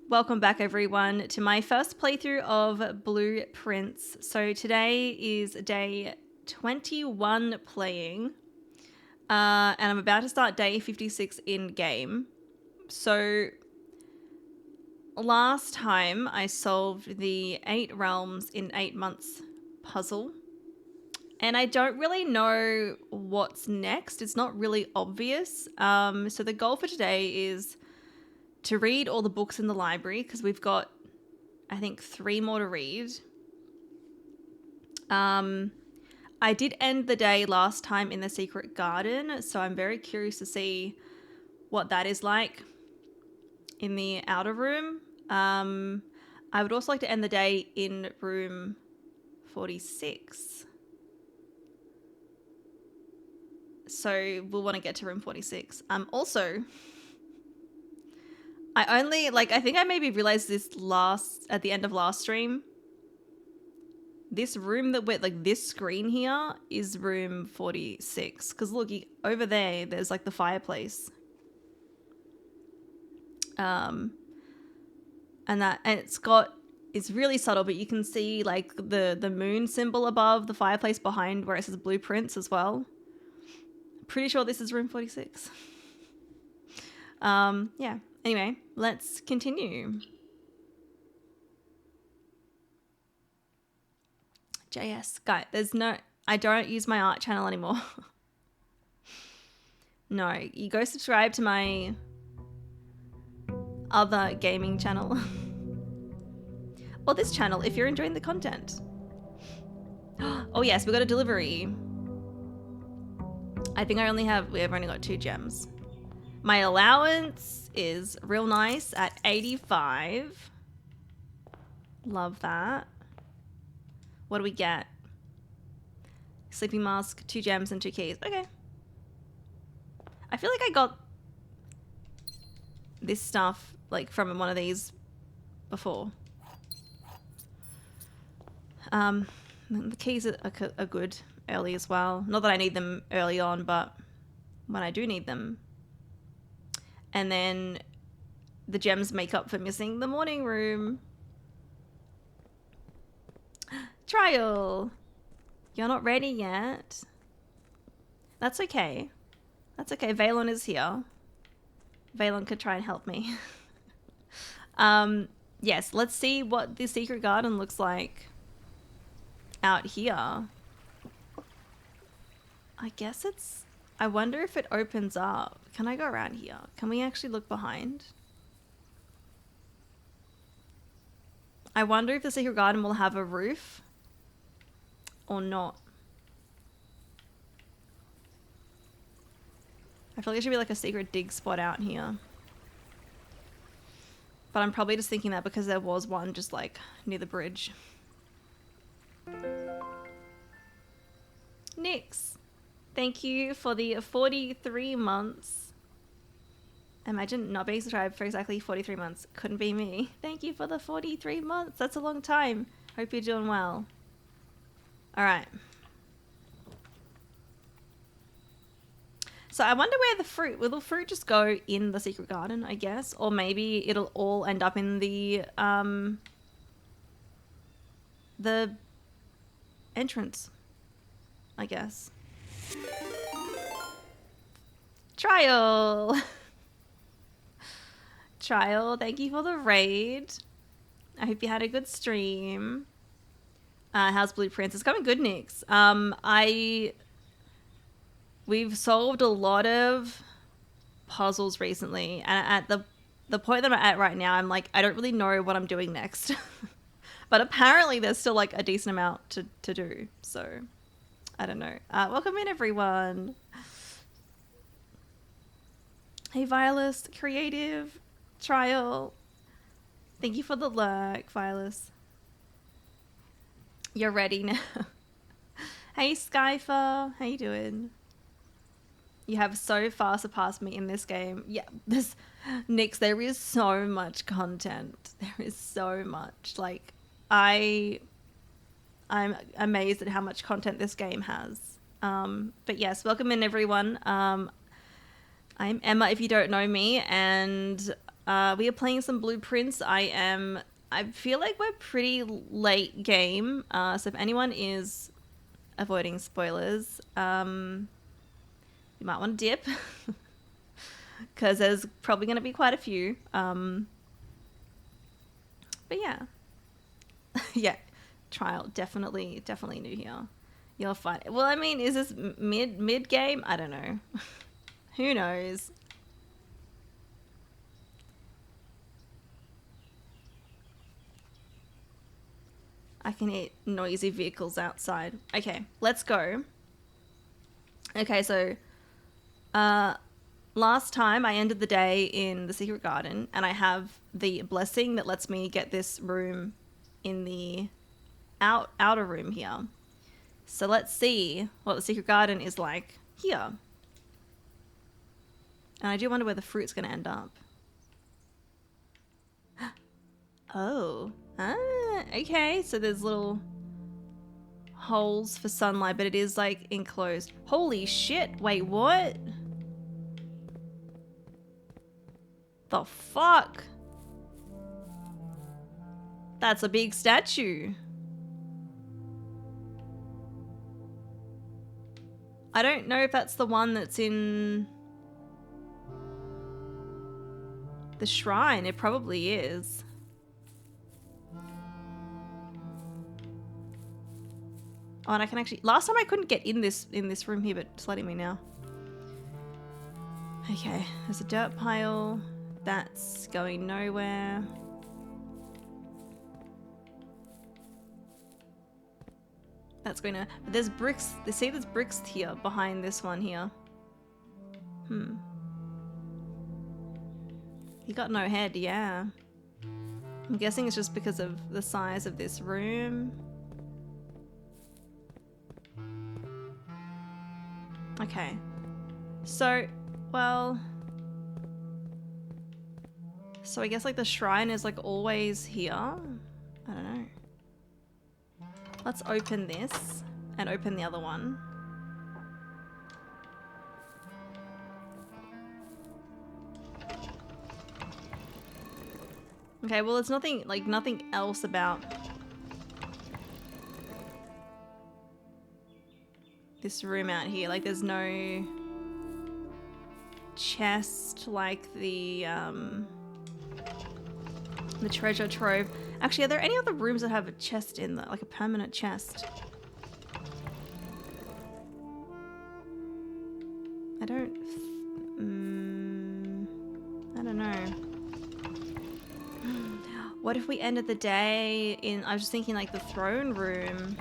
Welcome back everyone to my first playthrough of Blueprints. So today is day 21 playing, and I'm about to start day 56 in game. So last time I solved the 8 realms in 8 months puzzle, and I don't really know what's next. It's not really obvious. So the goal for today is to read all the books in the library, because we've got, I think, 3 more to read. I did end the day last time in the secret garden, so I'm very curious to see what that is like in the outer room. I would also like to end the day in room 46. So we'll want to get to room 46. Also, I think I maybe realized this at the end of last stream. This room that we're, this screen here is room 46. Because look, over there's like the fireplace. And it's really subtle, but you can see like the moon symbol above the fireplace behind where it says Blueprints as well. Pretty sure this is room 46. Yeah. Anyway, let's continue. JS. Guys, I don't use my art channel anymore. No, you go subscribe to my other gaming channel. Or this channel if you're enjoying the content. Oh yes, we got a delivery. I think we've only got 2 gems. My allowance is real nice at 85. Love that. What do we get? Sleeping mask, 2 gems, and 2 keys. Okay. I feel like I got this stuff like from one of these before. The keys are good early as well. Not that I need them early on, but when I do need them. And then the gems make up for missing the morning room. Trial. You're not ready yet. That's okay. That's okay. Valon is here. Valon could try and help me. Yes, let's see what the secret garden looks like out here. I wonder if it opens up. Can I go around here? Can we actually look behind? I wonder if the secret garden will have a roof or not. I feel like there should be like a secret dig spot out here. But I'm probably just thinking that because there was one just like near the bridge. Nix, thank you for the 43 months. Imagine not being subscribed for exactly 43 months. Couldn't be me. Thank you for the 43 months. That's a long time. Hope you're doing well. All right. So I wonder where will the fruit just go in the secret garden, I guess? Or maybe it'll all end up in the entrance, I guess. Trial. Trial, thank you for the raid. I hope you had a good stream. How's Blueprints? It's going good, Nix. We've solved a lot of puzzles recently, and at the point that I'm at right now, I'm like, I don't really know what I'm doing next. But apparently there's still like a decent amount to do, so I don't know. Welcome in, everyone. Hey, Violus, Creative, Trial. Thank you for the lurk, Violus. You're ready now. Hey, Skyfer, how you doing? You have so far surpassed me in this game. Yeah, Nix, there is so much content. There is so much. Like, I'm amazed at how much content this game has. But yes, welcome in, everyone. I'm Emma, if you don't know me, and We are playing some Blueprints. I feel like we're pretty late game. So if anyone is avoiding spoilers, you might want to dip. Because there's probably going to be quite a few. But yeah. Yeah. Trial. Definitely new here. You'll find it. Well, I mean, is this mid game? I don't know. Who knows? I can hear noisy vehicles outside. Okay, let's go. Okay, so last time I ended the day in the secret garden, and I have the blessing that lets me get this room in the outer room here. So let's see what the secret garden is like here. And I do wonder where the fruit's going to end up. Oh. Okay. So there's little holes for sunlight, but it is like enclosed. Holy shit. Wait, what? The fuck? That's a big statue. I don't know if that's the one that's in the shrine. It probably is. Oh, and I can actually... Last time I couldn't get in this room here, but it's letting me now. Okay, there's a dirt pile. That's going nowhere. That's going to... But there's bricks. See, there's bricks here behind this one here. You got no head, yeah. I'm guessing it's just because of the size of this room. Okay. So, well... So I guess like the shrine is like always here. I don't know. Let's open this and open the other one. Okay, well there's nothing else about this room out here. Like there's no chest like the treasure trove. Actually, are there any other rooms that have a chest in there, like a permanent chest? I don't know. What if we ended the day in, I was just thinking like the throne room.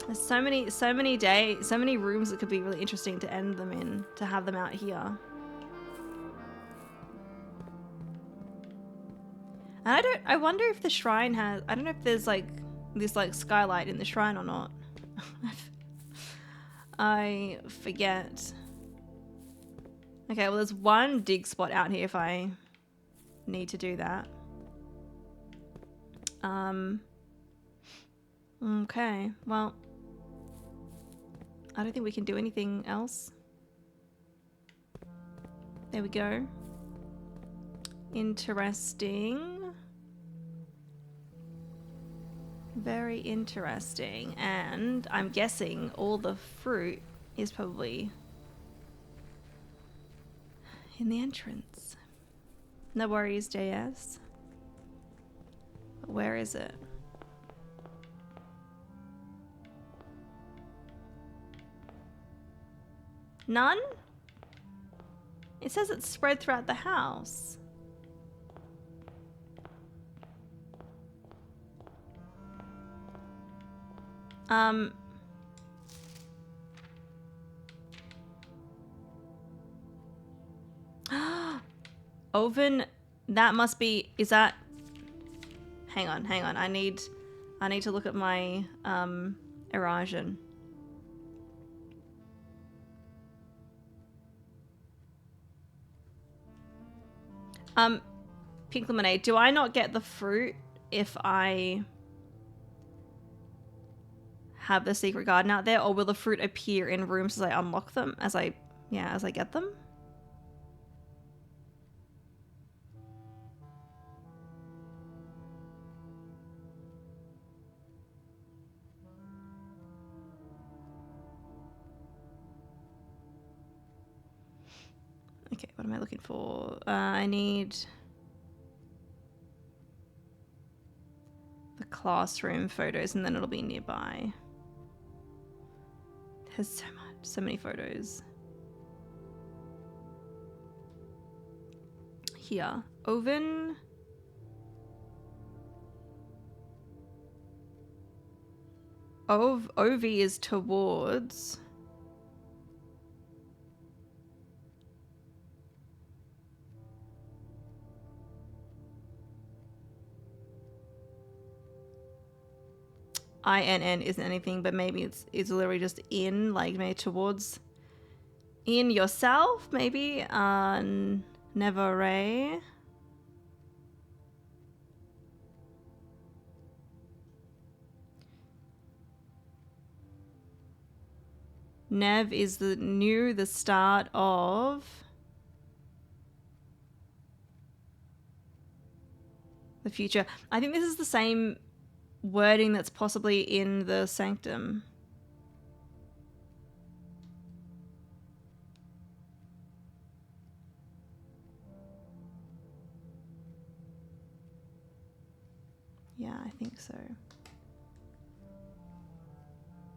There's so many rooms that could be really interesting to end them in, to have them out here. And I wonder if the shrine has, I don't know if there's like this like skylight in the shrine or not. I forget. Okay, well there's one dig spot out here if I need to do that. Okay, well, I don't think we can do anything else. There we go. Interesting. Very interesting. And I'm guessing all the fruit is probably in the entrance. No worries, JS. But where is it? None? It says it's spread throughout the house. Oven, that must be, is that, hang on, I need to look at my, Erasian. Pink Lemonade, do I not get the fruit if I have the secret garden out there, or will the fruit appear in rooms as I unlock them, as I get them? Okay, what am I looking for? I need the classroom photos, and then it'll be nearby. There's so many photos. Here, oven. OV is towards. INN isn't anything, but maybe it's literally just in, like maybe towards in yourself, maybe. Never Ray. Nev is the start of the future. I think this is the same wording that's possibly in the sanctum. Yeah, I think so.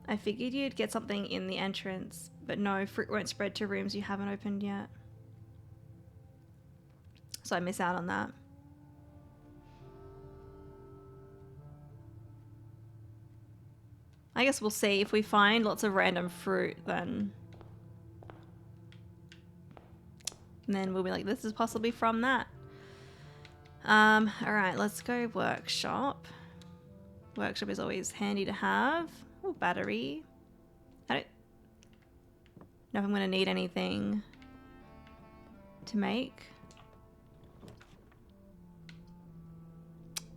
I figured you'd get something in the entrance, but no, fruit won't spread to rooms you haven't opened yet. So I miss out on that. I guess we'll see. If we find lots of random fruit, then we'll be like, this is possibly from that. All right, let's go workshop. Workshop is always handy to have. Oh, battery. I don't know if I'm gonna need anything to make.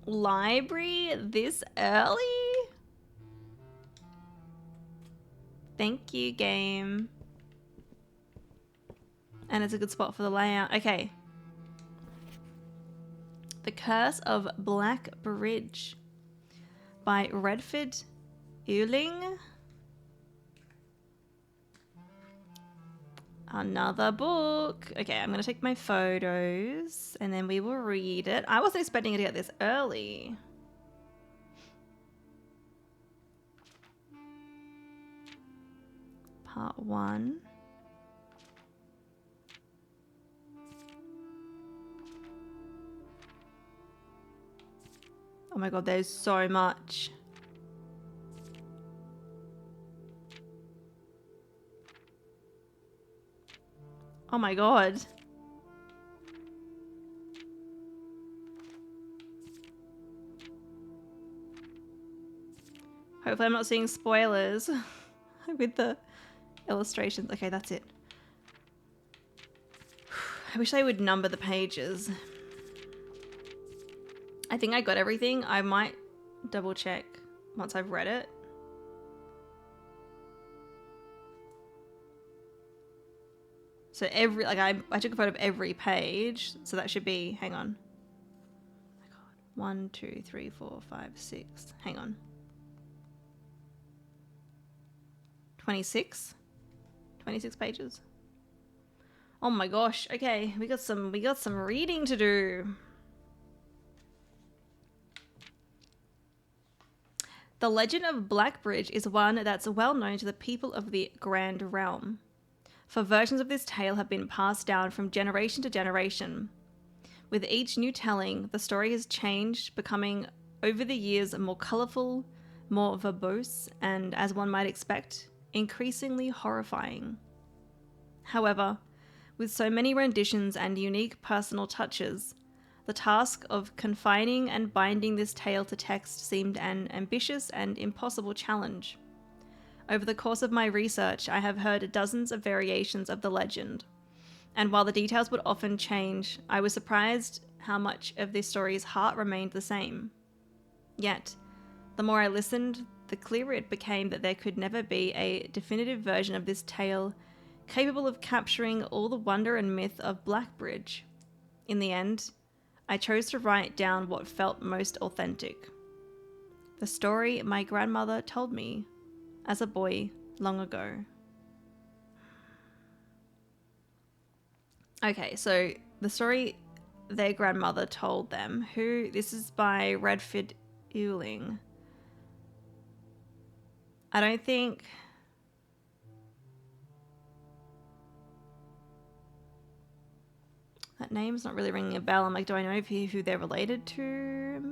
Library this early? Thank you, game. And it's a good spot for the layout. Okay. The Curse of Black Bridge by Redford Euling. Another book. Okay, I'm going to take my photos and then we will read it. I wasn't expecting to get this early. Part 1. Oh my god, there's so much. Oh my god. Hopefully I'm not seeing spoilers with the illustrations. Okay, that's it. I wish they would number the pages. I think I got everything. I might double check once I've read it. So every, like I took a photo of every page. So that should be, hang on. Oh my god. 1, 2, 3, 4, 5, 6. Hang on. 26? 26 pages. Oh my gosh. Okay, we got some reading to do. The legend of Blackbridge is one that's well known to the people of the Grand Realm, for versions of this tale have been passed down from generation to generation. With each new telling, the story has changed, becoming over the years more colourful, more verbose, and, as one might expect, increasingly horrifying. However, with so many renditions and unique personal touches, the task of confining and binding this tale to text seemed an ambitious and impossible challenge. Over the course of my research, I have heard dozens of variations of the legend, and while the details would often change, I was surprised how much of this story's heart remained the same. Yet, the more I listened, the clearer it became that there could never be a definitive version of this tale capable of capturing all the wonder and myth of Blackbridge. In the end, I chose to write down what felt most authentic. The story my grandmother told me as a boy long ago. Okay, so the story their grandmother told them. This is by Redford Ewing. I don't think... That name's not really ringing a bell. I'm like, do I know who they're related to?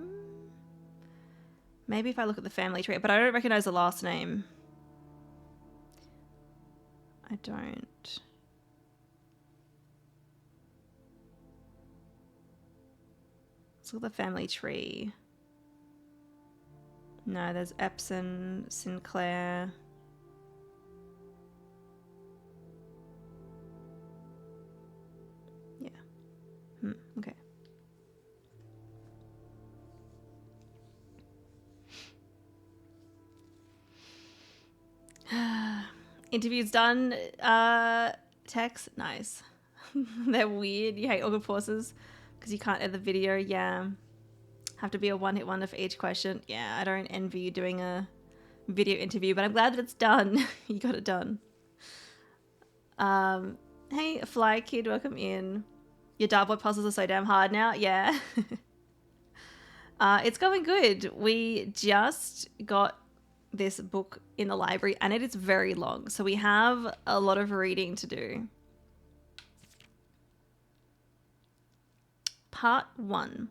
Maybe if I look at the family tree, but I don't recognize the last name. I don't. Let's look at the family tree. No, there's Epson, Sinclair. Yeah. Okay. Interviews done. Text. Nice. They're weird. You hate August forces because you can't edit the video. Yeah. Have to be a one-hit wonder for each question. Yeah, I don't envy you doing a video interview, but I'm glad that it's done. You got it done. Hey, Fly Kid, welcome in. Your dartboard puzzles are so damn hard now. Yeah. It's going good. We just got this book in the library and it is very long. So we have a lot of reading to do. Part 1.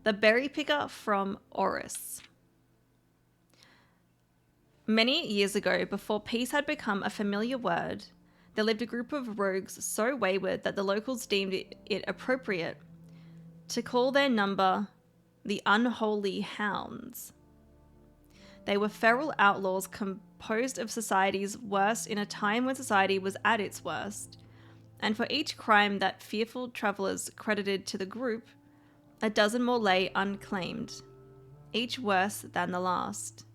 The Berry Picker from Oris. Many years ago, before peace had become a familiar word, there lived a group of rogues so wayward that the locals deemed it appropriate to call their number the Unholy Hounds. They were feral outlaws composed of society's worst in a time when society was at its worst, and for each crime that fearful travellers credited to the group, a dozen more lay unclaimed, each worse than the last.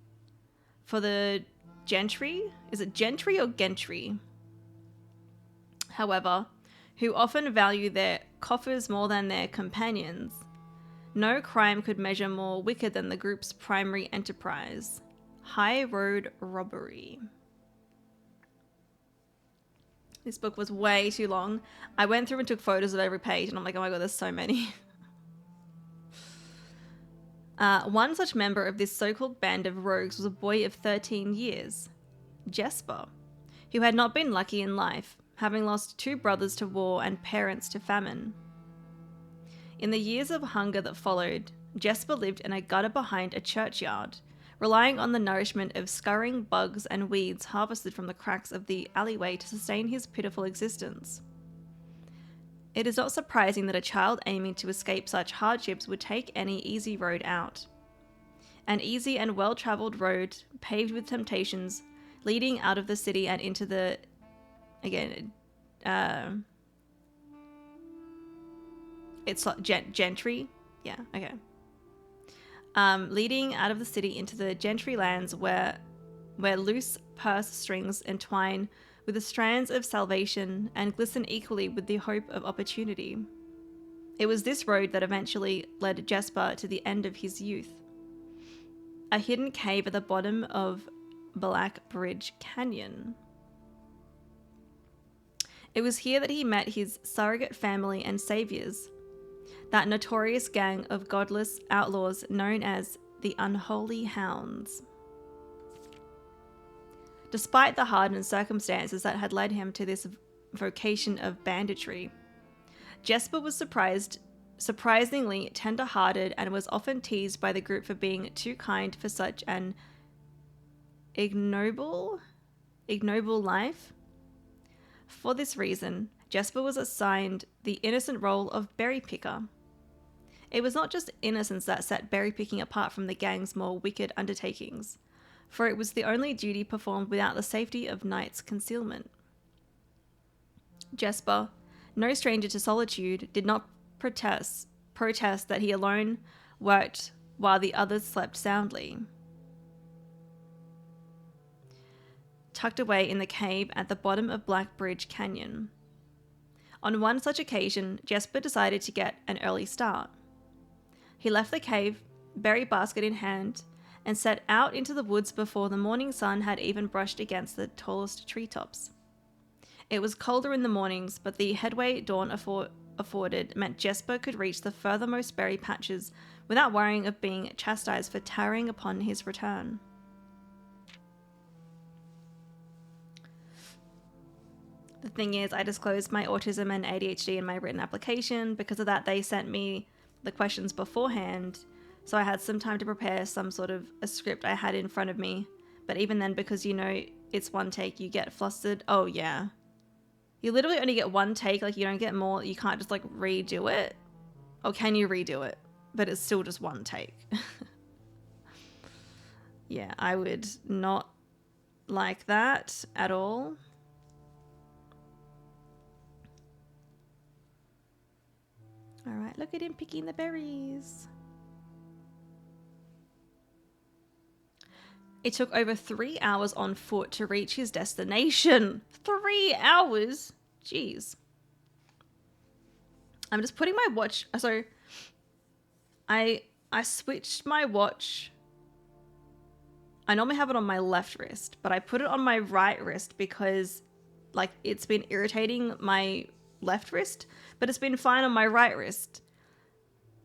For the gentry, is it gentry or gentry? However, who often value their coffers more than their companions, no crime could measure more wicked than the group's primary enterprise, high road robbery. This book was way too long. I went through and took photos of every page and I'm like, oh my god, there's so many. One such member of this so-called band of rogues was a boy of 13 years, Jesper, who had not been lucky in life, having lost 2 brothers to war and parents to famine. In the years of hunger that followed, Jesper lived in a gutter behind a churchyard, relying on the nourishment of scurrying bugs and weeds harvested from the cracks of the alleyway to sustain his pitiful existence. It is not surprising that a child aiming to escape such hardships would take any easy road out. An easy and well-travelled road, paved with temptations, leading out of the city and into the... it's gentry? Yeah, okay. Leading out of the city into the gentry lands where loose purse strings entwine with the strands of salvation and glisten equally with the hope of opportunity. It was this road that eventually led Jesper to the end of his youth. A hidden cave at the bottom of Blackbridge Canyon. It was here that he met his surrogate family and saviors, that notorious gang of godless outlaws known as the Unholy Hounds. Despite the hardened circumstances that had led him to this vocation of banditry, Jesper was surprisingly tender-hearted and was often teased by the group for being too kind for such an ignoble life. For this reason, Jesper was assigned the innocent role of berry picker. It was not just innocence that set berry picking apart from the gang's more wicked undertakings, for it was the only duty performed without the safety of night's concealment. Jesper, no stranger to solitude, did not protest that he alone worked while the others slept soundly. tucked away in the cave at the bottom of Black Bridge Canyon. On one such occasion, Jesper decided to get an early start. He left the cave, berry basket in hand, and set out into the woods before the morning sun had even brushed against the tallest treetops. It was colder in the mornings, but the headway dawn afforded meant Jesper could reach the furthermost berry patches without worrying of being chastised for tarrying upon his return. The thing is, I disclosed my autism and ADHD in my written application. Because of that, they sent me the questions beforehand, so I had some time to prepare some sort of a script I had in front of me. But even then, because it's one take, you get flustered. Oh yeah. You literally only get one take, like you don't get more. You can't just like redo it. Or can you redo it? But it's still just one take. Yeah, I would not like that at all. All right, look at him picking the berries. It took over 3 hours on foot to reach his destination. 3 hours? Jeez. I'm just putting my watch. So I switched my watch. I normally have it on my left wrist, but I put it on my right wrist because like it's been irritating my left wrist, but it's been fine on my right wrist.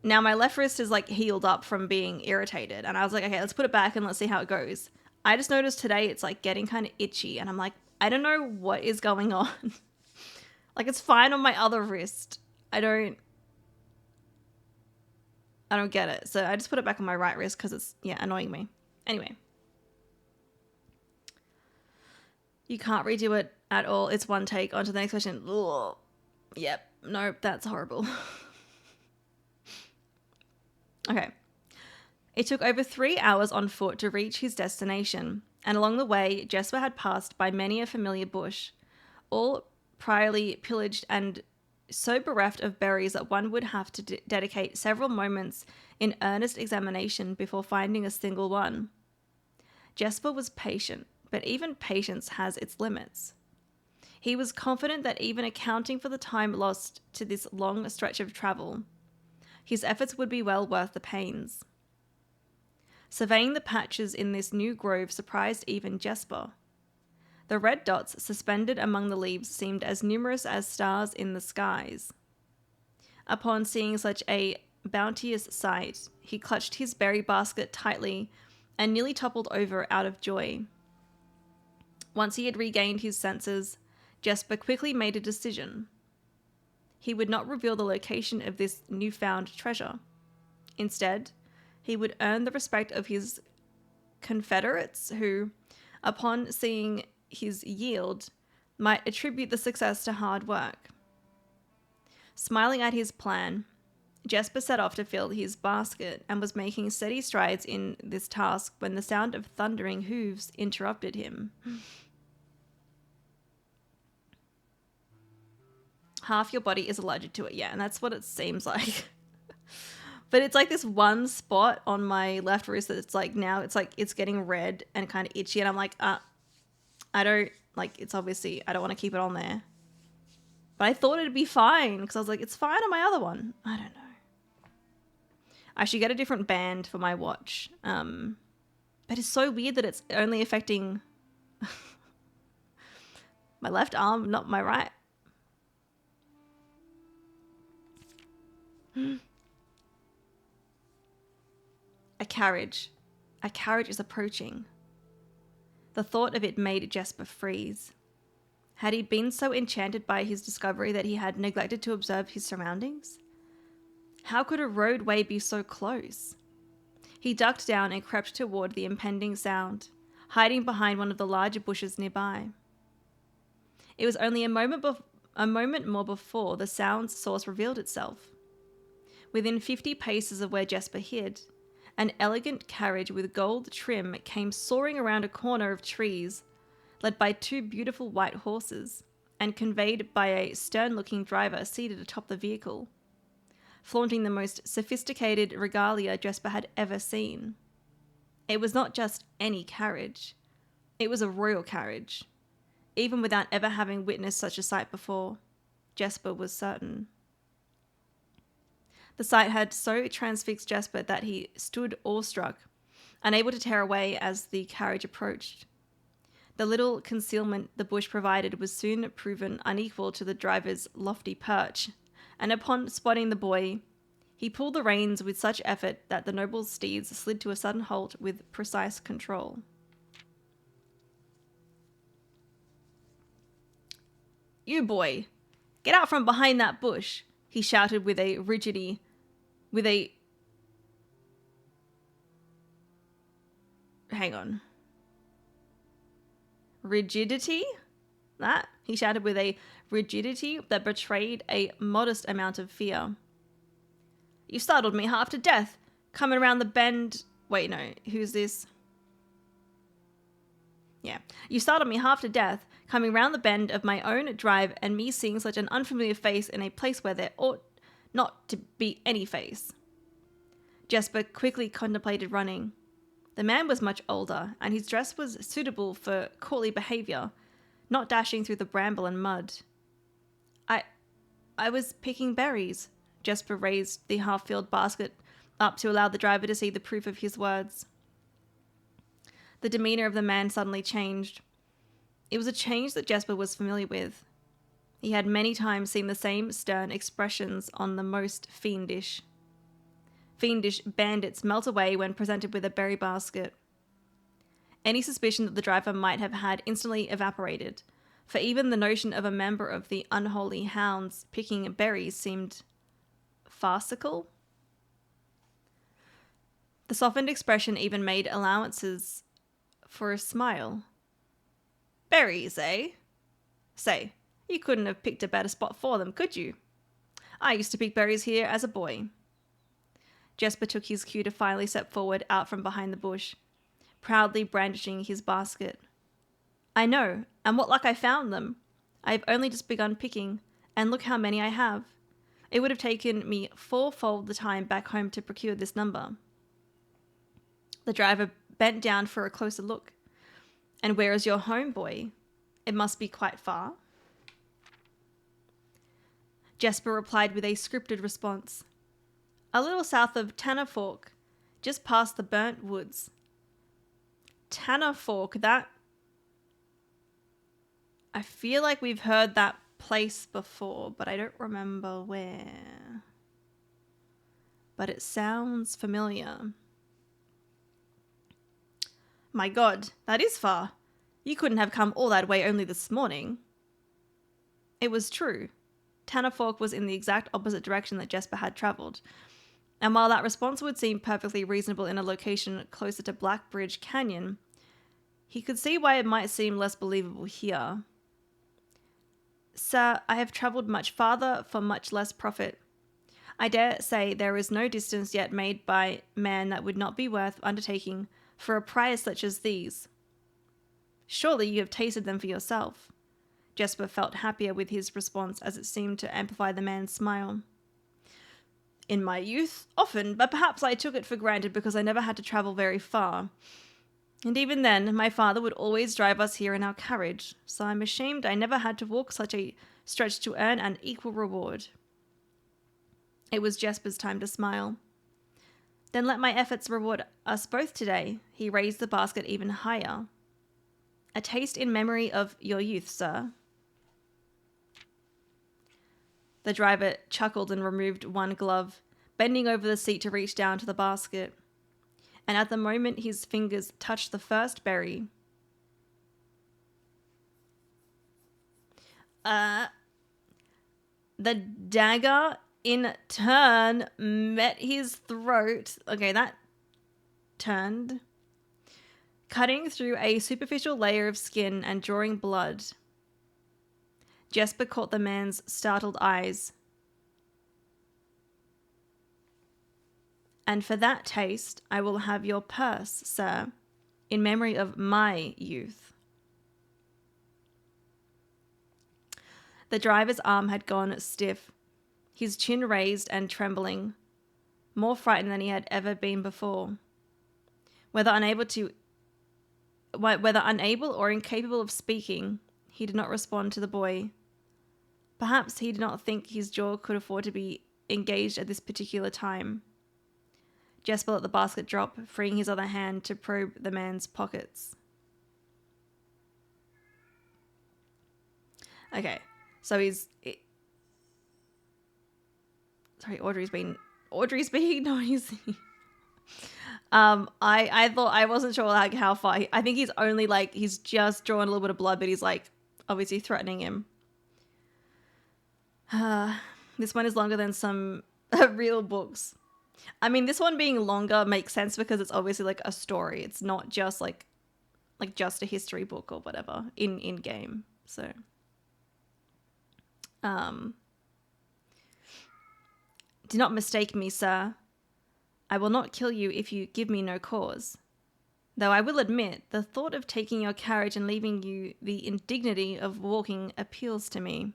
Now my left wrist is like healed up from being irritated, and I was like, okay, let's put it back and let's see how it goes. I just noticed today it's like getting kind of itchy, and I'm like, I don't know what is going on. Like it's fine on my other wrist. I don't get it. So I just put it back on my right wrist because it's annoying me. Anyway. You can't redo it at all. It's one take. On to the next question. Ugh. Yep. Nope. That's horrible. Okay. It took over 3 hours on foot to reach his destination, and along the way, Jesper had passed by many a familiar bush, all priorly pillaged and so bereft of berries that one would have to dedicate several moments in earnest examination before finding a single one. Jesper was patient, but even patience has its limits. He was confident that even accounting for the time lost to this long stretch of travel, his efforts would be well worth the pains. Surveying the patches in this new grove surprised even Jesper. The red dots suspended among the leaves seemed as numerous as stars in the skies. Upon seeing such a bounteous sight, he clutched his berry basket tightly and nearly toppled over out of joy. Once he had regained his senses, Jesper quickly made a decision. He would not reveal the location of this newfound treasure. Instead, he would earn the respect of his confederates who, upon seeing his yield, might attribute the success to hard work. Smiling at his plan, Jesper set off to fill his basket and was making steady strides in this task when the sound of thundering hooves interrupted him. Half your body is allergic to it, yeah, and that's what it seems like. But it's like this one spot on my left wrist that it's like now it's like it's getting red and kind of itchy, and I'm like, I don't like it's obviously I don't want to keep it on there. But I thought it'd be fine because I was like, it's fine on my other one. I don't know. I should get a different band for my watch. But it's so weird that it's only affecting my left arm, not my right. A carriage. A carriage is approaching. The thought of it made Jesper freeze. Had he been so enchanted by his discovery that he had neglected to observe his surroundings? How could a roadway be so close? He ducked down and crept toward the impending sound, hiding behind one of the larger bushes nearby. It was only a moment more before the sound's source revealed itself. Within 50 paces of where Jesper hid, an elegant carriage with gold trim came soaring around a corner of trees, led by 2 beautiful white horses, and conveyed by a stern-looking driver seated atop the vehicle, flaunting the most sophisticated regalia Jesper had ever seen. It was not just any carriage. It was a royal carriage. Even without ever having witnessed such a sight before, Jesper was certain. The sight had so transfixed Jesper that he stood awestruck, unable to tear away as the carriage approached. The little concealment the bush provided was soon proven unequal to the driver's lofty perch, and upon spotting the boy, he pulled the reins with such effort that the noble steeds slid to a sudden halt with precise control. "You boy, get out from behind that bush," he shouted with a rigidity, he shouted with a rigidity that betrayed a modest amount of fear. "You startled me half to death, coming around the bend." Wait, no, who's this? Yeah. "You startled me half to death, coming round the bend of my own drive and me seeing such an unfamiliar face in a place where there ought not to be any face." Jesper quickly contemplated running. The man was much older, and his dress was suitable for courtly behaviour, not dashing through the bramble and mud. I was picking berries." Jesper raised the half-filled basket up to allow the driver to see the proof of his words. The demeanour of the man suddenly changed. It was a change that Jesper was familiar with. He had many times seen the same stern expressions on the most fiendish bandits melt away when presented with a berry basket. Any suspicion that the driver might have had instantly evaporated, for even the notion of a member of the unholy hounds picking berries seemed farcical. The softened expression even made allowances for a smile. "Berries, eh? Say, you couldn't have picked a better spot for them, could you? I used to pick berries here as a boy." Jesper took his cue to finally step forward out from behind the bush, proudly brandishing his basket. "I know, and what luck I found them. I have only just begun picking, and look how many I have. It would have taken me fourfold the time back home to procure this number." The driver bent down for a closer look. "And where is your home, boy? It must be quite far." Jesper replied with a scripted response. "A little south of Tanner Fork, just past the burnt woods." Tanner Fork, that... I feel like we've heard that place before, but I don't remember where. But it sounds familiar. "My God, that is far. You couldn't have come all that way only this morning." It was true. Tanner Fork was in the exact opposite direction that Jesper had travelled. And while that response would seem perfectly reasonable in a location closer to Blackbridge Canyon, he could see why it might seem less believable here. "Sir, I have travelled much farther for much less profit. I dare say there is no distance yet made by man that would not be worth undertaking for a prize such as these." "Surely you have tasted them for yourself." Jesper felt happier with his response as it seemed to amplify the man's smile. "In my youth, often, but perhaps I took it for granted because I never had to travel very far. And even then, my father would always drive us here in our carriage, so I'm ashamed I never had to walk such a stretch to earn an equal reward." It was Jesper's time to smile. "Then let my efforts reward us both today." He raised the basket even higher. "A taste in memory of your youth, sir." The driver chuckled and removed one glove, bending over the seat to reach down to the basket. And at the moment his fingers touched the first berry, the dagger in turn met his throat. Okay, that turned, cutting through a superficial layer of skin and drawing blood. Jesper caught the man's startled eyes. "And for that taste, I will have your purse, sir, in memory of my youth." The driver's arm had gone stiff, his chin raised and trembling, more frightened than he had ever been before. Whether unable to Whether unable or incapable of speaking, he did not respond to the boy. Perhaps he did not think his jaw could afford to be engaged at this particular time. Jesper let the basket drop, freeing his other hand to probe the man's pockets. Okay, so sorry, Audrey's being noisy. I thought, I wasn't sure like how far. I think he's only like, he's just drawn a little bit of blood, but he's like obviously threatening him. This one is longer than some real books. I mean, this one being longer makes sense because it's obviously like a story. It's not just like just a history book or whatever in game. So, do not mistake me, sir. I will not kill you if you give me no cause. Though I will admit, the thought of taking your carriage and leaving you the indignity of walking appeals to me.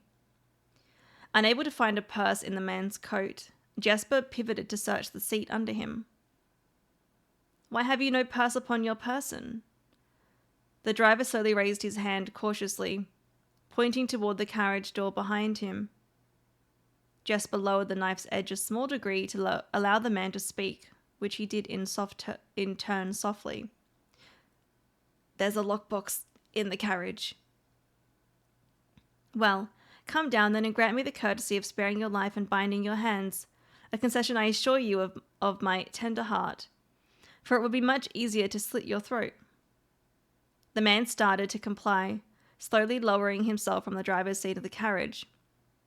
Unable to find a purse in the man's coat, Jesper pivoted to search the seat under him. Why have you no purse upon your person? The driver slowly raised his hand cautiously, pointing toward the carriage door behind him. Jesper lowered the knife's edge a small degree to allow the man to speak, which he did in turn softly. There's a lockbox in the carriage. Well, come down then and grant me the courtesy of sparing your life and binding your hands, a concession I assure you of my tender heart, for it would be much easier to slit your throat. The man started to comply, slowly lowering himself from the driver's seat of the carriage.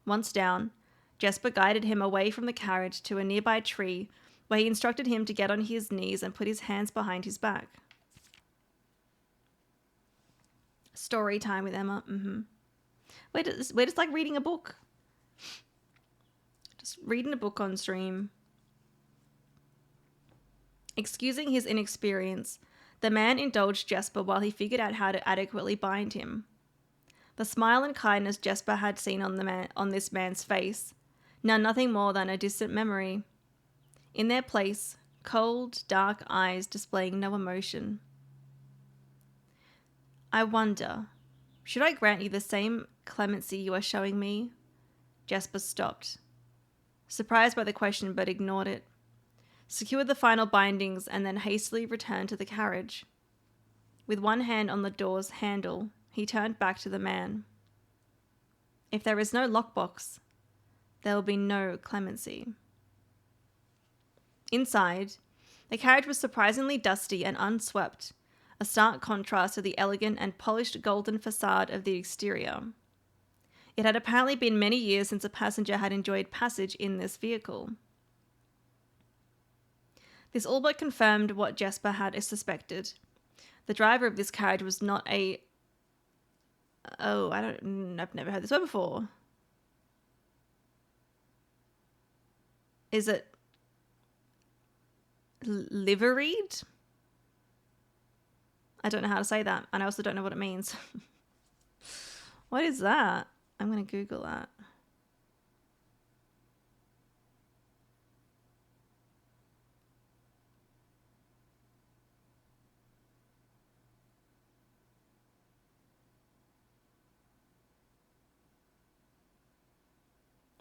Once down, Jesper guided him away from the carriage to a nearby tree, where he instructed him to get on his knees and put his hands behind his back. Story time with Emma. We're just like reading a book. Just reading a book on stream. Excusing his inexperience, the man indulged Jesper while he figured out how to adequately bind him. The smile and kindness Jesper had seen on this man's face, now nothing more than a distant memory. In their place, cold, dark eyes displaying no emotion. I wonder, should I grant you the same clemency you are showing me? Jesper stopped, surprised by the question, but ignored it, secured the final bindings, and then hastily returned to the carriage. With one hand on the door's handle, he turned back to the man. If there is no lockbox, there will be no clemency. Inside, the carriage was surprisingly dusty and unswept, a stark contrast to the elegant and polished golden facade of the exterior. It had apparently been many years since a passenger had enjoyed passage in this vehicle. This all but confirmed what Jesper had suspected. The driver of this carriage was not a... I've never heard this word before. Is it liveried? I don't know how to say that, and I also don't know what it means. What is that? I'm going to Google that.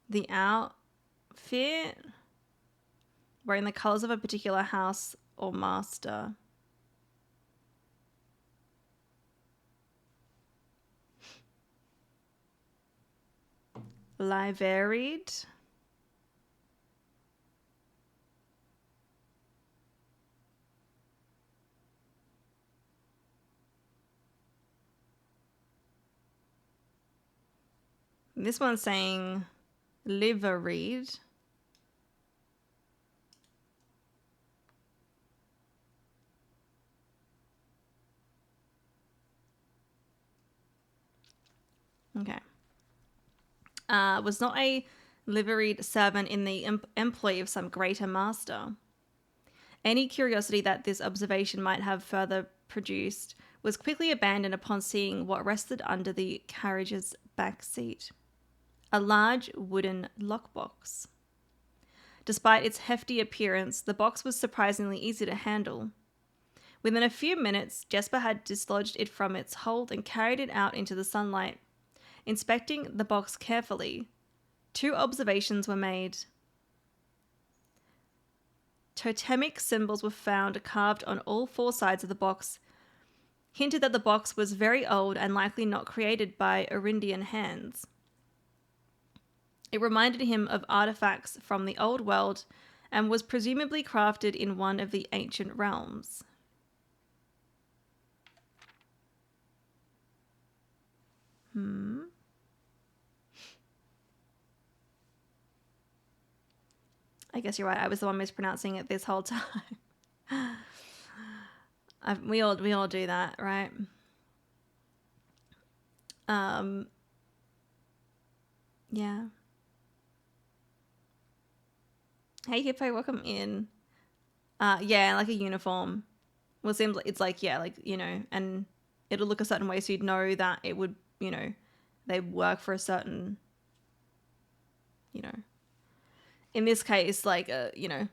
The outfit wearing the colors of a particular house or master. Liveried. This one's saying liveried. Okay. Was not a liveried servant in the employ of some greater master. Any curiosity that this observation might have further produced was quickly abandoned upon seeing what rested under the carriage's back seat. A large wooden lockbox. Despite its hefty appearance, the box was surprisingly easy to handle. Within a few minutes, Jesper had dislodged it from its hold and carried it out into the sunlight. Inspecting the box carefully, 2 observations were made. Totemic symbols were found carved on all 4 sides of the box, hinted that the box was very old and likely not created by Arindian hands. It reminded him of artifacts from the old world and was presumably crafted in one of the ancient realms. I guess you're right. I was the one mispronouncing it this whole time. We all do that, right? Yeah. Hey Hippo, welcome in. Yeah, like a uniform. Well, it seems like it's like, yeah, like, you know, and it'll look a certain way, so you'd know that it would, you know, they work for a certain, you know, in this case, like a, you know,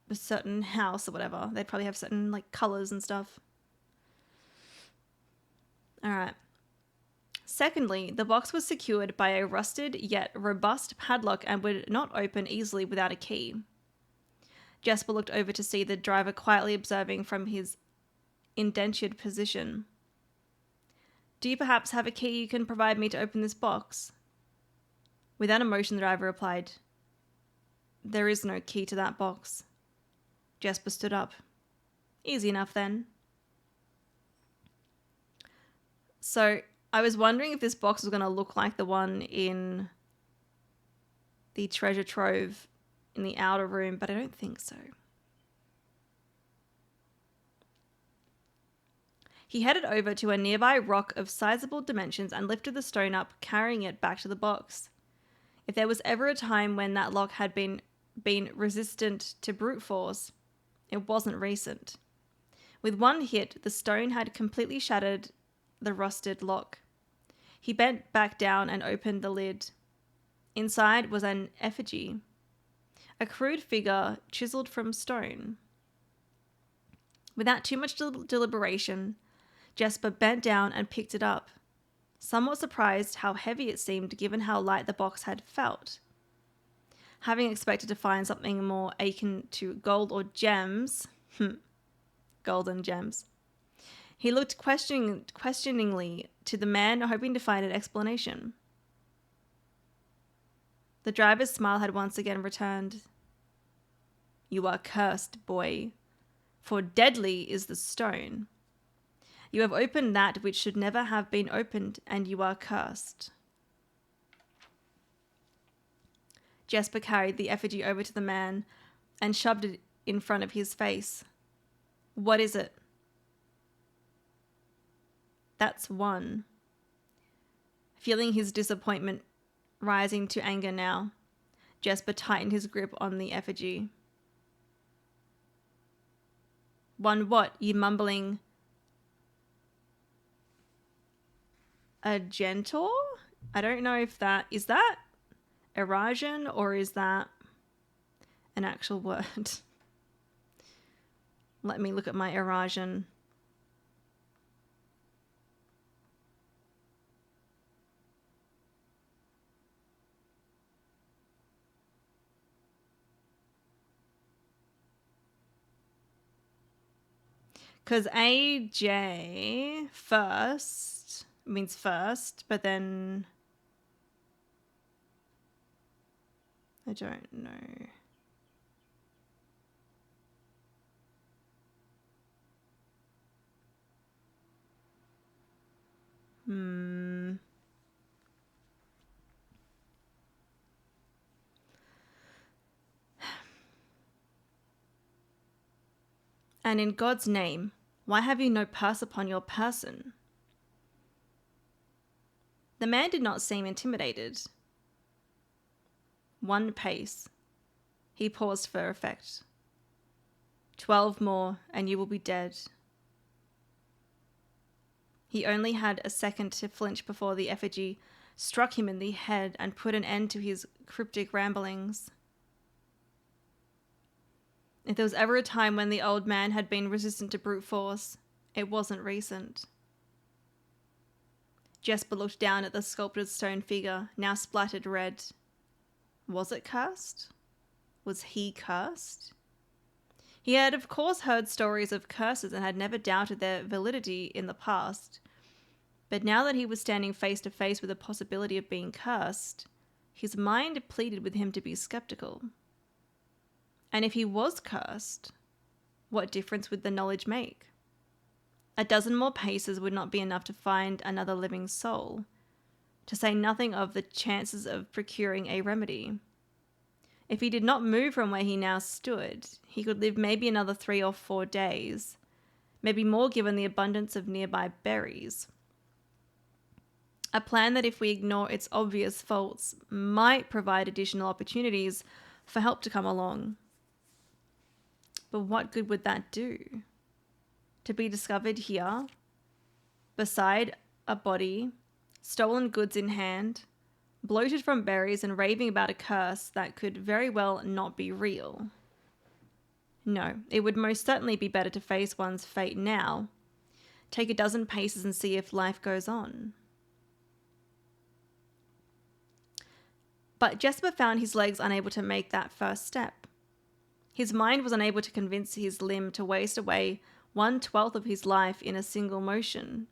a certain house or whatever. They'd probably have certain like colors and stuff. All right. Secondly, the box was secured by a rusted yet robust padlock and would not open easily without a key. Jesper looked over to see the driver quietly observing from his indentured position. Do you perhaps have a key you can provide me to open this box? Without emotion, the driver replied, There is no key to that box. Jesper stood up. Easy enough then. So, I was wondering if this box was going to look like the one in the treasure trove in the outer room, but I don't think so. He headed over to a nearby rock of sizable dimensions and lifted the stone up, carrying it back to the box. If there was ever a time when that lock had been resistant to brute force, it wasn't recent. With one hit, the stone had completely shattered the rusted lock. He bent back down and opened the lid. Inside was an effigy, a crude figure chiseled from stone. Without too much deliberation, Jesper bent down and picked it up, somewhat surprised how heavy it seemed given how light the box had felt. Having expected to find something more akin to gold or gems, golden gems, he looked questioningly to the man, hoping to find an explanation. The driver's smile had once again returned. You are cursed, boy, for deadly is the stone. You have opened that which should never have been opened, and you are cursed. Jesper carried the effigy over to the man and shoved it in front of his face. What is it? That's one. Feeling his disappointment rising to anger now, Jesper tightened his grip on the effigy. One what, you mumbling? A gentle? I don't know if is that Erasian or is that an actual word? Let me look at my Erasian. Because AJ first means first, but then I don't know. And in God's name, why have you no purse upon your person? The man did not seem intimidated. 1 pace. He paused for effect. 12 more, and you will be dead. He only had a second to flinch before the effigy struck him in the head and put an end to his cryptic ramblings. If there was ever a time when the old man had been resistant to brute force, it wasn't recent. Jesper looked down at the sculpted stone figure, now splattered red. Was it cursed? Was he cursed? He had, of course, heard stories of curses and had never doubted their validity in the past. But now that he was standing face to face with the possibility of being cursed, his mind pleaded with him to be skeptical. And if he was cursed, what difference would the knowledge make? A dozen more paces would not be enough to find another living soul, to say nothing of the chances of procuring a remedy. If he did not move from where he now stood, he could live maybe another 3 or 4 days, maybe more given the abundance of nearby berries. A plan that, if we ignore its obvious faults, might provide additional opportunities for help to come along. But what good would that do? To be discovered here, beside a body, stolen goods in hand, bloated from berries and raving about a curse that could very well not be real. No, it would most certainly be better to face one's fate now, take a dozen paces and see if life goes on. But Jesper found his legs unable to make that first step. His mind was unable to convince his limb to waste away 1/12 of his life in a single motion.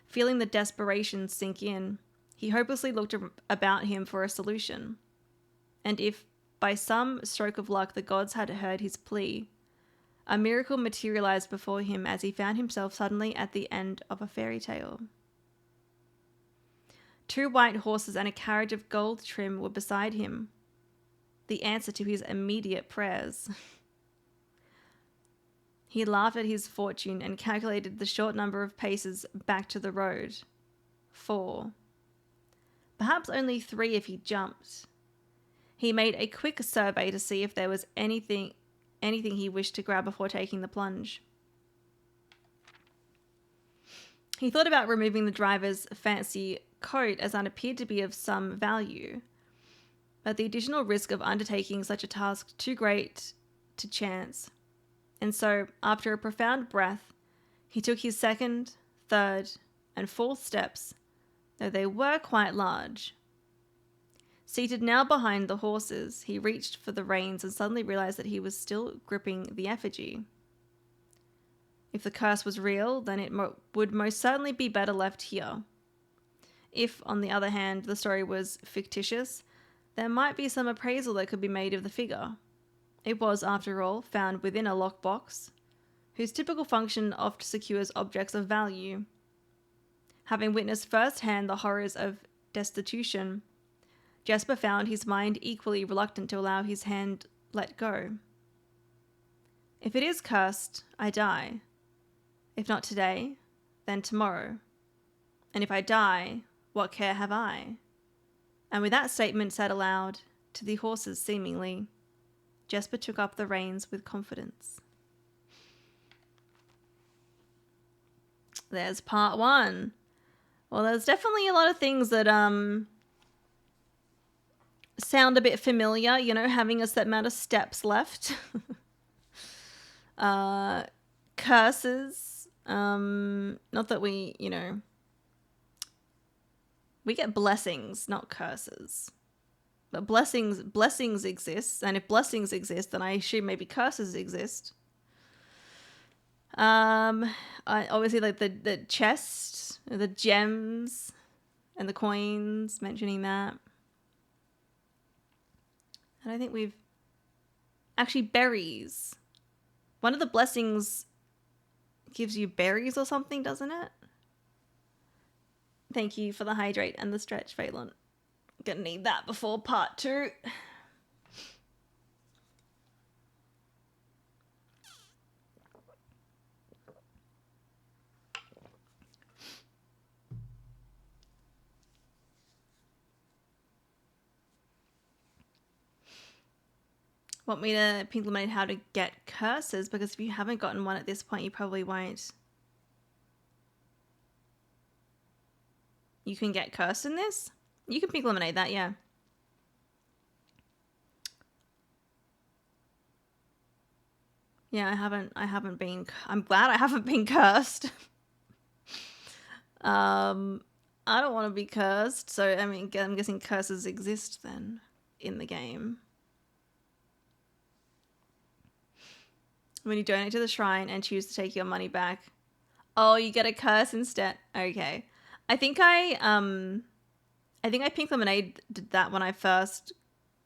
Feeling the desperation sink in, he hopelessly looked about him for a solution. And if, by some stroke of luck, the gods had heard his plea, a miracle materialized before him as he found himself suddenly at the end of a fairy tale. 2 white horses and a carriage of gold trim were beside him, the answer to his immediate prayers. He laughed at his fortune and calculated the short number of paces back to the road. 4. Perhaps only 3 if he jumped. He made a quick survey to see if there was anything he wished to grab before taking the plunge. He thought about removing the driver's fancy coat, as that appeared to be of some value, but the additional risk of undertaking such a task too great to chance. And so, after a profound breath, he took his 2nd, 3rd, and 4th steps, though they were quite large. Seated now behind the horses, he reached for the reins and suddenly realized that he was still gripping the effigy. If the curse was real, then it would most certainly be better left here. If, on the other hand, the story was fictitious, there might be some appraisal that could be made of the figure. It was, after all, found within a lockbox, whose typical function oft secures objects of value. Having witnessed firsthand the horrors of destitution, Jesper found his mind equally reluctant to allow his hand let go. If it is cursed, I die. If not today, then tomorrow. And if I die, what care have I? And with that statement said aloud, to the horses seemingly, Jesper took up the reins with confidence. There's part 1. Well, there's definitely a lot of things that sound a bit familiar, having a set amount of steps left. Curses. Not that we get blessings, not curses. But blessings exist, and if blessings exist, then I assume maybe curses exist. Obviously, like the chest, the gems, and the coins, mentioning that. I don't think we've... Actually, berries. One of the blessings gives you berries or something, doesn't it? Thank you for the hydrate and the stretch, Phelan. Gonna need that before part 2. Want me to pink lemonade how to get curses? Because if you haven't gotten one at this point, you probably won't. You can get cursed in this? You can pink lemonade that, yeah. Yeah, I haven't been, I'm glad I haven't been cursed. I don't want to be cursed, so I mean, I'm guessing curses exist then in the game. When you donate to the shrine and choose to take your money back, oh, you get a curse instead. Okay, I think I think Pink Lemonade did that when I first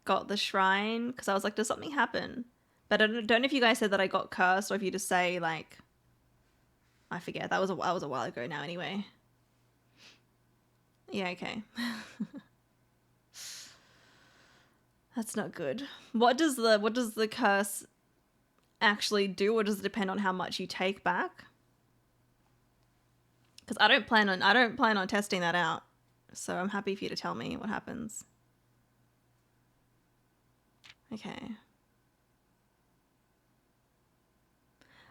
got the shrine because I was like, does something happen? But I don't know if you guys said that I got cursed or if you just say like, I forget. That was a while ago now. Anyway. Yeah. Okay. That's not good. What does the curse actually do, or does it depend on how much you take back? Because I don't plan on testing that out. So I'm happy for you to tell me what happens. Okay.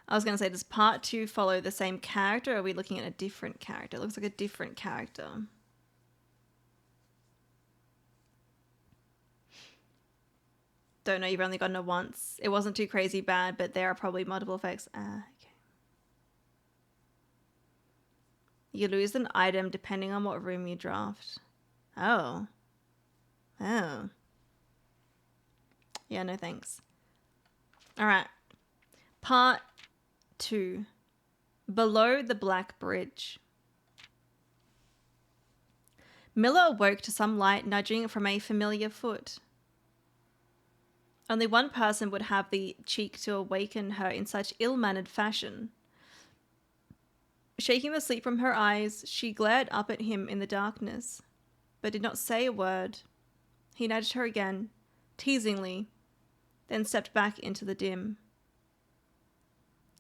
I was going to say, does part 2 follow the same character, or are we looking at a different character? It looks like a different character. Don't know, you've only gotten it once. It wasn't too crazy bad, but there are probably multiple effects. Okay. You lose an item depending on what room you draft. Oh. Oh. Yeah, no thanks. Alright. Part 2. Below the Black Bridge. Miller awoke to some light nudging from a familiar foot. Only one person would have the cheek to awaken her in such ill-mannered fashion. Shaking the sleep from her eyes, she glared up at him in the darkness, but did not say a word. He nudged her again, teasingly, then stepped back into the dim.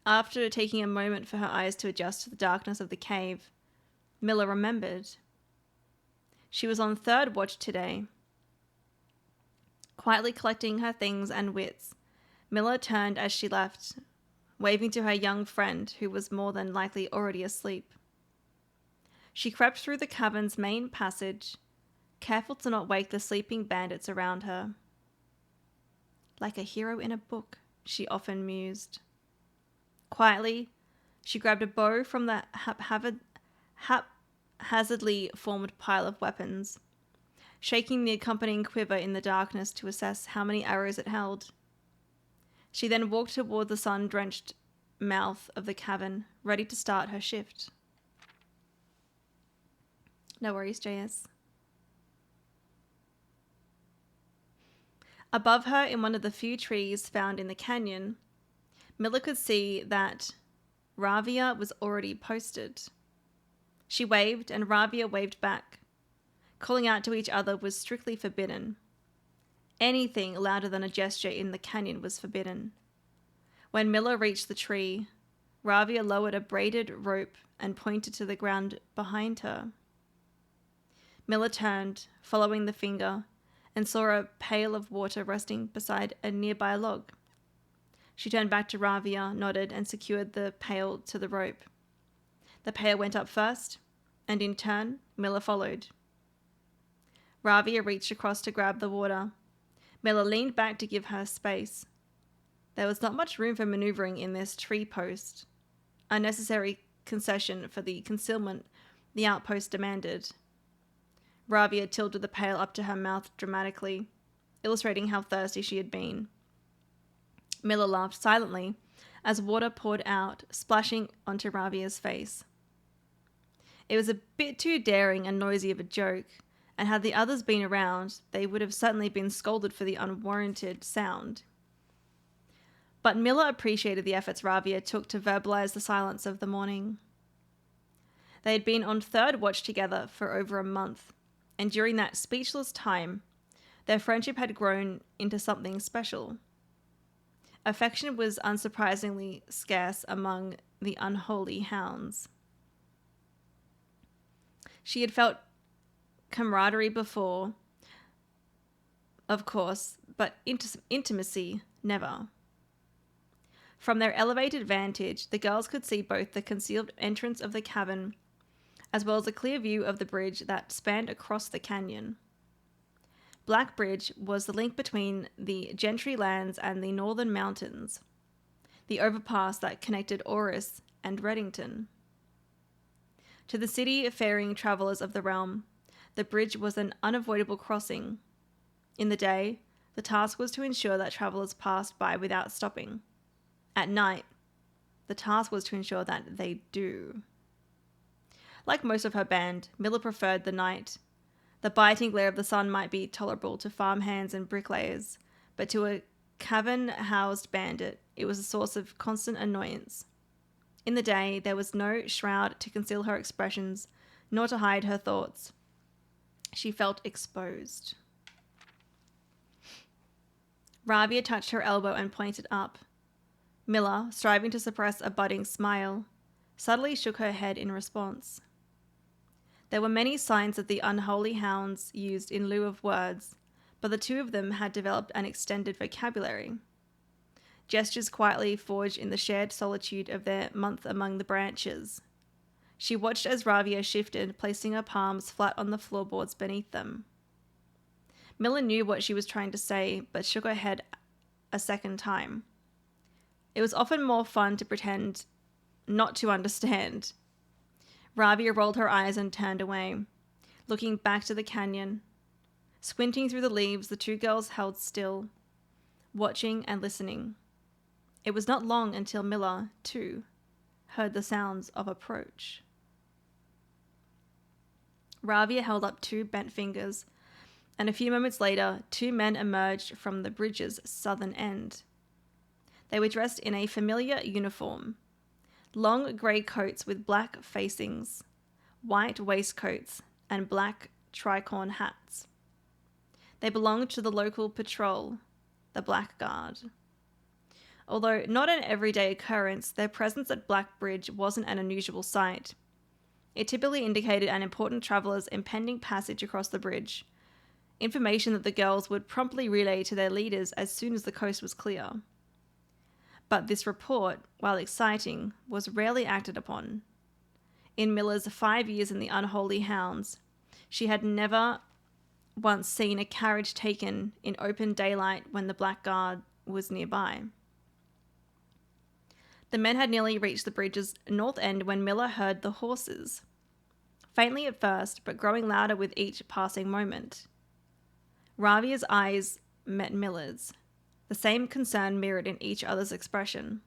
After taking a moment for her eyes to adjust to the darkness of the cave, Miller remembered. She was on third watch today. Quietly collecting her things and wits, Miller turned as she left, waving to her young friend who was more than likely already asleep. She crept through the cavern's main passage, careful to not wake the sleeping bandits around her. Like a hero in a book, she often mused. Quietly, she grabbed a bow from the haphazardly formed pile of weapons, shaking the accompanying quiver in the darkness to assess how many arrows it held. She then walked toward the sun-drenched mouth of the cavern, ready to start her shift. No worries, JS. Above her, in one of the few trees found in the canyon, Miller could see that Ravia was already posted. She waved, and Ravia waved back. Calling out to each other was strictly forbidden. Anything louder than a gesture in the canyon was forbidden. When Miller reached the tree, Ravia lowered a braided rope and pointed to the ground behind her. Miller turned, following the finger, and saw a pail of water resting beside a nearby log. She turned back to Ravia, nodded, and secured the pail to the rope. The pail went up first, and in turn, Miller followed. Ravia reached across to grab the water. Miller leaned back to give her space. There was not much room for maneuvering in this tree post, a necessary concession for the concealment the outpost demanded. Ravia tilted the pail up to her mouth dramatically, illustrating how thirsty she had been. Miller laughed silently as water poured out, splashing onto Ravia's face. It was a bit too daring and noisy of a joke, and had the others been around, they would have certainly been scolded for the unwarranted sound. But Miller appreciated the efforts Ravia took to verbalize the silence of the morning. They had been on third watch together for over a month, and during that speechless time, their friendship had grown into something special. Affection was unsurprisingly scarce among the unholy hounds. She had felt camaraderie before, of course, but intimacy never. From their elevated vantage, the girls could see both the concealed entrance of the cavern as well as a clear view of the bridge that spanned across the canyon. Black Bridge was the link between the Gentry lands and the northern mountains. the overpass that connected Orris and Reddington. To the city-faring travellers of the realm, the bridge was an unavoidable crossing. In the day, the task was to ensure that travellers passed by without stopping. At night, the task was to ensure that they do. Like most of her band, Miller preferred the night. The biting glare of the sun might be tolerable to farmhands and bricklayers, but to a cavern-housed bandit, it was a source of constant annoyance. In the day, there was no shroud to conceal her expressions, nor to hide her thoughts. She felt exposed. Ravia touched her elbow and pointed up. Miller, striving to suppress a budding smile, subtly shook her head in response. There were many signs that the unholy hounds used in lieu of words, but the two of them had developed an extended vocabulary. Gestures quietly forged in the shared solitude of their month among the branches. She watched as Ravia shifted, placing her palms flat on the floorboards beneath them. Miller knew what she was trying to say, but shook her head a second time. It was often more fun to pretend not to understand. Ravia rolled her eyes and turned away, looking back to the canyon. Squinting through the leaves, the two girls held still, watching and listening. It was not long until Miller, too, heard the sounds of approach. Ravia held up two bent fingers, and a few moments later, two men emerged from the bridge's southern end. They were dressed in a familiar uniform. Long grey coats with black facings, white waistcoats, and black tricorn hats. They belonged to the local patrol, the Black Guard. Although not an everyday occurrence, their presence at Black Bridge wasn't an unusual sight. It typically indicated an important traveller's impending passage across the bridge, information that the girls would promptly relay to their leaders as soon as the coast was clear. But this report, while exciting, was rarely acted upon. In Miller's 5 years in the Unholy Hounds, she had never once seen a carriage taken in open daylight when the Black Guard was nearby. The men had nearly reached the bridge's north end when Miller heard the horses, faintly at first, but growing louder with each passing moment. Ravia's eyes met Miller's. The same concern mirrored in each other's expression.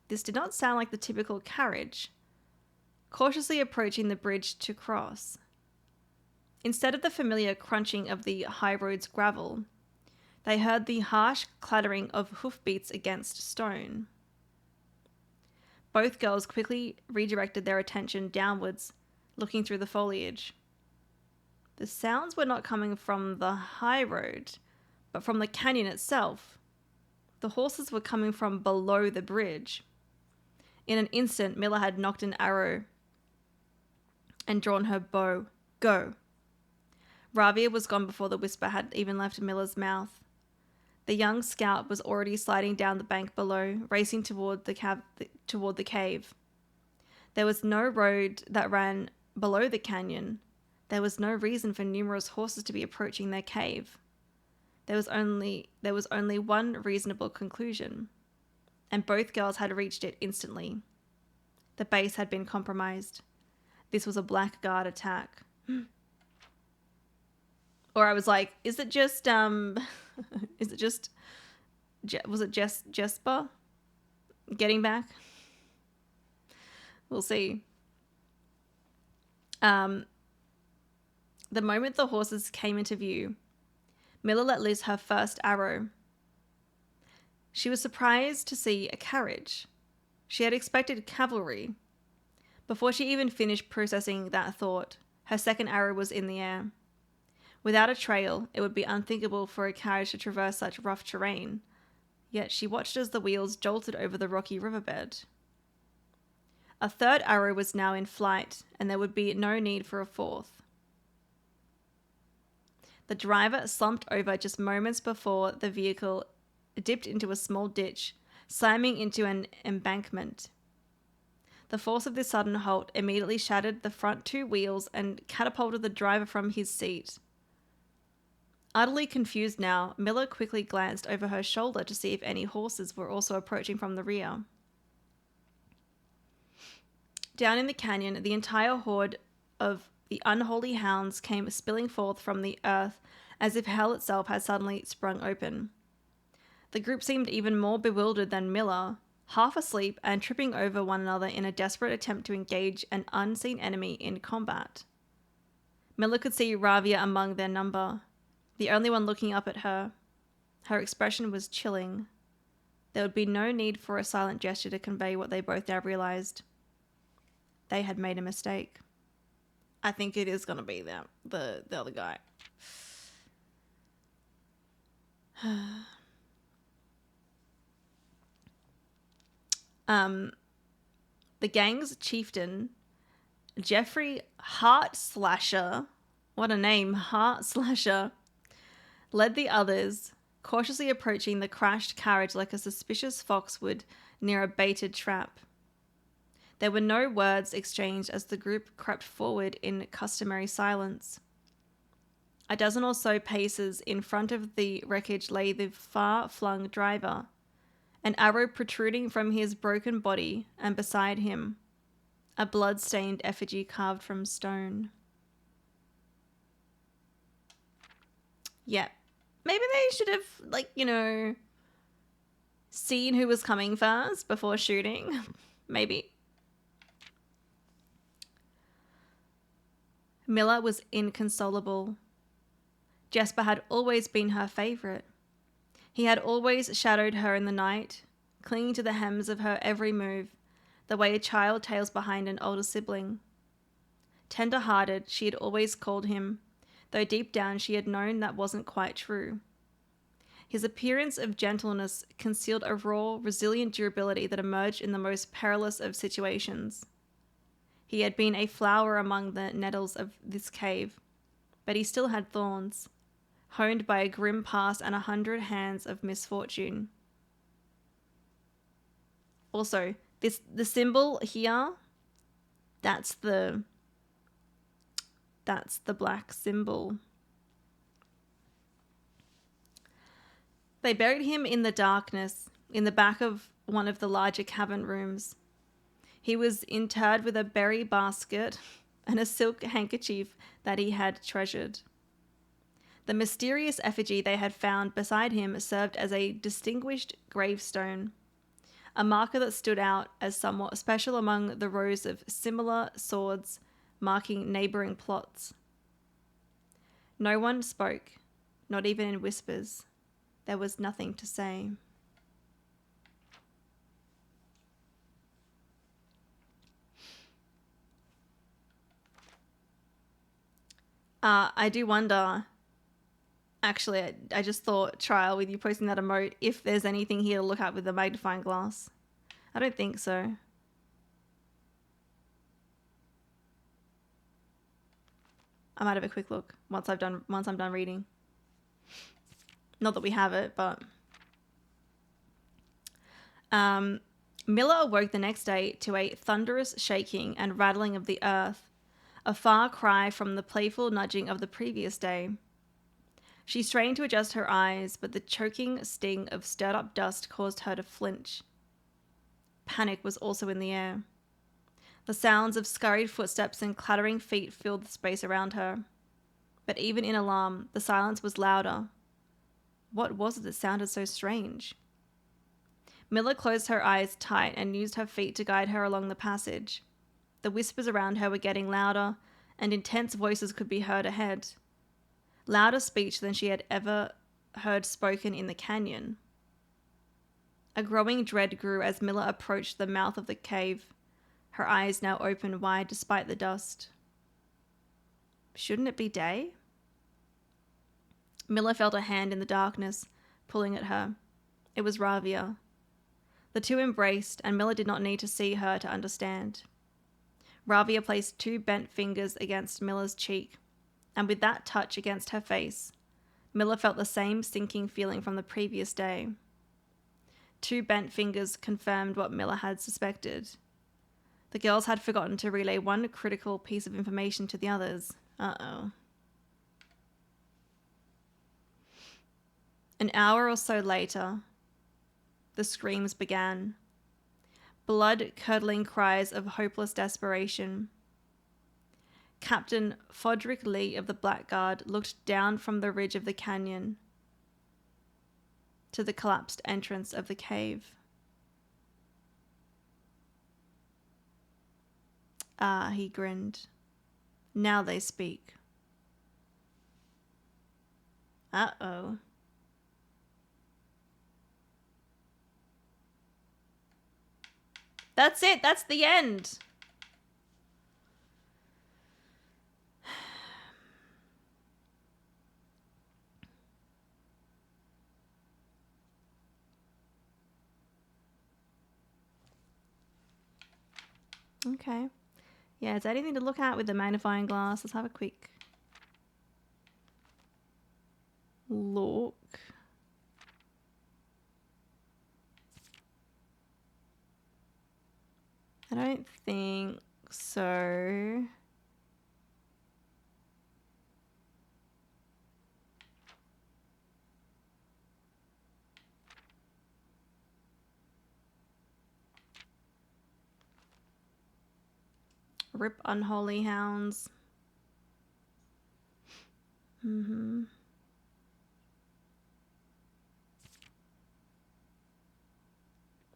This did not sound like the typical carriage, cautiously approaching the bridge to cross. Instead of the familiar crunching of the high road's gravel, they heard the harsh clattering of hoofbeats against stone. Both girls quickly redirected their attention downwards, looking through the foliage. The sounds were not coming from the high road, but from the canyon itself. The horses were coming from below the bridge. In an instant, Miller had nocked an arrow and drawn her bow. Go! Ravia was gone before the whisper had even left Miller's mouth. The young scout was already sliding down the bank below, racing toward the cave. There was no road that ran below the canyon. There was no reason for numerous horses to be approaching their cave. There was only one reasonable conclusion, and both girls had reached it instantly. The base had been compromised. This was a Black Guard attack. Or I was like, was it just Jesper getting back? We'll see. The moment the horses came into view, Miller let loose her first arrow. She was surprised to see a carriage. She had expected cavalry. Before she even finished processing that thought, her second arrow was in the air. Without a trail, it would be unthinkable for a carriage to traverse such rough terrain, yet she watched as the wheels jolted over the rocky riverbed. A third arrow was now in flight, and there would be no need for a fourth. The driver slumped over just moments before the vehicle dipped into a small ditch, slamming into an embankment. The force of this sudden halt immediately shattered the front two wheels and catapulted the driver from his seat. Utterly confused now, Miller quickly glanced over her shoulder to see if any horses were also approaching from the rear. Down in the canyon, the entire horde of the unholy hounds came spilling forth from the earth as if hell itself had suddenly sprung open. The group seemed even more bewildered than Miller, half asleep and tripping over one another in a desperate attempt to engage an unseen enemy in combat. Miller could see Ravia among their number, the only one looking up at her. Her expression was chilling. There would be no need for a silent gesture to convey what they both now realized. They had made a mistake. I think it is going to be them, the other guy. The gang's chieftain, Jeffrey Heart Slasher, what a name, Heart Slasher, led the others, cautiously approaching the crashed carriage like a suspicious fox would near a baited trap. There were no words exchanged as the group crept forward in customary silence. A dozen or so paces in front of the wreckage lay the far-flung driver, an arrow protruding from his broken body, and beside him, a blood-stained effigy carved from stone. Yeah. Maybe they should have, seen who was coming first before shooting. Maybe. Miller was inconsolable. Jesper had always been her favourite. He had always shadowed her in the night, clinging to the hems of her every move, the way a child tails behind an older sibling. Tender-hearted, she had always called him, though deep down she had known that wasn't quite true. His appearance of gentleness concealed a raw, resilient durability that emerged in the most perilous of situations. He had been a flower among the nettles of this cave, but he still had thorns, honed by a grim past and 100 hands of misfortune. Also, the symbol here, that's the black symbol. They buried him in the darkness, in the back of one of the larger cavern rooms. He was interred with a berry basket and a silk handkerchief that he had treasured. The mysterious effigy they had found beside him served as a distinguished gravestone, a marker that stood out as somewhat special among the rows of similar swords marking neighbouring plots. No one spoke, not even in whispers. There was nothing to say. I do wonder, actually, I just thought, Trial, with you posting that emote, if there's anything here to look at with the magnifying glass. I don't think so. I might have a quick look once I'm done reading. Not that we have it, but Miller awoke the next day to a thunderous shaking and rattling of the earth, a far cry from the playful nudging of the previous day. She strained to adjust her eyes, but the choking sting of stirred-up dust caused her to flinch. Panic was also in the air. The sounds of scurried footsteps and clattering feet filled the space around her. But even in alarm, the silence was louder. What was it that sounded so strange? Miller closed her eyes tight and used her feet to guide her along the passage. The whispers around her were getting louder, and intense voices could be heard ahead. Louder speech than she had ever heard spoken in the canyon. A growing dread grew as Miller approached the mouth of the cave, her eyes now open wide despite the dust. Shouldn't it be day? Miller felt a hand in the darkness, pulling at her. It was Ravia. The two embraced, and Miller did not need to see her to understand. Ravia placed 2 bent fingers against Miller's cheek, and with that touch against her face, Miller felt the same sinking feeling from the previous day. 2 bent fingers confirmed what Miller had suspected. The girls had forgotten to relay one critical piece of information to the others. Uh-oh. An hour or so later, the screams began. Blood-curdling cries of hopeless desperation. Captain Fodrick Lee of the Blackguard looked down from the ridge of the canyon to the collapsed entrance of the cave. Ah, he grinned. Now they speak. Uh-oh. That's it. That's the end. Okay. Yeah, is there anything to look at with the magnifying glass? Let's have a quick look. I don't think so. Rip unholy hounds.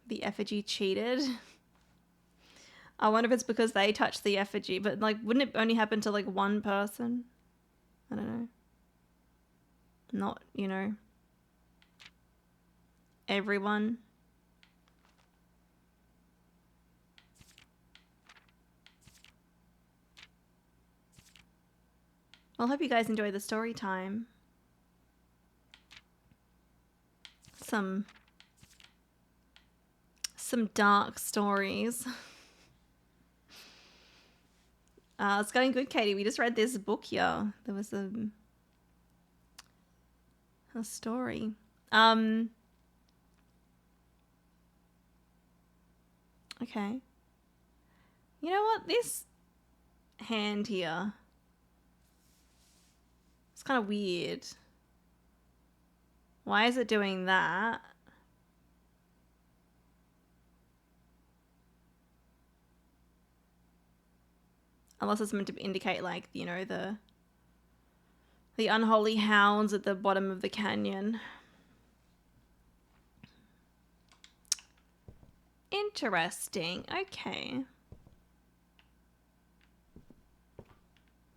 The effigy cheated. I wonder if it's because they touched the effigy, but like, wouldn't it only happen to like one person? I don't know. Not, you know, everyone. Well, I hope you guys enjoy the story time. Some dark stories. It's going good, Katie. We just read this book here. There was a story. Okay. You know what? This hand here, it's kind of weird. Why is it doing that? Unless it's meant to indicate, like, you know, the unholy hounds at the bottom of the canyon. Interesting. Okay.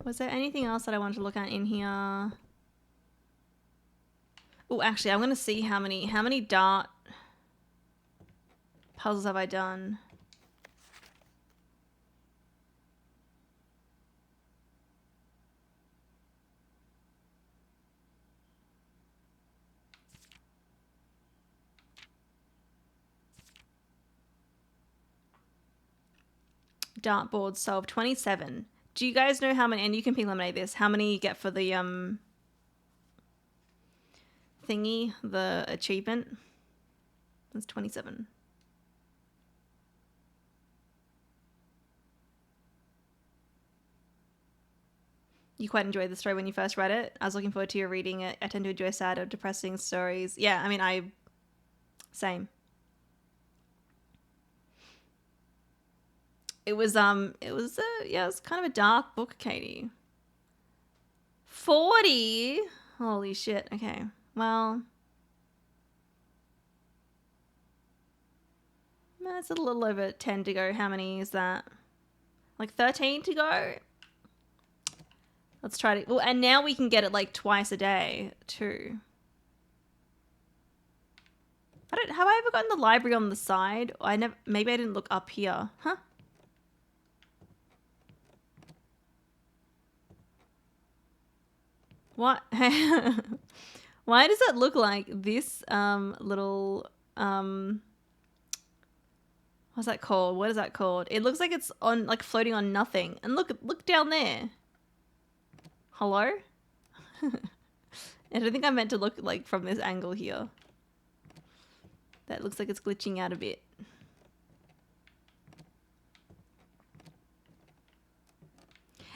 Was there anything else that I wanted to look at in here? Oh, actually, I'm going to see how many dart puzzles have I done. Dartboard solved 27. Do you guys know how many, and you can ping lemonade this, how many you get for the thingy, the achievement? That's 27. You quite enjoyed the story when you first read it. I was looking forward to your reading it. I tend to enjoy sad or depressing stories. Yeah, I mean, same. It was kind of a dark book, Katie. 40? Holy shit. Okay. Well, that's a little over 10 to go. How many is that? Like 13 to go? Let's try to... Well, and now we can get it like twice a day too. Have I ever gotten the library on the side? Maybe I didn't look up here. Huh? What? Why does it look like this little what's that called? What is that called? It looks like it's on like floating on nothing. And look down there. Hello? And I think I meant to look like from this angle here. That looks like it's glitching out a bit.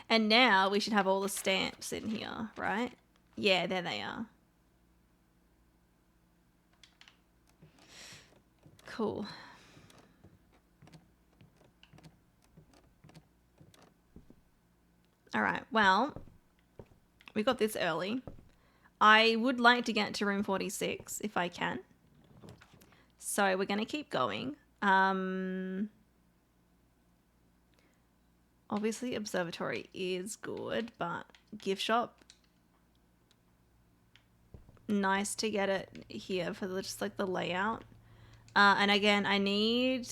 And now we should have all the stamps in here, right? Yeah, there they are. Cool. All right, well, we got this early. I would like to get to room 46 if I can. So we're going to keep going. Obviously, observatory is good, but gift shop, nice to get it here for just like the layout. And again, I need...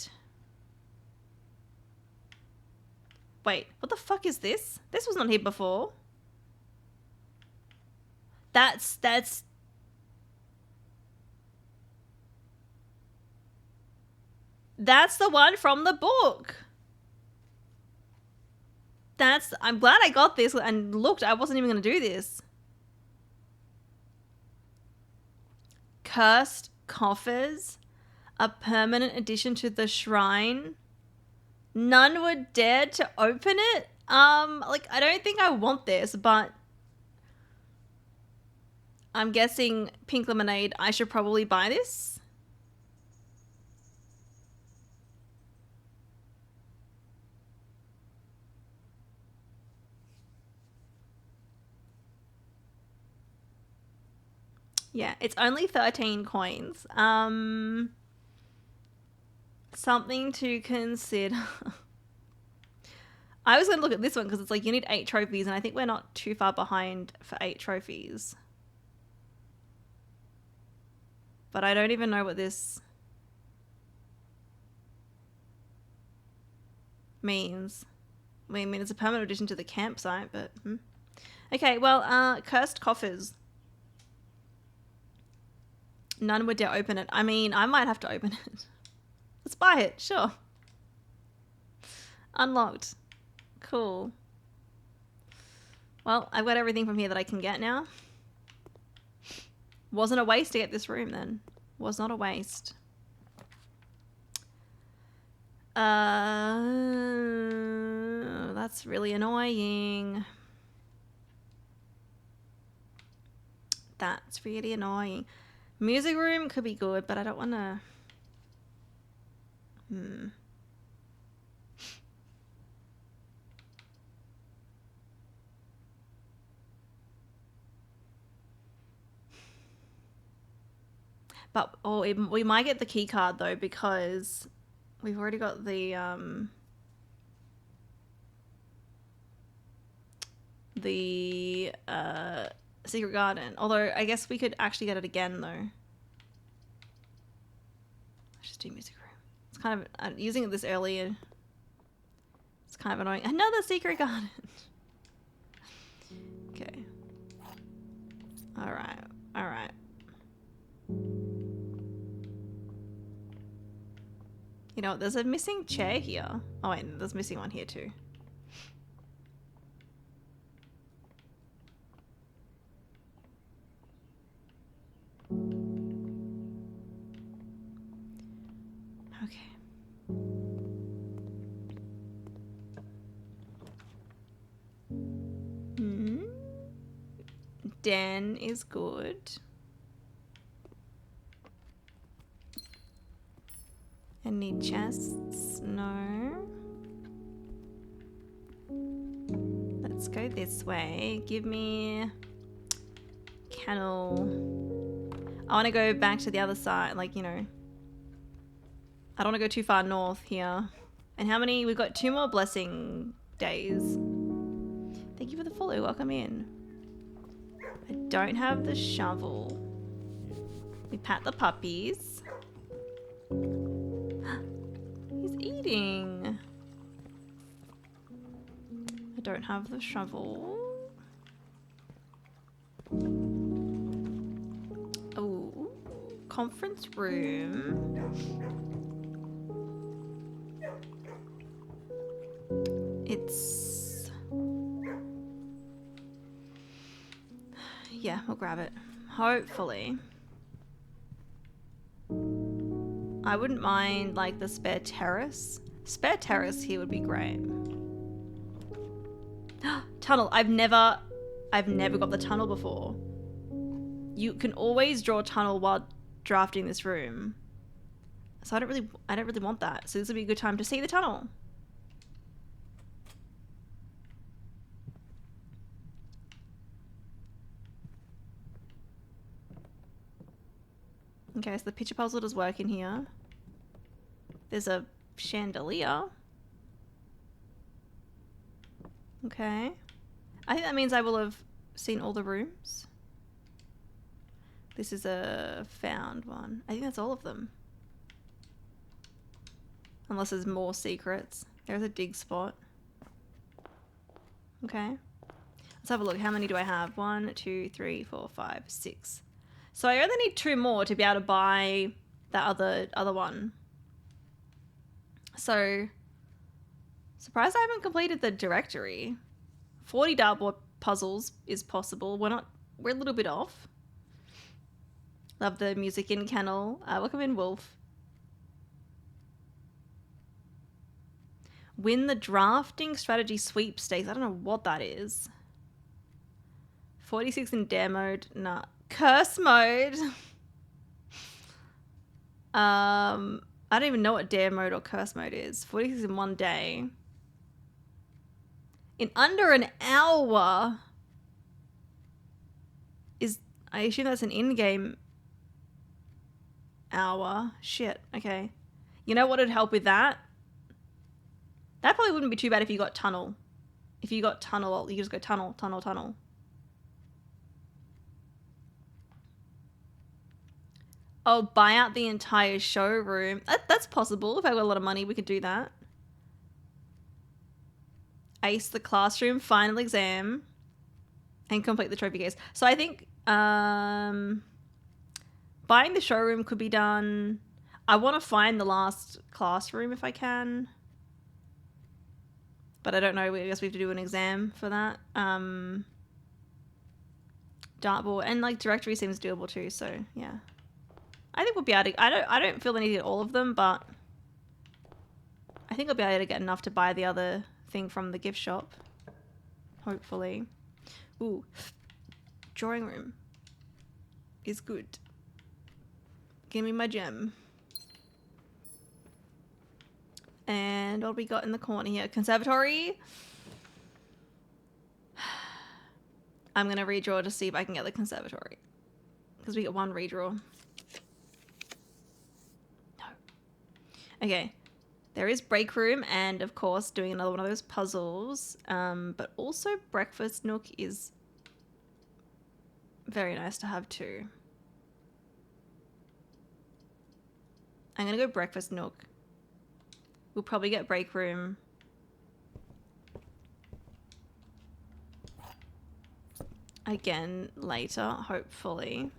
Wait, what the fuck is this? This was not here before. That's the one from the book. I'm glad I got this and looked, I wasn't even going to do this. Cursed coffers, a permanent addition to the shrine. None would dare to open it. Like, I don't think I want this, but I'm guessing pink lemonade, I should probably buy this. Yeah, it's only 13 coins. Something to consider. I was going to look at this one because it's like you need 8 trophies, and I think we're not too far behind for 8 trophies. But I don't even know what this means. I mean, it's a permanent addition to the campsite, but... Okay, well, cursed coffers. None would dare open it. I mean, I might have to open it. Let's buy it, sure. Unlocked. Cool. Well, I've got everything from here that I can get now. Wasn't a waste to get this room then. Was not a waste. That's really annoying. That's really annoying. Music room could be good, but I don't want to... But we might get the key card though, because we've already got the secret garden. Although I guess we could actually get it again though. Let's just do music room. It's kind of using it this early. It's kind of annoying. Another secret garden. Okay. All right. All right. You know, there's a missing chair here. Oh wait, there's missing one here too. Okay. Den is good. Any chests? No. Let's go this way. Give me kennel. I want to go back to the other side, like, you know. I don't want to go too far north here. And how many? We've got 2 more blessing days. Thank you for the follow. Welcome in. I don't have the shovel. We pat the puppies. He's eating. I don't have the shovel. Oh, conference room. It's... Yeah, we'll grab it. Hopefully. I wouldn't mind, like, the spare terrace. Spare terrace here would be great. Tunnel. I've never got the tunnel before. You can always draw a tunnel while drafting this room. So I don't really want that. So this would be a good time to see the tunnel. Okay, so the picture puzzle does work in here. There's a chandelier. Okay. I think that means I will have seen all the rooms. This is a found one. I think that's all of them. Unless there's more secrets. There's a dig spot. Okay. Let's have a look. How many do I have? 1, 2, 3, 4, 5, 6. So I only need 2 more to be able to buy that other one. So, surprised I haven't completed the directory. 40 dartboard puzzles is possible. We're a little bit off. Love the music in Kennel. Welcome in, Wolf. Win the drafting strategy sweepstakes. I don't know what that is. 46 in dare mode. Nah. Curse mode. I don't even know what dare mode or curse mode is. 46 in 1 day. In under an hour. I assume that's an in-game hour. Shit. Okay. You know what would help with that? That probably wouldn't be too bad if you got tunnel. If you got tunnel, you just go tunnel, tunnel, tunnel. Oh, buy out the entire showroom. That's possible. If I got a lot of money, we could do that. Ace the classroom, final exam, and complete the trophy case. So I think buying the showroom could be done. I want to find the last classroom if I can. But I don't know. I guess we have to do an exam for that. Dartboard and like directory seems doable too. So yeah. I think we'll be able to. I don't feel the need to get all of them, but I think I'll be able to get enough to buy the other thing from the gift shop. Hopefully. Ooh. Drawing room is good. Give me my gem. And what have we got in the corner here? Conservatory. I'm going to redraw to see if I can get the conservatory. Because we get 1 redraw. No. Okay. There is break room and, of course, doing another one of those puzzles. But also breakfast nook is very nice to have too. I'm going to go breakfast nook. We'll probably get break room. Again later, hopefully.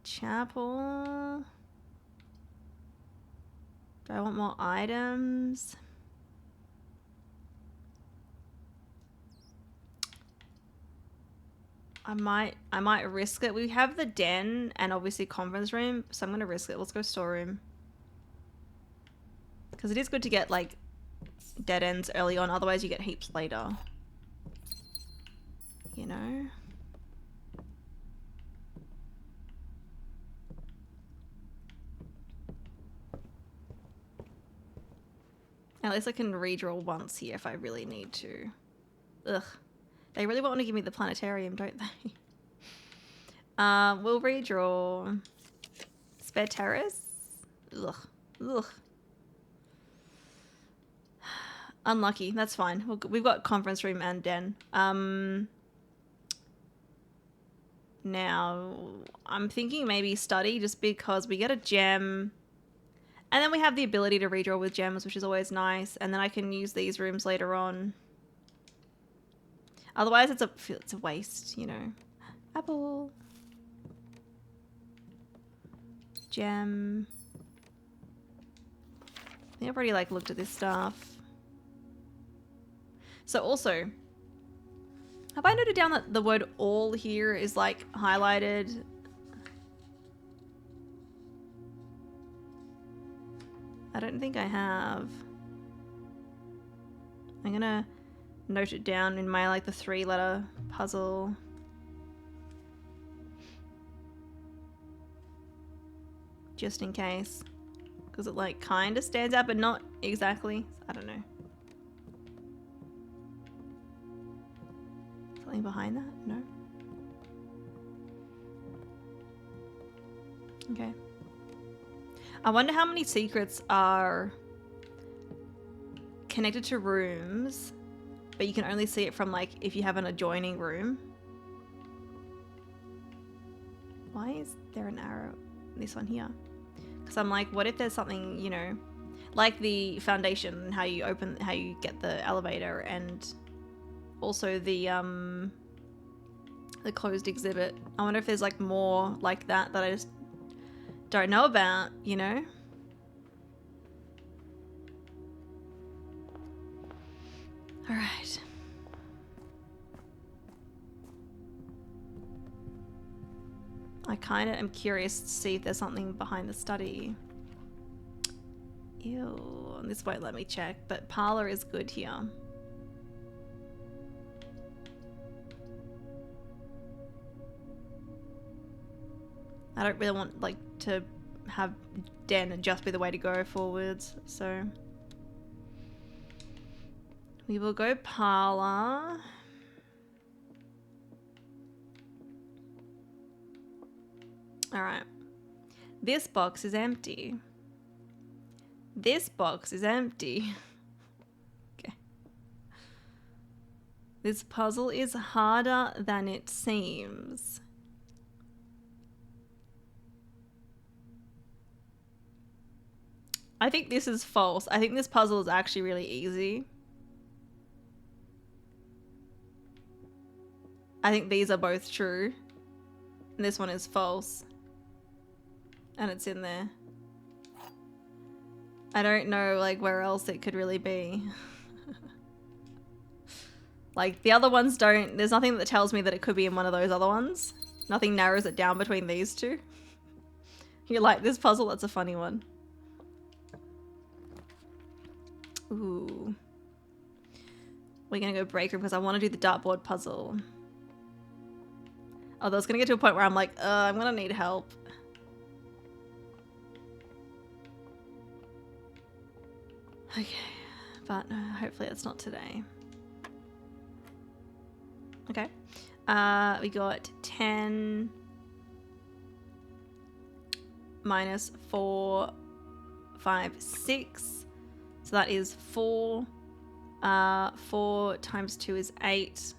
Chapel. Do I want more items? I might risk it. We have the den and obviously conference room, so I'm gonna risk it. Let's go storeroom. Because it is good to get like dead ends early on, otherwise you get heaps later. You know? At least I can redraw once here if I really need to. Ugh. They really want to give me the planetarium, don't they? We'll redraw. Spare terrace? Ugh. Ugh. Unlucky. That's fine. We've got conference room and den. Now, I'm thinking maybe study just because we get a gem. And then we have the ability to redraw with gems, which is always nice. And then I can use these rooms later on. Otherwise, it's a waste, you know. Apple. Gem. I think I've already like looked at this stuff. So also, have I noted down that the word all here is like highlighted? I don't think I have. I'm gonna note it down in my like the 3-letter puzzle. Just in case. Because it like kind of stands out, but not exactly. I don't know. Something behind that? No. Okay. I wonder how many secrets are connected to rooms, but you can only see it from like if you have an adjoining room. Why is there an arrow? This one here. Because I'm like, what if there's something, you know, like the foundation, how you get the elevator, and also the closed exhibit. I wonder if there's like more like that I just don't know about, you know? All right. I kind of am curious to see if there's something behind the study. Ew, this won't let me check, but parlor is good here. I don't really want like to have Den just be the way to go forwards, so we will go parlor. All right. This box is empty. This box is empty. Okay. This puzzle is harder than it seems. I think this is false. I think this puzzle is actually really easy. I think these are both true. And this one is false. And it's in there. I don't know like where else it could really be. Like the other ones don't, there's nothing that tells me that it could be in one of those other ones. Nothing narrows it down between these two. You're like, this puzzle, that's a funny one. Ooh. We're gonna go break room because I want to do the dartboard puzzle. Although it's gonna get to a point where I'm like, I'm gonna need help. Okay, but hopefully it's not today. Okay, we got 10 minus 4, 5, 6. So that is 4. 4 times 2 is 8.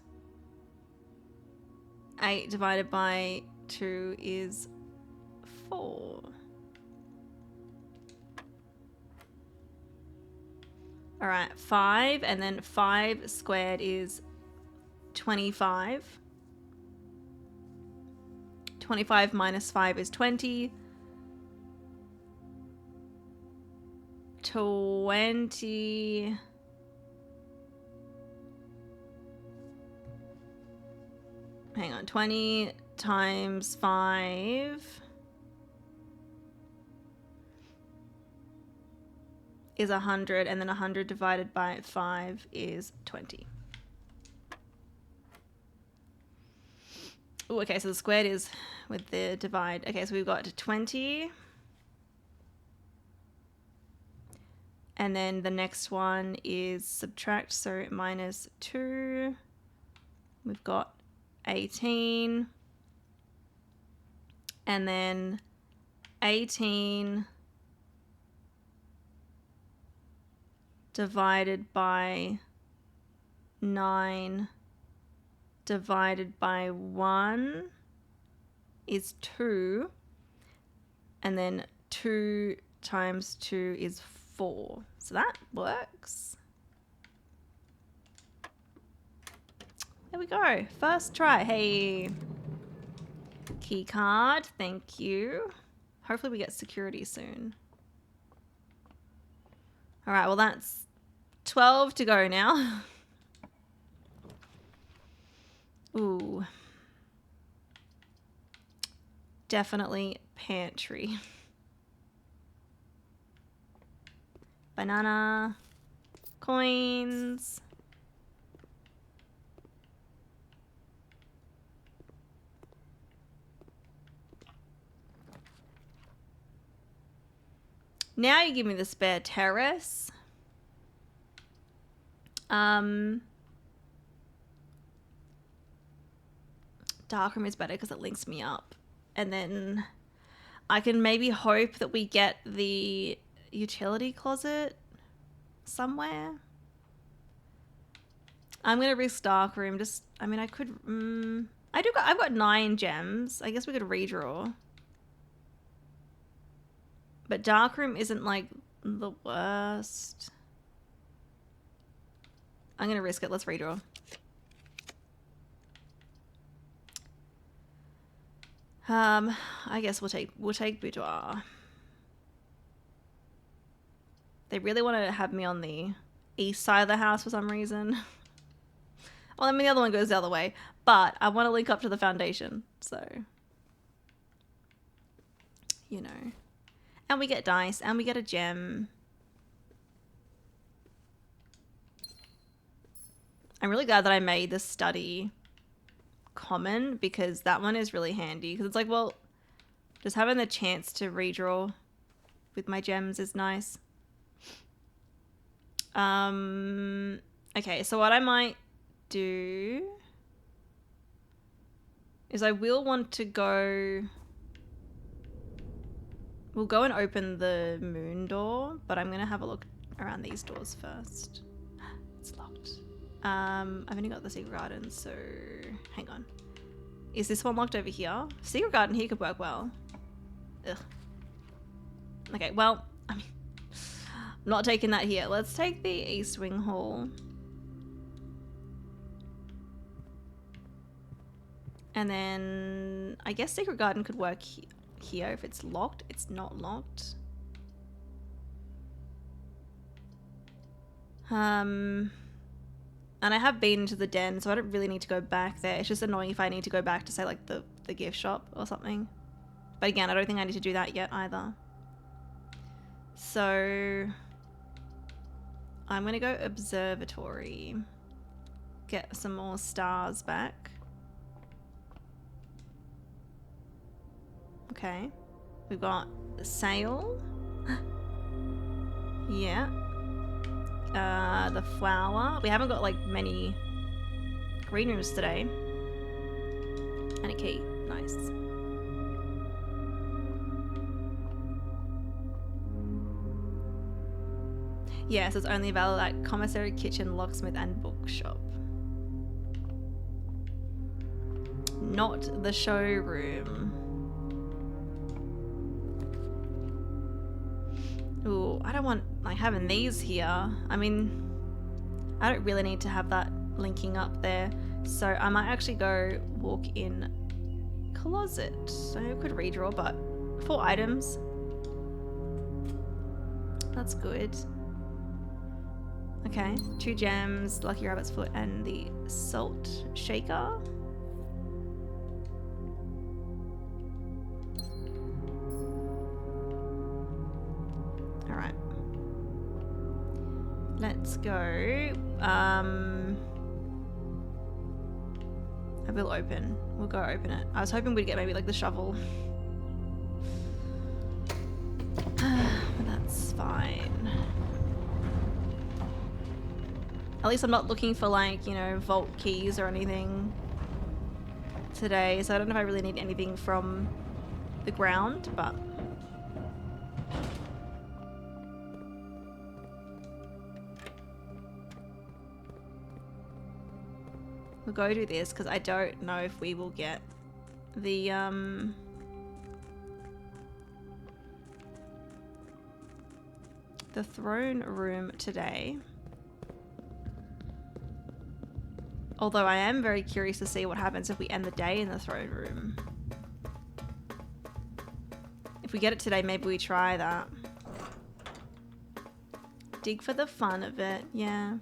8 divided by 2 is 4. All right, 5, and then 5 squared is 25. 25 minus 5 is 20. 20. Hang on, 20 times 5 is 100, and then 100 divided by 5 is 20. Oh, okay, so the squared is with the divide. Okay, so we've got 20. And then the next one is subtract, so minus 2. We've got 18. And then 18 divided by 9 divided by 1 is 2. And then 2 times 2 is 4. So that works. There we go. First try. Hey. Key card. Thank you. Hopefully we get security soon. All right. Well, that's 12 to go now. Ooh. Definitely pantry. Banana. Coins. Now you give me the spare terrace. Darkroom is better because it links me up. And then I can maybe hope that we get the utility closet somewhere. I'm going to risk Darkroom. I mean, I could... I've got 9 gems. I guess we could redraw. But Darkroom isn't, like, the worst. I'm going to risk it. Let's redraw. I guess we'll take boudoir. They really want to have me on the east side of the house for some reason. Well, I mean, the other one goes the other way, but I want to link up to the foundation, so you know. And we get dice, and we get a gem. I'm really glad that I made the study common, because that one is really handy, because it's like, well, just having the chance to redraw with my gems is nice. Okay, so what I might do is I will want to go... We'll go and open the moon door, but I'm going to have a look around these doors first. It's locked. I've only got the secret garden, so hang on. Is this one locked over here? Secret garden here could work well. Ugh. Okay, well, I mean, I'm not taking that here. Let's take the East Wing Hall. And then I guess secret garden could work here if it's locked. It's not locked. And I have been to the den, so I don't really need to go back there. It's just annoying if I need to go back to, say, like, the gift shop or something. But again, I don't think I need to do that yet either. So I'm going to go observatory. Get some more stars back. Okay. We've got the sail. Yeah. The flower. We haven't got, like, many green rooms today. And a key. Nice. Yeah, so it's only available at commissary, kitchen, locksmith, and bookshop. Not the showroom. Ooh, I don't want, like, having these here. I mean, I don't really need to have that linking up there. So I might actually go walk in closet. So I could redraw, but 4 items. That's good. Okay, 2 gems, lucky rabbit's foot, and the salt shaker. Alright. Let's go. I will open. We'll go open it. I was hoping we'd get maybe like the shovel. But that's fine. At least I'm not looking for, like, you know, vault keys or anything today, so I don't know if I really need anything from the ground, but we'll go do this because I don't know if we will get the throne room today. Although I am very curious to see what happens if we end the day in the throne room. If we get it today, maybe we try that. Dig for the fun of it, yeah.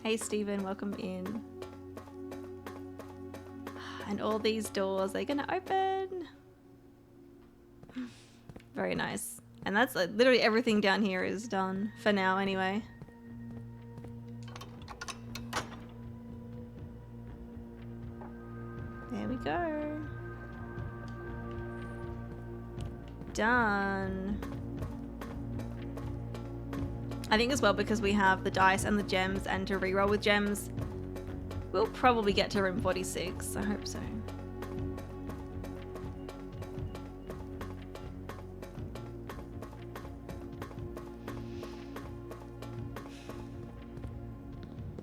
Hey Stephen, welcome in. And all these doors, they're gonna open. Very nice. And that's like, literally everything down here is done for now anyway. There we go. done. I think as well because we have the dice and the gems and to reroll with gems, we'll probably get to room 46. I hope so.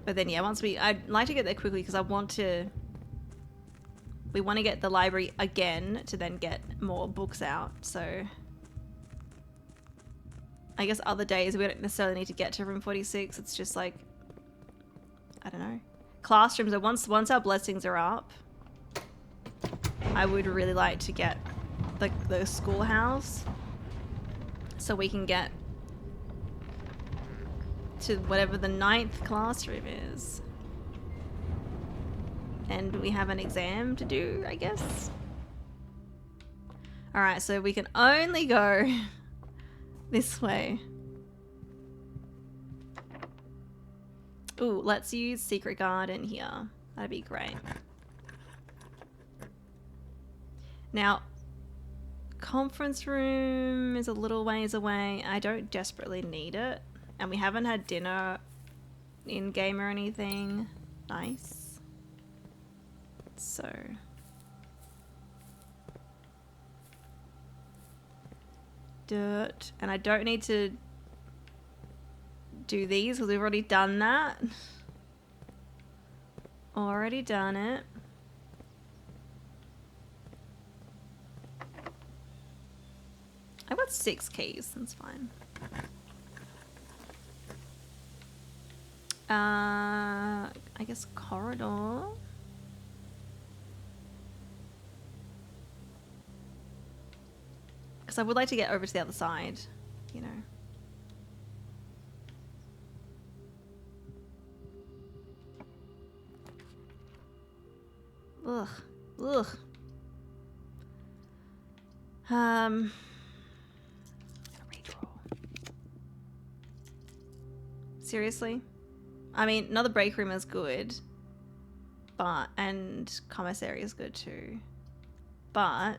But then yeah, I'd like to get there quickly because we want to get the library again to then get more books out. So I guess other days we don't necessarily need to get to room 46. It's just like, I don't know. Classrooms, once our blessings are up, I would really like to get the schoolhouse so we can get to whatever the 9th classroom is. And we have an exam to do, I guess. Alright, so we can only go this way. Ooh, let's use Secret Garden here. That'd be great. Now, conference room is a little ways away. I don't desperately need it. And we haven't had dinner in game or anything. Nice. So dirt. And I don't need to do these because we've already done that. Already done it. I've got 6 keys. That's fine. I guess corridor. Because I would like to get over to the other side, you know. Ugh. Ugh. Redraw. Seriously? I mean, another break room is good, but, and commissary is good too, but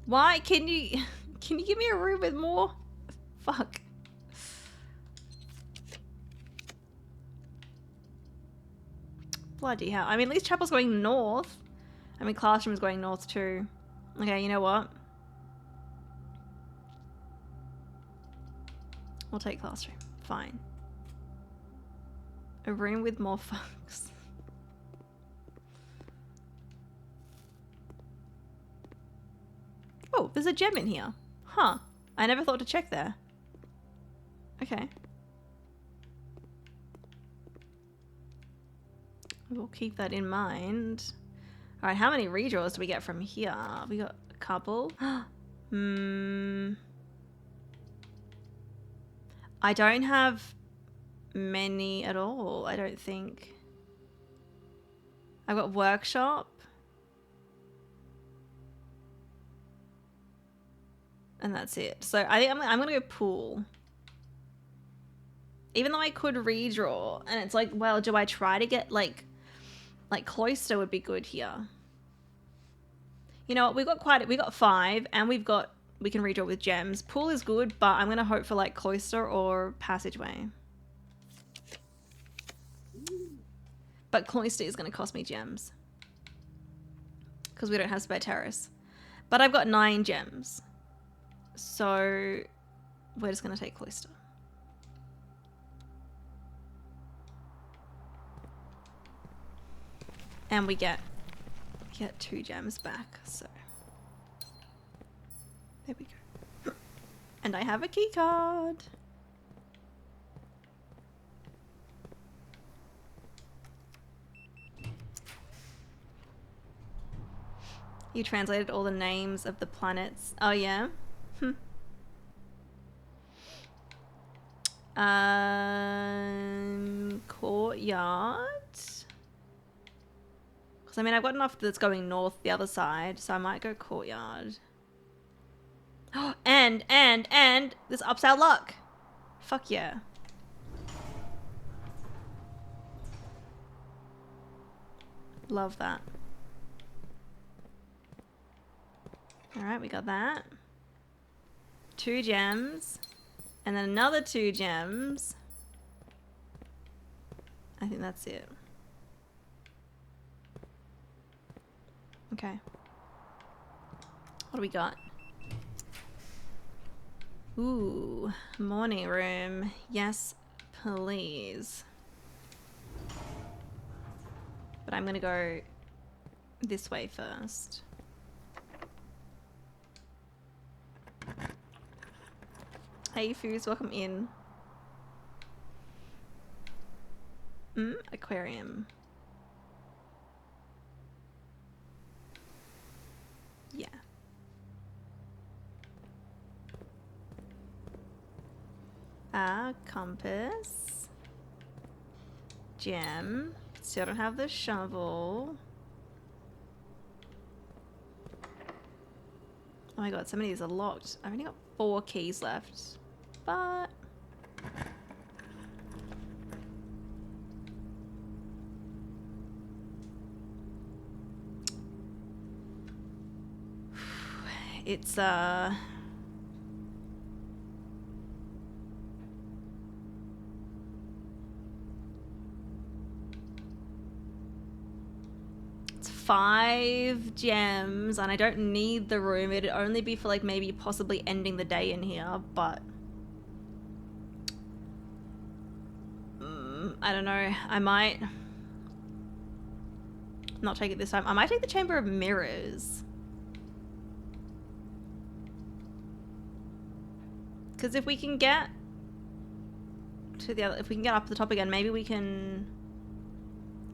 why can you give me a room with more? Fuck. Bloody hell. I mean, at least chapel's going north. I mean, classroom's going north too. Okay, you know what? We'll take classroom. Fine. A room with more fucks. Oh, there's a gem in here. Huh. I never thought to check there. Okay. We'll keep that in mind. Alright, how many redraws do we get from here? We got a couple. I don't have many at all, I don't think. I've got workshop. And that's it. So I think I'm gonna go pool. Even though I could redraw, and it's like, well, do I try to get like cloister would be good here. You know what, we got 5, and we can redraw with gems. Pool is good, but I'm gonna hope for like cloister or passageway. But cloister is gonna cost me gems. Because we don't have spare terrace. But I've got 9 gems. So we're just gonna take cloister. And we get 2 gems back, so there we go. And I have a key card. You translated all the names of the planets. Oh yeah? Courtyard? Because I mean, I've got enough that's going north the other side, so I might go courtyard. Oh, and this ups our luck. Fuck yeah. Love that. Alright, we got that. 2 gems. And then another 2 gems. I think that's it. Okay. What do we got? Ooh, morning room. Yes, please. But I'm gonna go this way first. Hey Foos, welcome in. Aquarium. Yeah. Compass. Gem. Still don't have the shovel. Oh my god, some of these are locked. I've only got 4 keys left. But... it's, it's 5 gems, and I don't need the room. It'd only be for, like, maybe possibly ending the day in here, but... I don't know. I might... not take it this time. I might take the Chamber of Mirrors. Because if we can get to the other... if we can get up to the top again, maybe we can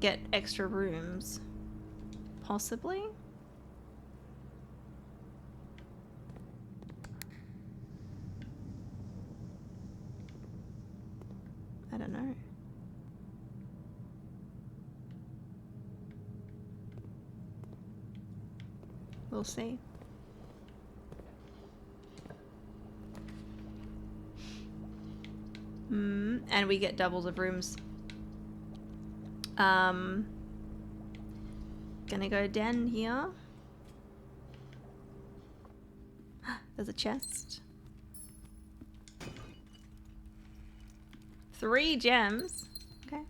get extra rooms. Possibly? I don't know. We'll see. And we get doubles of rooms. Gonna go down here. There's a chest. 3 gems. Okay.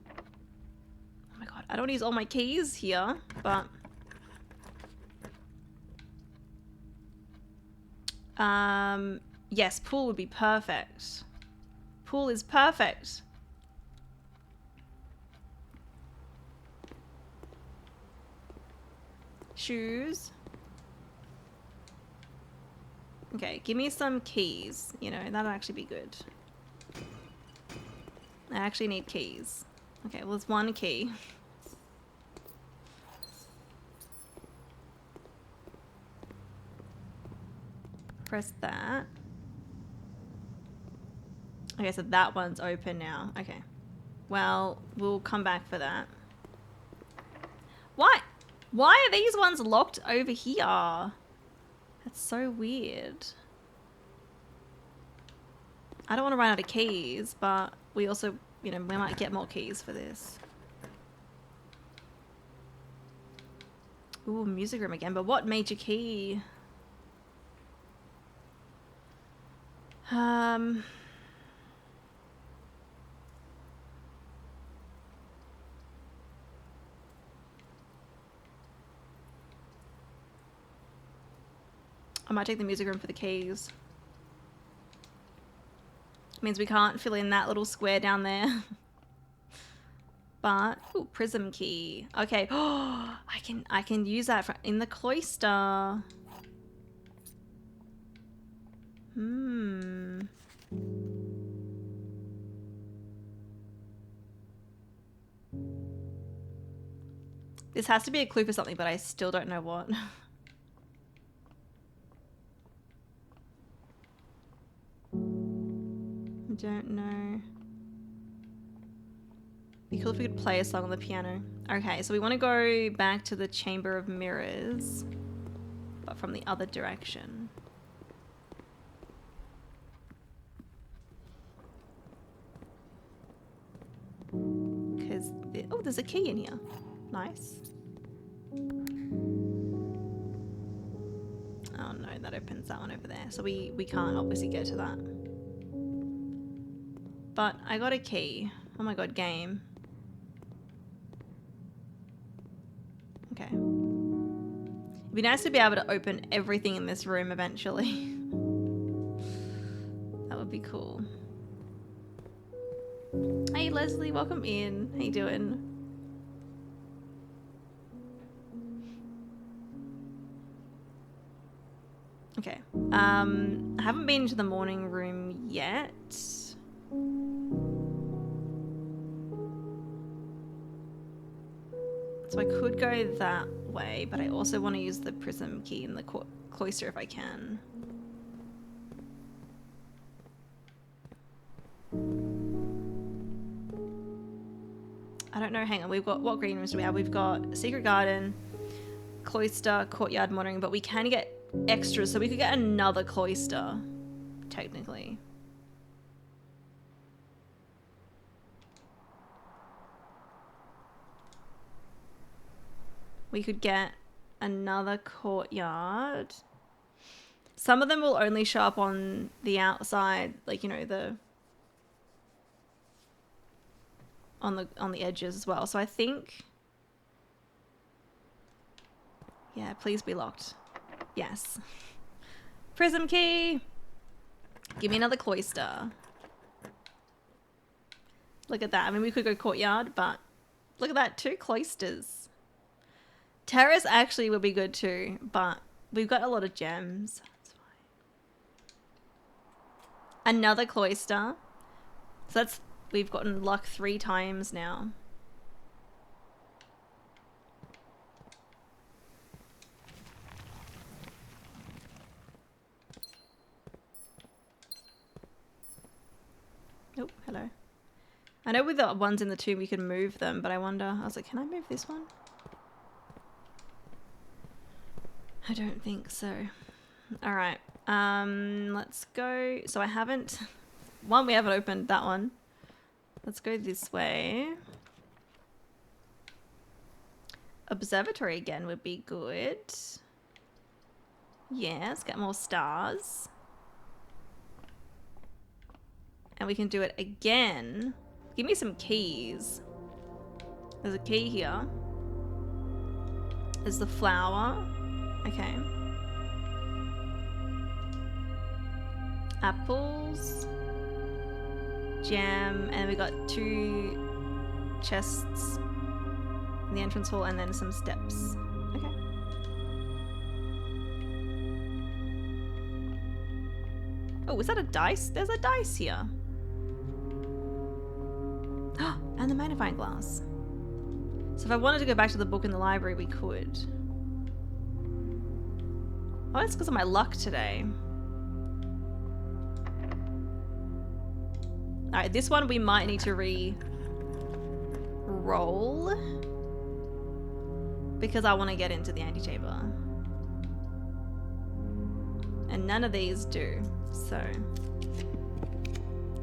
Oh my god, I don't use all my keys here, but... yes, pool would be perfect. Pool is perfect. Shoes. Okay, give me some keys. You know, that'll actually be good. I actually need keys. Okay, well, there's 1 key. Press that. Okay, so that one's open now. Okay. Well, we'll come back for that. What? Why are these ones locked over here? That's so weird. I don't want to run out of keys, but we also, you know, we might get more keys for this. Ooh, music room again, but what major key? I might take the music room for the keys. Means we can't fill in that little square down there. But, ooh, prism key. Okay. Oh, I can use that for, in the cloister. This has to be a clue for something, but I still don't know what. I don't know. Be cool if we could play a song on the piano. Okay, so we want to go back to the Chamber of Mirrors, but from the other direction. Because Oh, there's a key in here. Nice. Oh no, that opens that one over there. So we can't obviously get to that. But I got a key. Oh my god, game. Okay. It'd be nice to be able to open everything in this room eventually. That would be cool. Hey Leslie, welcome in. How you doing? Okay. I haven't been to the morning room yet. So I could go that way, but I also want to use the prism key in the cloister if I can. I don't know, hang on, we've got, what green rooms do we have? We've got Secret Garden, Cloister, Courtyard, Morning, but we can get extras, so we could get another cloister, technically. We could get another courtyard. Some of them will only show up on the outside, like, you know, on the edges as well. So I think, yeah, please be locked. Yes. Prism key. Give me another cloister. Look at that. I mean, we could go courtyard, but look at that, 2 cloisters. Terrace actually would be good too, but we've got a lot of gems. That's fine. Another cloister. So that's, we've gotten luck 3 times now. Oh, hello. I know with the ones in the tomb we can move them, but I wonder, I was like, can I move this one? I don't think so. All right, let's go. So I haven't, we haven't opened that one. Let's go this way. Observatory again would be good. Yeah, let's get more stars. And we can do it again. Give me some keys. There's a key here. There's the flower. Okay. Apples. Jam. And we got 2 chests in the entrance hall and then some steps. Okay. Oh, is that a dice? There's a dice here. And the magnifying glass. So if I wanted to go back to the book in the library, we could. Oh, that's because of my luck today. Alright, this one we might need to re-roll. Because I want to get into the antechamber. And none of these do. So.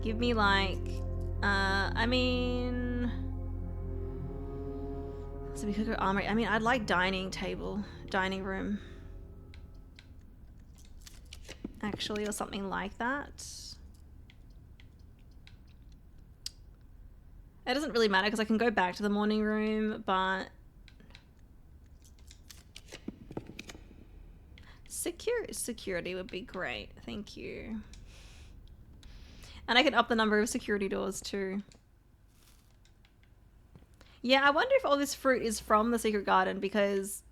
Give me like... I mean... So we could go armory. I mean, I'd like dining room. Actually, or something like that. It doesn't really matter because I can go back to the morning room, but... Security would be great. Thank you. And I can up the number of security doors too. Yeah, I wonder if all this fruit is from the secret garden because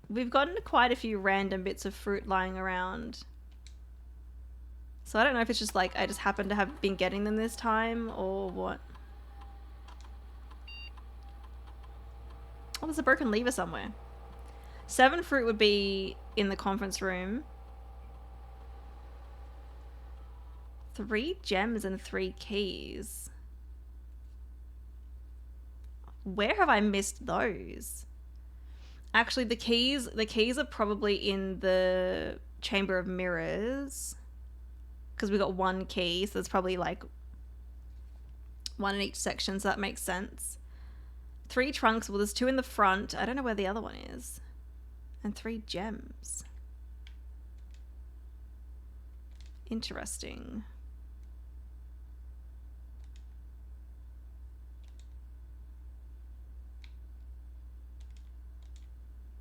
we've gotten quite a few random bits of fruit lying around. So I don't know if it's just like I just happen to have been getting them this time or what. Oh, there's a broken lever somewhere. 7 fruit would be in the conference room. 3 gems and 3 keys. Where have I missed those? Actually, the keys are probably in the Chamber of Mirrors. Because we got 1 key, so there's probably like 1 in each section, so that makes sense. 3 trunks. Well, there's 2 in the front. I don't know where the other one is. And 3 gems. Interesting.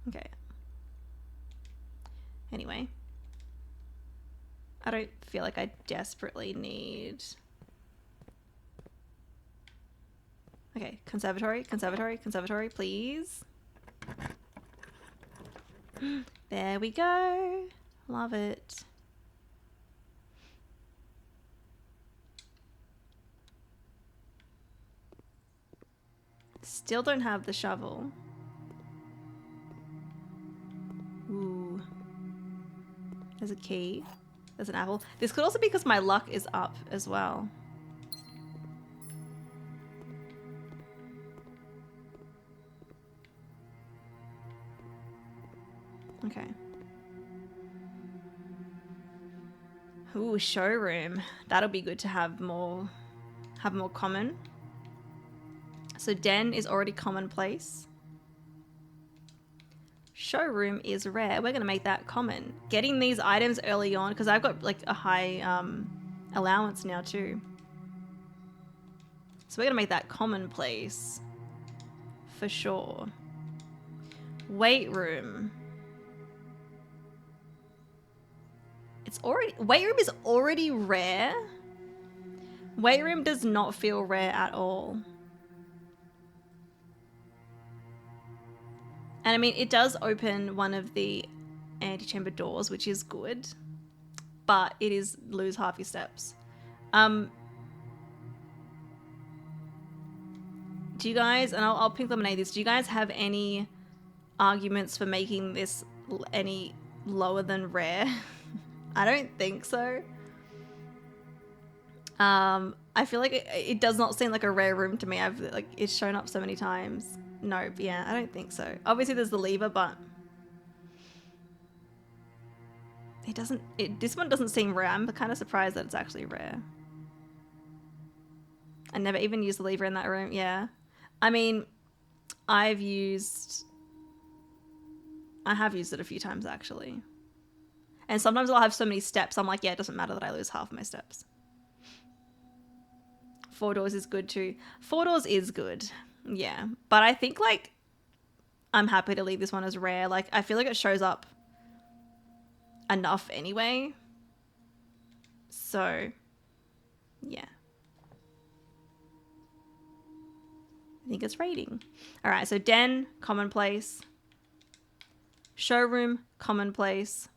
Okay. Anyway. I don't feel like I desperately need... Okay, conservatory, conservatory, conservatory, please. There we go. Love it. Still don't have the shovel. Ooh. There's a key. There's an apple. This could also be because my luck is up as well. Okay. Ooh, showroom. That'll be good to have more common. So den is already commonplace. Showroom is rare. We're gonna make that common. Getting these items early on, because I've got like a high allowance now too. So we're gonna make that commonplace for sure. Weight room. Weight room is already rare. Weight room does not feel rare at all. And I mean, it does open one of the antechamber doors, which is good, but it is lose half your steps. Do you guys, and I'll pink lemonade this, do you guys have any arguments for making this any lower than rare? I don't think so. I feel like it does not seem like a rare room to me. It's shown up so many times. No, yeah, I don't think so. Obviously there's the lever, but this one doesn't seem rare. I'm kind of surprised that it's actually rare. I never even used the lever in that room. Yeah. I mean, I have used it a few times actually. And sometimes I'll have so many steps, I'm like, yeah, it doesn't matter that I lose half my steps. 4 doors is good too. 4 doors is good. Yeah. But I think like I'm happy to leave this one as rare. Like I feel like it shows up enough anyway. So yeah. I think it's rating. All right, so den, commonplace. Showroom, commonplace.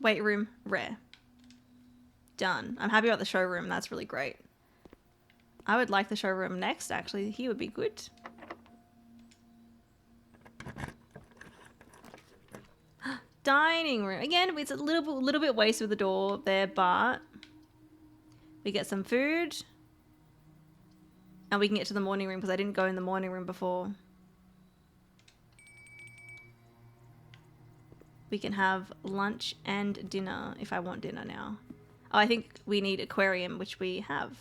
Weight room, rare. Done. I'm happy about the showroom. That's really great. I would like the showroom next, actually. He would be good. Dining room. Again, it's a little bit wasted with the door there, but we get some food. And we can get to the morning room because I didn't go in the morning room before. We can have lunch and dinner if I want dinner now. Oh, I think we need aquarium, which we have.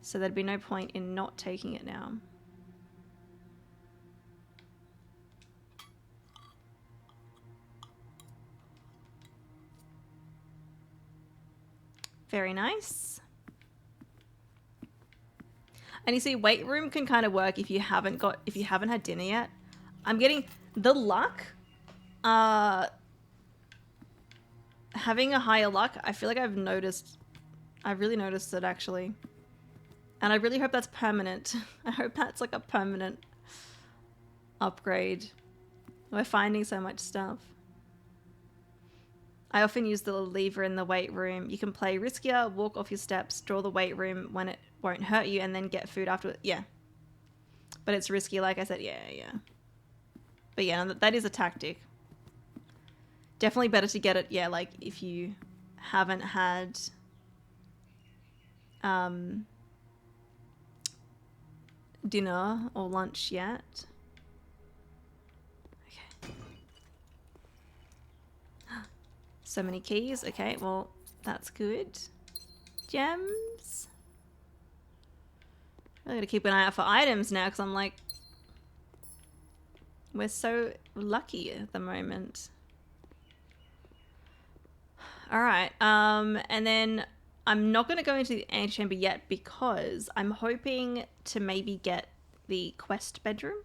So there'd be no point in not taking it now. Very nice. And you see, weight room can kind of work if you haven't had dinner yet. I'm getting the luck. Having a higher luck, I feel like I've really noticed it actually. And I really hope that's permanent. I hope that's like a permanent upgrade. We're finding so much stuff. I often use the lever in the weight room. You can play riskier, walk off your steps, draw the weight room when it won't hurt you, and then get food afterwards. Yeah. But it's risky, like I said. Yeah. But yeah, that is a tactic. Definitely better to get it, yeah, like if you haven't had dinner or lunch yet. Okay. So many keys. Okay, well, that's good. Gems. I gotta keep an eye out for items now because I'm like, we're so lucky at the moment. All right. And then I'm not going to go into the antechamber yet because I'm hoping to maybe get the quest bedroom.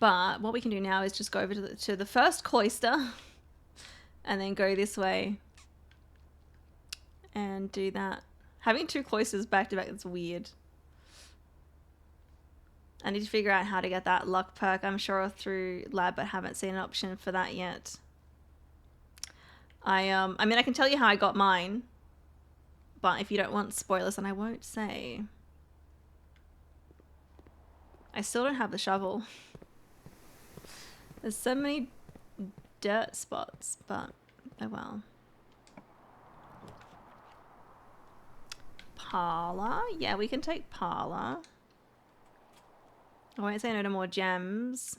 But what we can do now is just go over to the first cloister and then go this way and do that. Having two cloisters back to back, that's weird. I need to figure out how to get that luck perk, I'm sure, through lab, but haven't seen an option for that yet. I mean, I can tell you how I got mine, but if you don't want spoilers, then I won't say. I still don't have the shovel. There's so many dirt spots, but oh well. Parlor? Yeah, we can take Parlor. I won't say no to more gems.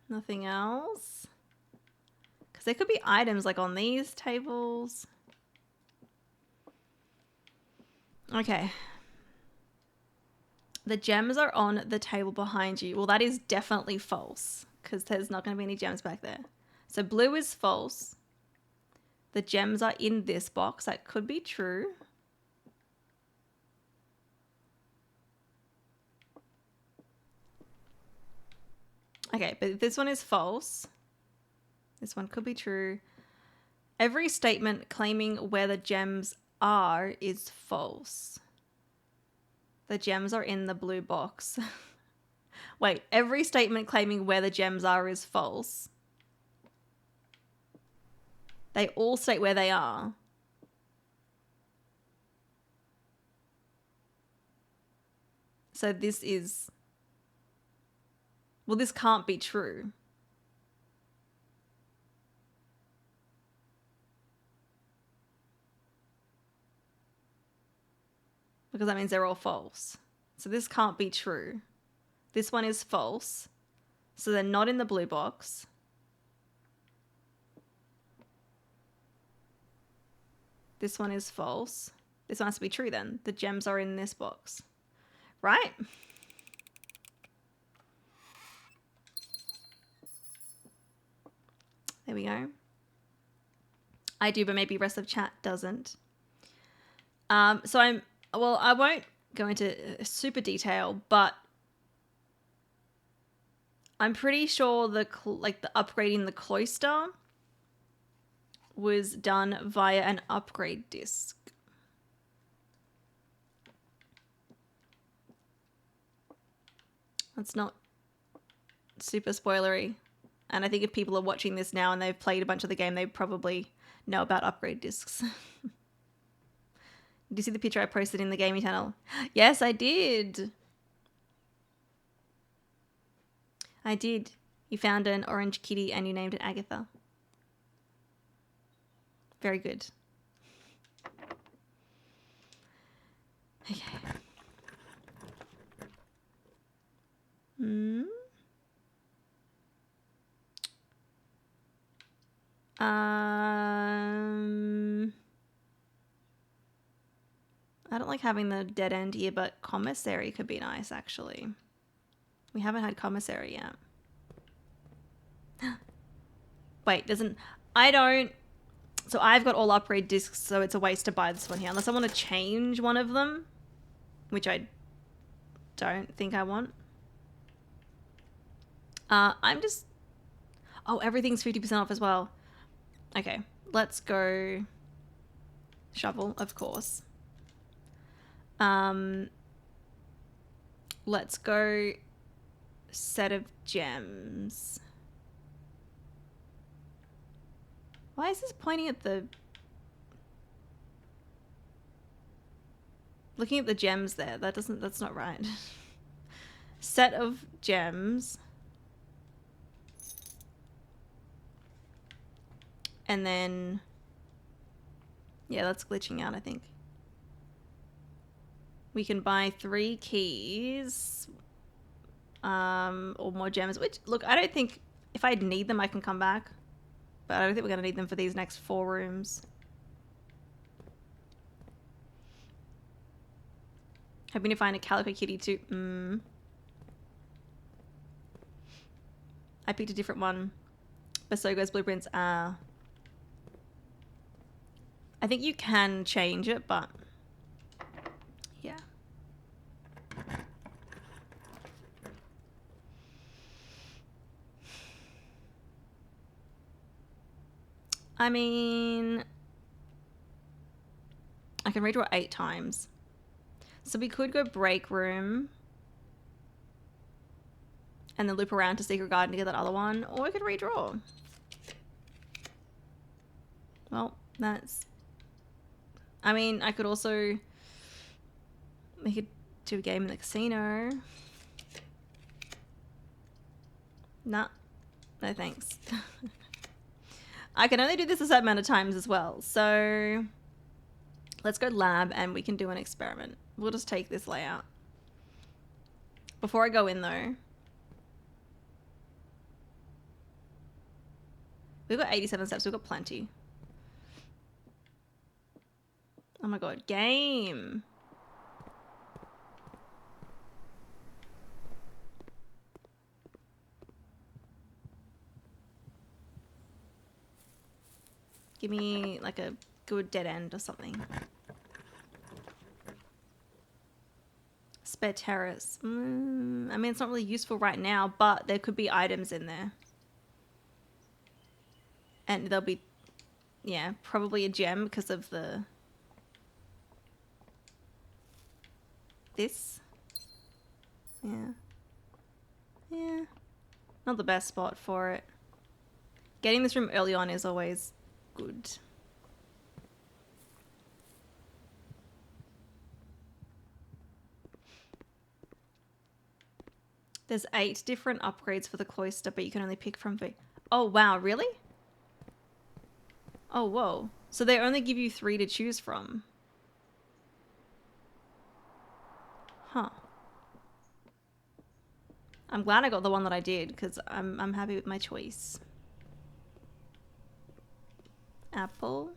Nothing else? Because there could be items like on these tables. Okay. The gems are on the table behind you. Well, that is definitely false because there's not going to be any gems back there. So blue is false. The gems are in this box. That could be true. Okay, but this one is false. This one could be true. Every statement claiming where the gems are is false. The gems are in the blue box. Wait, every statement claiming where the gems are is false. They all state where they are. So this is... Well, this can't be true. Because that means they're all false. So this can't be true. This one is false. So they're not in the blue box. This one is false. This one has to be true then. The gems are in this box. Right? There we go. I do, but maybe rest of chat doesn't. So I won't go into super detail, but I'm pretty sure the upgrading the cloister was done via an upgrade disc. That's not super spoilery. And I think if people are watching this now and they've played a bunch of the game, they probably know about upgrade discs. Did you see the picture I posted in the gaming channel? Yes, I did. I did. You found an orange kitty and you named it Agatha. Very good. Okay. I don't like having the dead end here, but commissary could be nice, actually. We haven't had commissary yet. Wait, so I've got all upgrade discs, so it's a waste to buy this one here. Unless I want to change one of them, which I don't think I want. Oh, everything's 50% off as well. Okay, let's go shovel, of course. Let's go set of gems. Why is this pointing at the... Looking at the gems there, that's not right. Set of gems. And then... Yeah, that's glitching out, I think. We can buy 3 keys. or more gems, which, look, I don't think, if I need them, I can come back. But I don't think we're going to need them for these next 4 rooms. Hoping to find a calico kitty too. I picked a different one. Basogo's blueprints are... I think you can change it, but... yeah. I mean... I can redraw 8 times. So we could go break room. And then loop around to Secret Garden to get that other one. Or we could redraw. Well, that's... I mean, I could also make it to a game in the casino. Nah. No thanks. I can only do this a certain amount of times as well. So let's go lab and we can do an experiment. We'll just take this layout. Before I go in though, we've got 87 steps. We've got plenty. Oh my god, game. Give me like a good dead end or something. Spare terrace. I mean, it's not really useful right now, but there could be items in there. And there'll be, yeah, probably a gem because of the... this. Yeah. Yeah. Not the best spot for it. Getting this room early on is always good. There's 8 different upgrades for the cloister, but you can only pick from 3. Oh, wow, really? Oh, whoa. So they only give you 3 to choose from. Huh. I'm glad I got the one that I did, because I'm happy with my choice. Apple.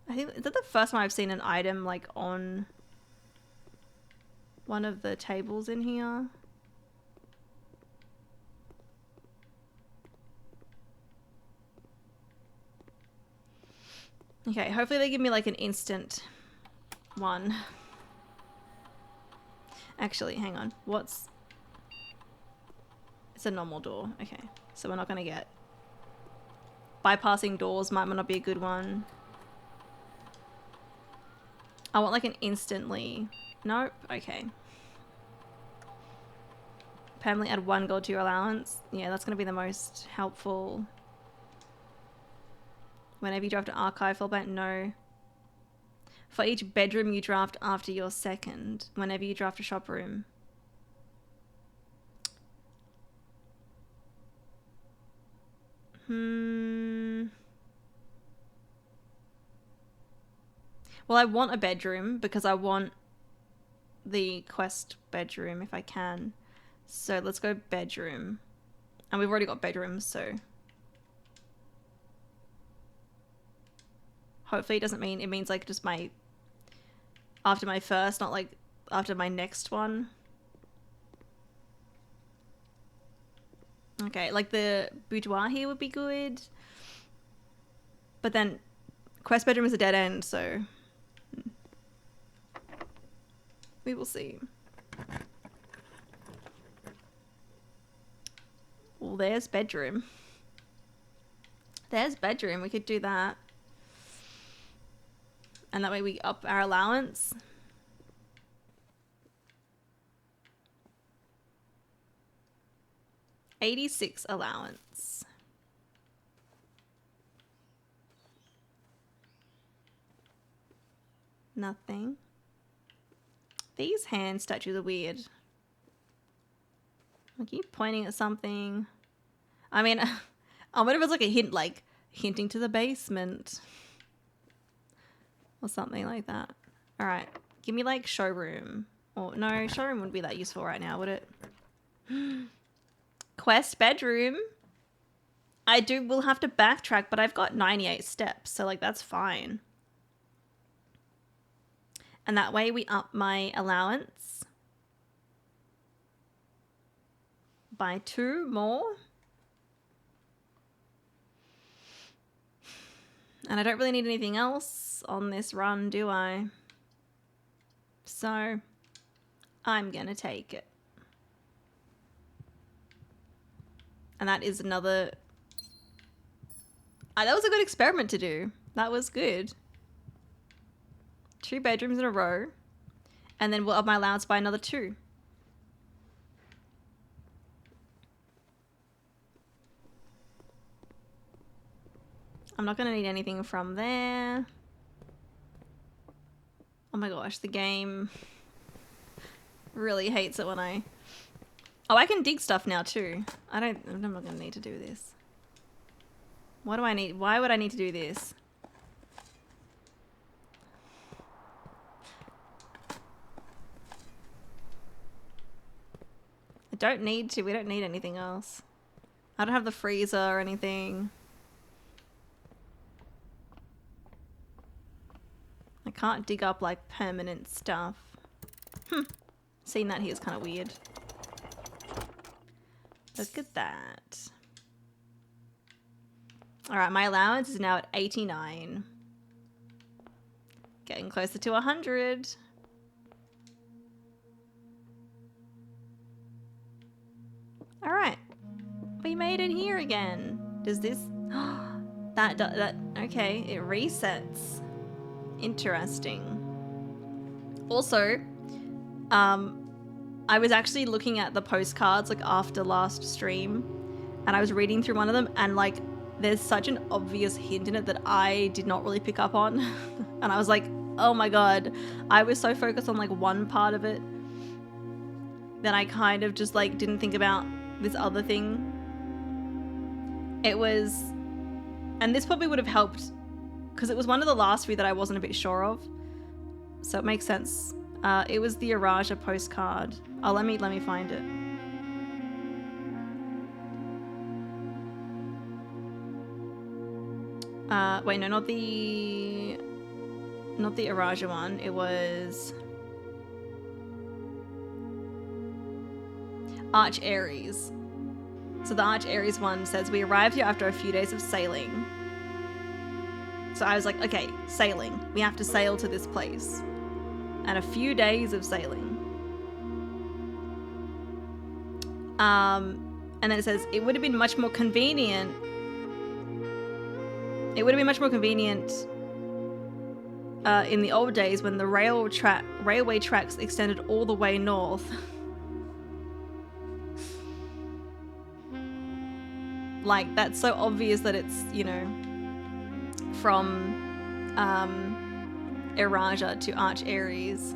I think, is that the first time I've seen an item, like, on one of the tables in here? Okay, hopefully they give me, like, an instant one. Actually, hang on. What's... It's a normal door. Okay, so we're not going to get... Bypassing doors might not be a good one. I want like an instantly... Nope. Okay. Permanently add 1 gold to your allowance. Yeah, that's going to be the most helpful. Whenever you draft an archive fallback, no. For each bedroom you draft after your second. Whenever you draft a shop room. Well, I want a bedroom because I want the quest bedroom if I can. So let's go bedroom. And we've already got bedrooms, so... Hopefully it doesn't mean... It means like just my... After my first, not like after my next one. Okay, like the boudoir here would be good. But then quest bedroom is a dead end, so... We will see. Well, there's bedroom. There's bedroom. We could do that. And that way we up our allowance. $86 allowance. Nothing. These hand statues are weird. I keep pointing at something. I mean, I wonder if it's like a hint, like hinting to the basement. Or something like that. Alright, give me like showroom. Or no, showroom wouldn't be that useful right now, would it? Quest bedroom. We'll have to backtrack, but I've got 98 steps, so like that's fine. And that way we up my allowance by 2 more. And I don't really need anything else on this run, do I? So I'm gonna take it. And that is another... that was a good experiment to do. That was good. 2 bedrooms in a row. And then we'll up my allowance by another 2. I'm not going to need anything from there. Oh my gosh, the game really hates it when I... Oh, I can dig stuff now too. I'm not going to need to do this. What do I need? Why would I need to do this? I don't need to. We don't need anything else. I don't have the freezer or anything. I can't dig up like permanent stuff. Seeing that here is kind of weird. Look at that. Alright, my allowance is now at 89. Getting closer to 100. Alright. We made it here again. Does this... that... Okay, it resets. Interesting. Also, I was actually looking at the postcards like after last stream, and I was reading through one of them, and like there's such an obvious hint in it that I did not really pick up on. And I was like, oh my god, I was so focused on like one part of it that I kind of just like didn't think about this other thing. It was, and this probably would have helped because it was one of the last few that I wasn't a bit sure of, so it makes sense. It was the Araja postcard. Oh, let me find it. Wait, no, not the Araja one. It was Arch Aries. So the Arch Aries one says, we arrived here after a few days of sailing. So I was like, okay, sailing. We have to sail to this place. And a few days of sailing. And then it says, it would have been much more convenient. It would have been much more convenient in the old days when the railway tracks extended all the way north. Like, that's so obvious that it's, you know, from Araja to Arch Aries.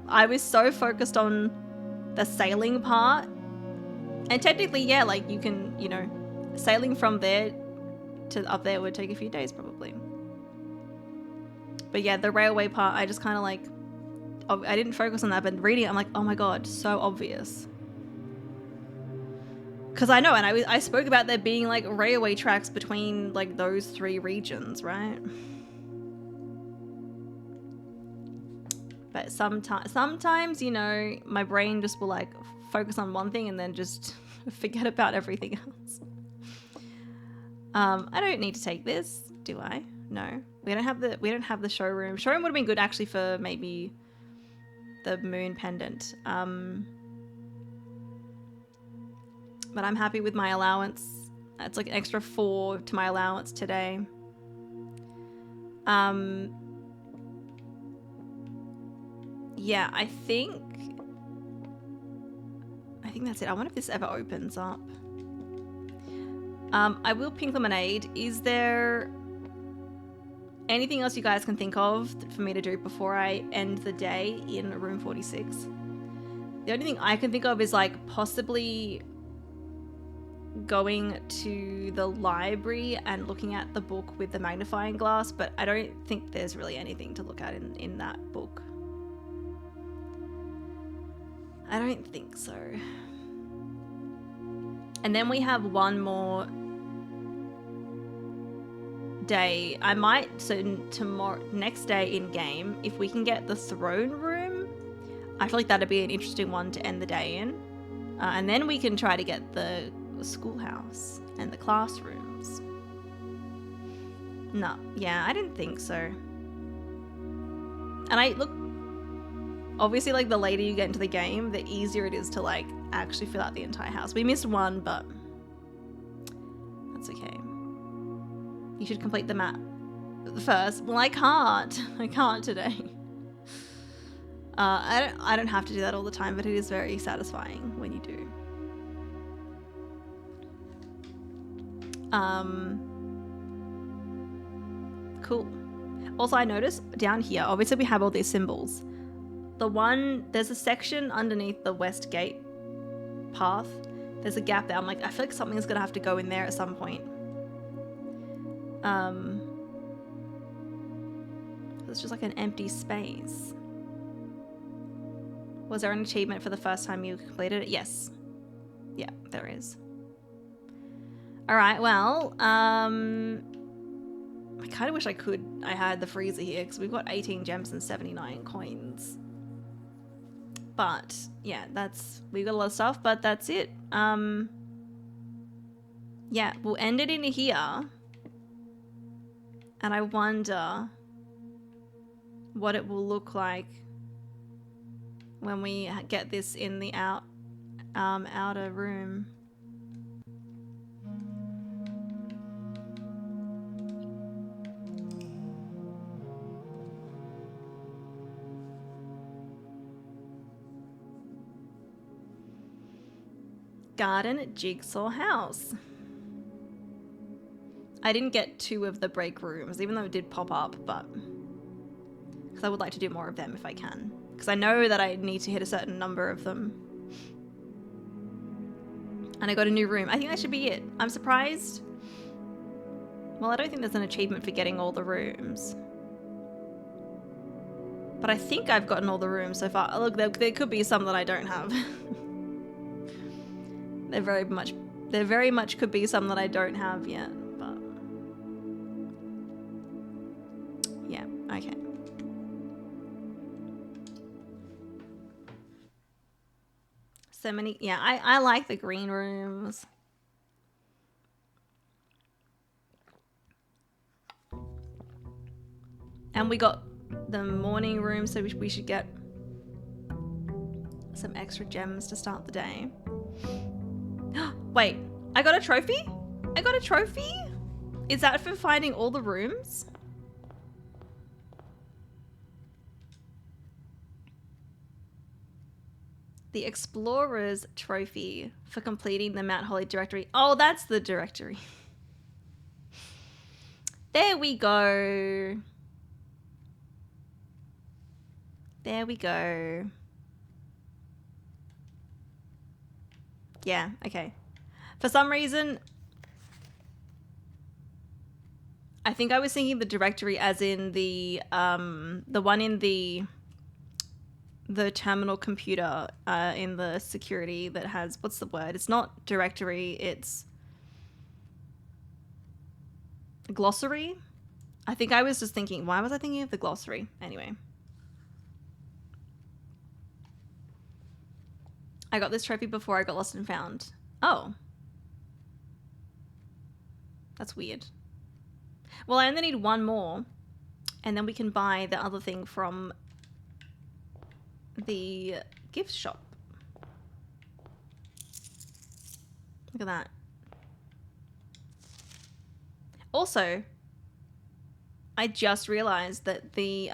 I was so focused on the sailing part. And technically, yeah, like you can, you know, sailing from there to up there would take a few days probably. But yeah, the railway part, I just kind of like, I didn't focus on that, but reading it, I'm like, oh my god, so obvious. Because I know, and I spoke about there being like railway tracks between like those 3 regions, right? But sometimes, you know, my brain just will like focus on one thing and then just forget about everything else. I don't need to take this, do I? No, we don't have the showroom. Showroom would have been good actually for maybe the moon pendant. But I'm happy with my allowance. It's like an extra 4 to my allowance today. Yeah, I think that's it. I wonder if this ever opens up. I will pink lemonade. Is there anything else you guys can think of for me to do before I end the day in room 46? The only thing I can think of is like possibly going to the library and looking at the book with the magnifying glass, but I don't think there's really anything to look at in that book. I don't think so. And then we have one more day. I might, so tomorrow, next day in game, if we can get the throne room, I feel like that'd be an interesting one to end the day in. And then we can try to get the schoolhouse and the classrooms. No, yeah, I didn't think so. And I look, obviously, like, the later you get into the game, the easier it is to, like, actually fill out the entire house. We missed one, but that's okay. You should complete the map first. Well, I can't. I can't today. I don't have to do that all the time, but it is very satisfying when you do. Cool. Also, I noticed down here, obviously we have all these symbols. There's a section underneath the west gate path. There's a gap there. I'm like, I feel like something's gonna have to go in there at some point. It's just like an empty space. Was there an achievement for the first time you completed it? Yes. Yeah, there is. All right, well, I kind of wish I had the freezer here because we've got 18 gems and 79 coins. But yeah, we've got a lot of stuff, but that's it. Yeah, we'll end it in here. And I wonder what it will look like when we get this in the outer room. Garden jigsaw house. I didn't get 2 of the break rooms, even though it did pop up, but because I would like to do more of them if I can. Because I know that I need to hit a certain number of them. And I got a new room. I think that should be it. I'm surprised. Well, I don't think there's an achievement for getting all the rooms. But I think I've gotten all the rooms so far. Look, there could be some that I don't have. There very much could be some that I don't have yet, but yeah, okay. So many, yeah, I like the green rooms. And we got the morning room, so we should get some extra gems to start the day. Wait, I got a trophy? I got a trophy? Is that for finding all the rooms? The Explorer's Trophy for completing the Mount Holly directory. Oh, that's the directory. There we go. There we go. Yeah, okay. For some reason, I think I was thinking the directory as in the one in the terminal computer in the security that has, what's the word? It's not directory, it's glossary. I think I was just thinking, why was I thinking of the glossary? Anyway. I got this trophy before I got lost and found. Oh. That's weird. Well, I only need one more, and then we can buy the other thing from the gift shop. Look at that. Also, I just realized that the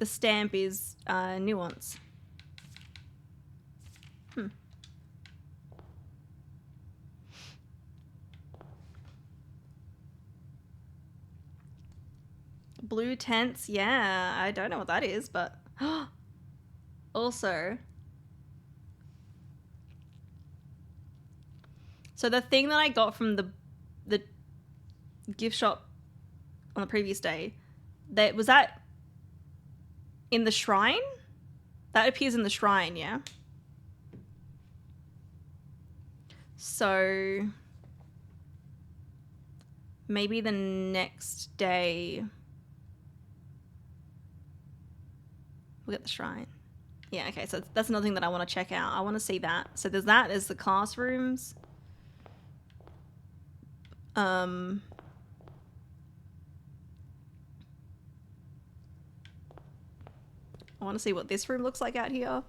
stamp is nuance. Blue tents, yeah, I don't know what that is, but also, so the thing that I got from the gift shop on the previous day, was that in the shrine? That appears in the shrine, yeah? So maybe the next day we'll get the shrine. Yeah, okay, so that's another thing that I want to check out. I want to see that. So there's that, there's the classrooms. I want to see what this room looks like out here.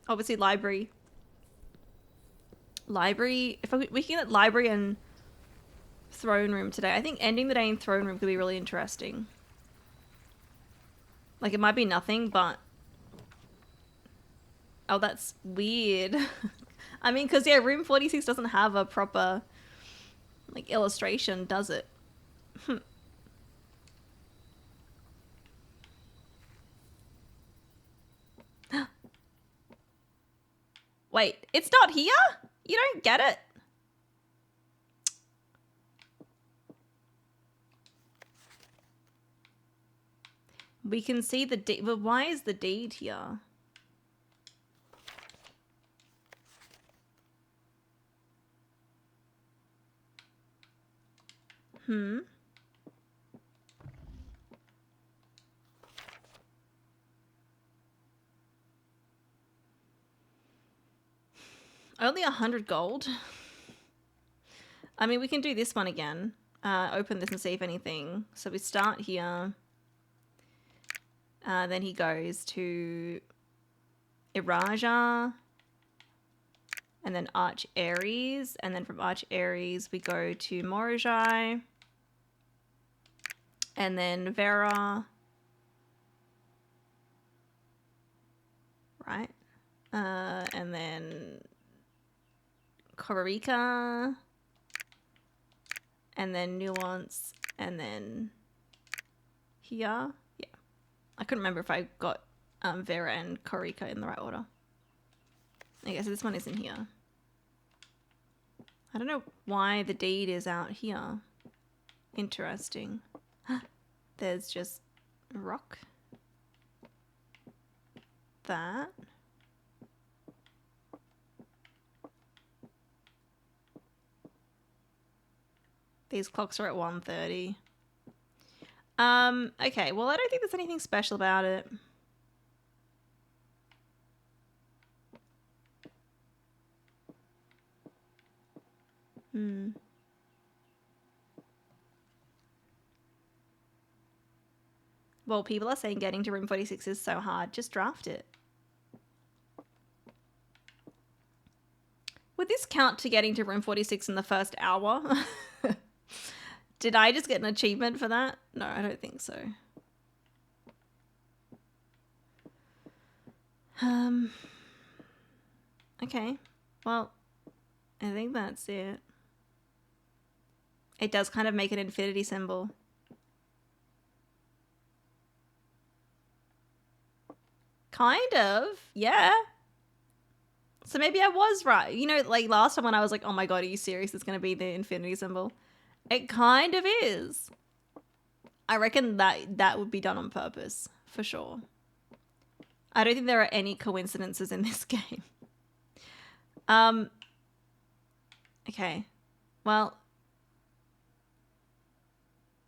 Obviously library. Library, if we can get library and throne room today. I think ending the day in throne room could be really interesting. Like, it might be nothing, but... Oh, that's weird. I mean, because, yeah, room 46 doesn't have a proper, like, illustration, does it? Wait, it's not here? You don't get it? We can see the deed, but why is the deed here? Only 100 gold? I mean, we can do this one again. Open this and see if anything. So we start here. Then he goes to Iraja. And then Arch Ares. And then from Arch Ares, we go to Morajai. And then Vera. Right? And then Kororika. And then Nuance. And then here. Yeah. I couldn't remember if I got Vera and Kororika in the right order. Okay, so this one isn't here. I don't know why the deed is out here. Interesting. There's just rock. That. These clocks are at 1:30. Okay, well, I don't think there's anything special about it. Well, people are saying getting to room 46 is so hard. Just draft it. Would this count to getting to room 46 in the first hour? Did I just get an achievement for that? No, I don't think so. Okay. Well, I think that's it. It does kind of make an infinity symbol. Kind of, yeah. So maybe I was right. You know, like last time when I was like, oh my god, are you serious? It's going to be the infinity symbol. It kind of is. I reckon that would be done on purpose, for sure. I don't think there are any coincidences in this game. Okay. Well,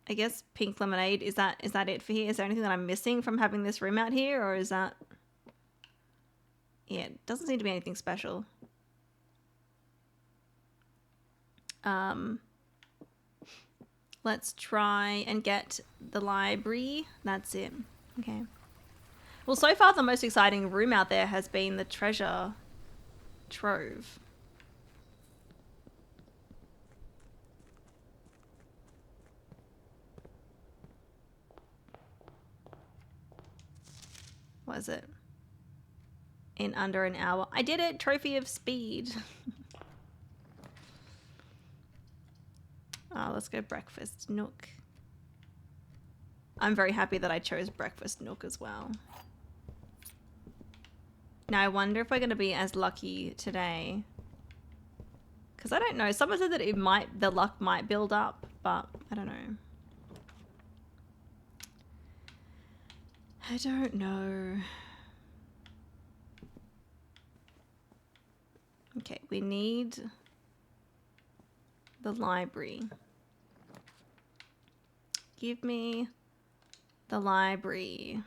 I guess pink lemonade, is that it for here? Is there anything that I'm missing from having this room out here, or is that... Yeah, it doesn't seem to be anything special. Let's try and get the library. That's it. Okay. Well, so far the most exciting room out there has been the treasure trove. What is it? In under an hour. I did it! Trophy of speed. Oh, let's go breakfast nook. I'm very happy that I chose breakfast nook as well. Now I wonder if we're going to be as lucky today. Because I don't know. Someone said that the luck might build up, but I don't know. I don't know. Okay, we need the library. Give me the library.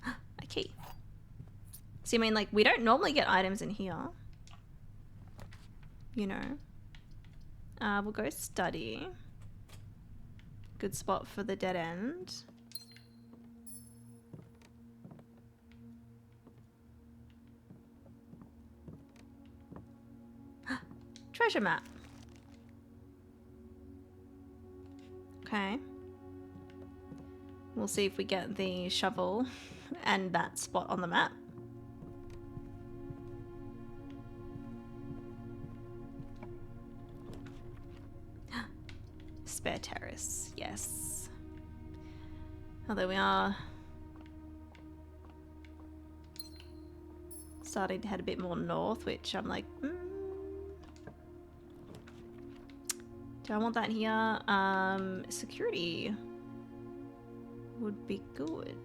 A key. See, I mean, like, we don't normally get items in here. You know. We'll go study. Good spot for the dead end. Treasure map. Okay. We'll see if we get the shovel and that spot on the map. Spare terrace, yes. Although we are starting to head a bit more north, which I'm like, do I want that here? Security would be good.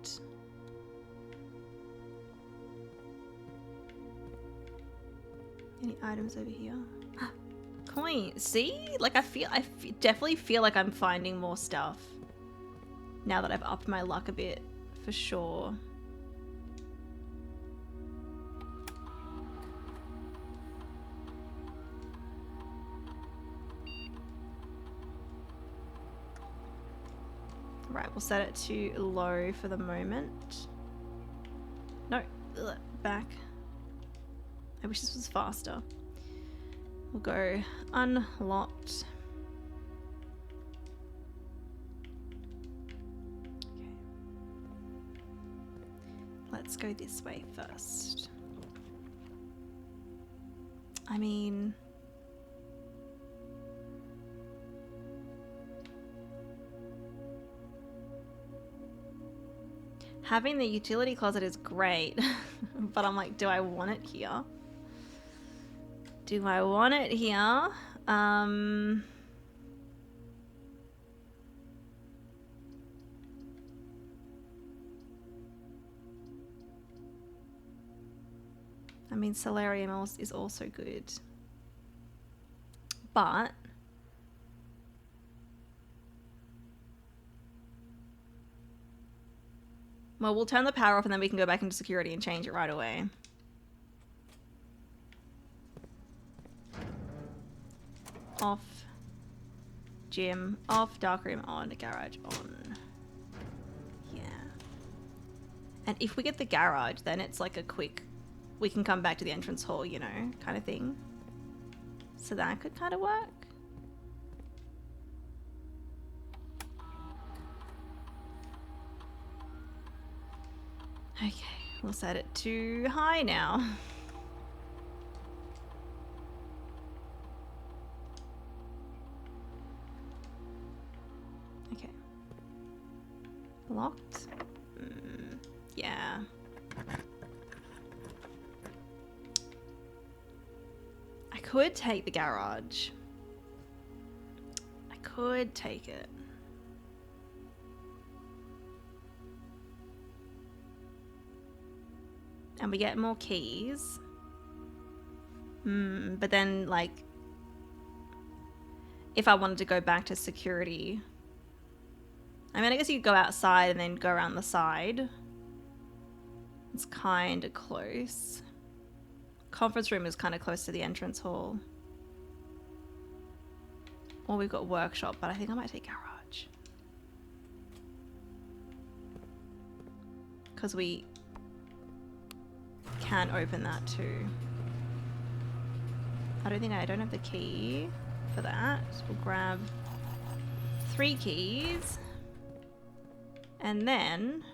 Any items over here? Coin. See? Like, I definitely feel like I'm finding more stuff now that I've upped my luck a bit, for sure. Right, we'll set it to low for the moment. No, back. I wish this was faster. We'll go unlocked. Okay. Let's go this way first. I mean, having the utility closet is great, but I'm like, do I want it here? Do I want it here? I mean, solarium is also good. But well, we'll turn the power off and then we can go back into security and change it right away. Off. Gym. Off. Darkroom on. Garage on. Yeah. And if we get the garage, then it's like a quick... We can come back to the entrance hall, you know, kind of thing. So that could kind of work. Okay. We'll set it to high now. Okay. Locked? Yeah. I could take the garage. I could take it. And we get more keys. But then, like, if I wanted to go back to security... I mean, I guess you could go outside and then go around the side. It's kind of close. Conference room is kind of close to the entrance hall. Or we've got workshop, but I think I might take garage. Because we can open that too. I don't have the key for that. We'll grab 3 keys. And then...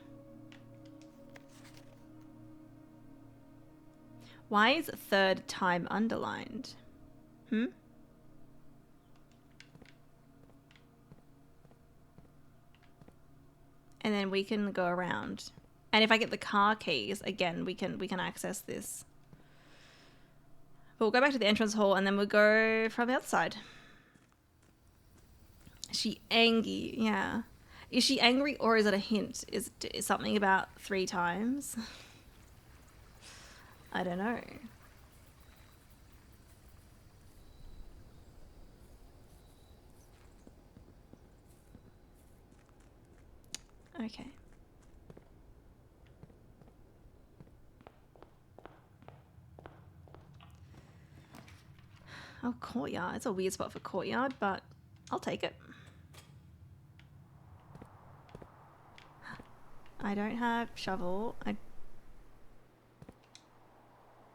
Why is third time underlined? And then we can go around. And if I get the car keys, again, we can access this. But we'll go back to the entrance hall and then we'll go from the other side. Is she angry? Yeah. Is she angry or is it a hint? Is something about 3 times? I don't know. Okay. Oh, courtyard. It's a weird spot for courtyard, but I'll take it. I don't have shovel. I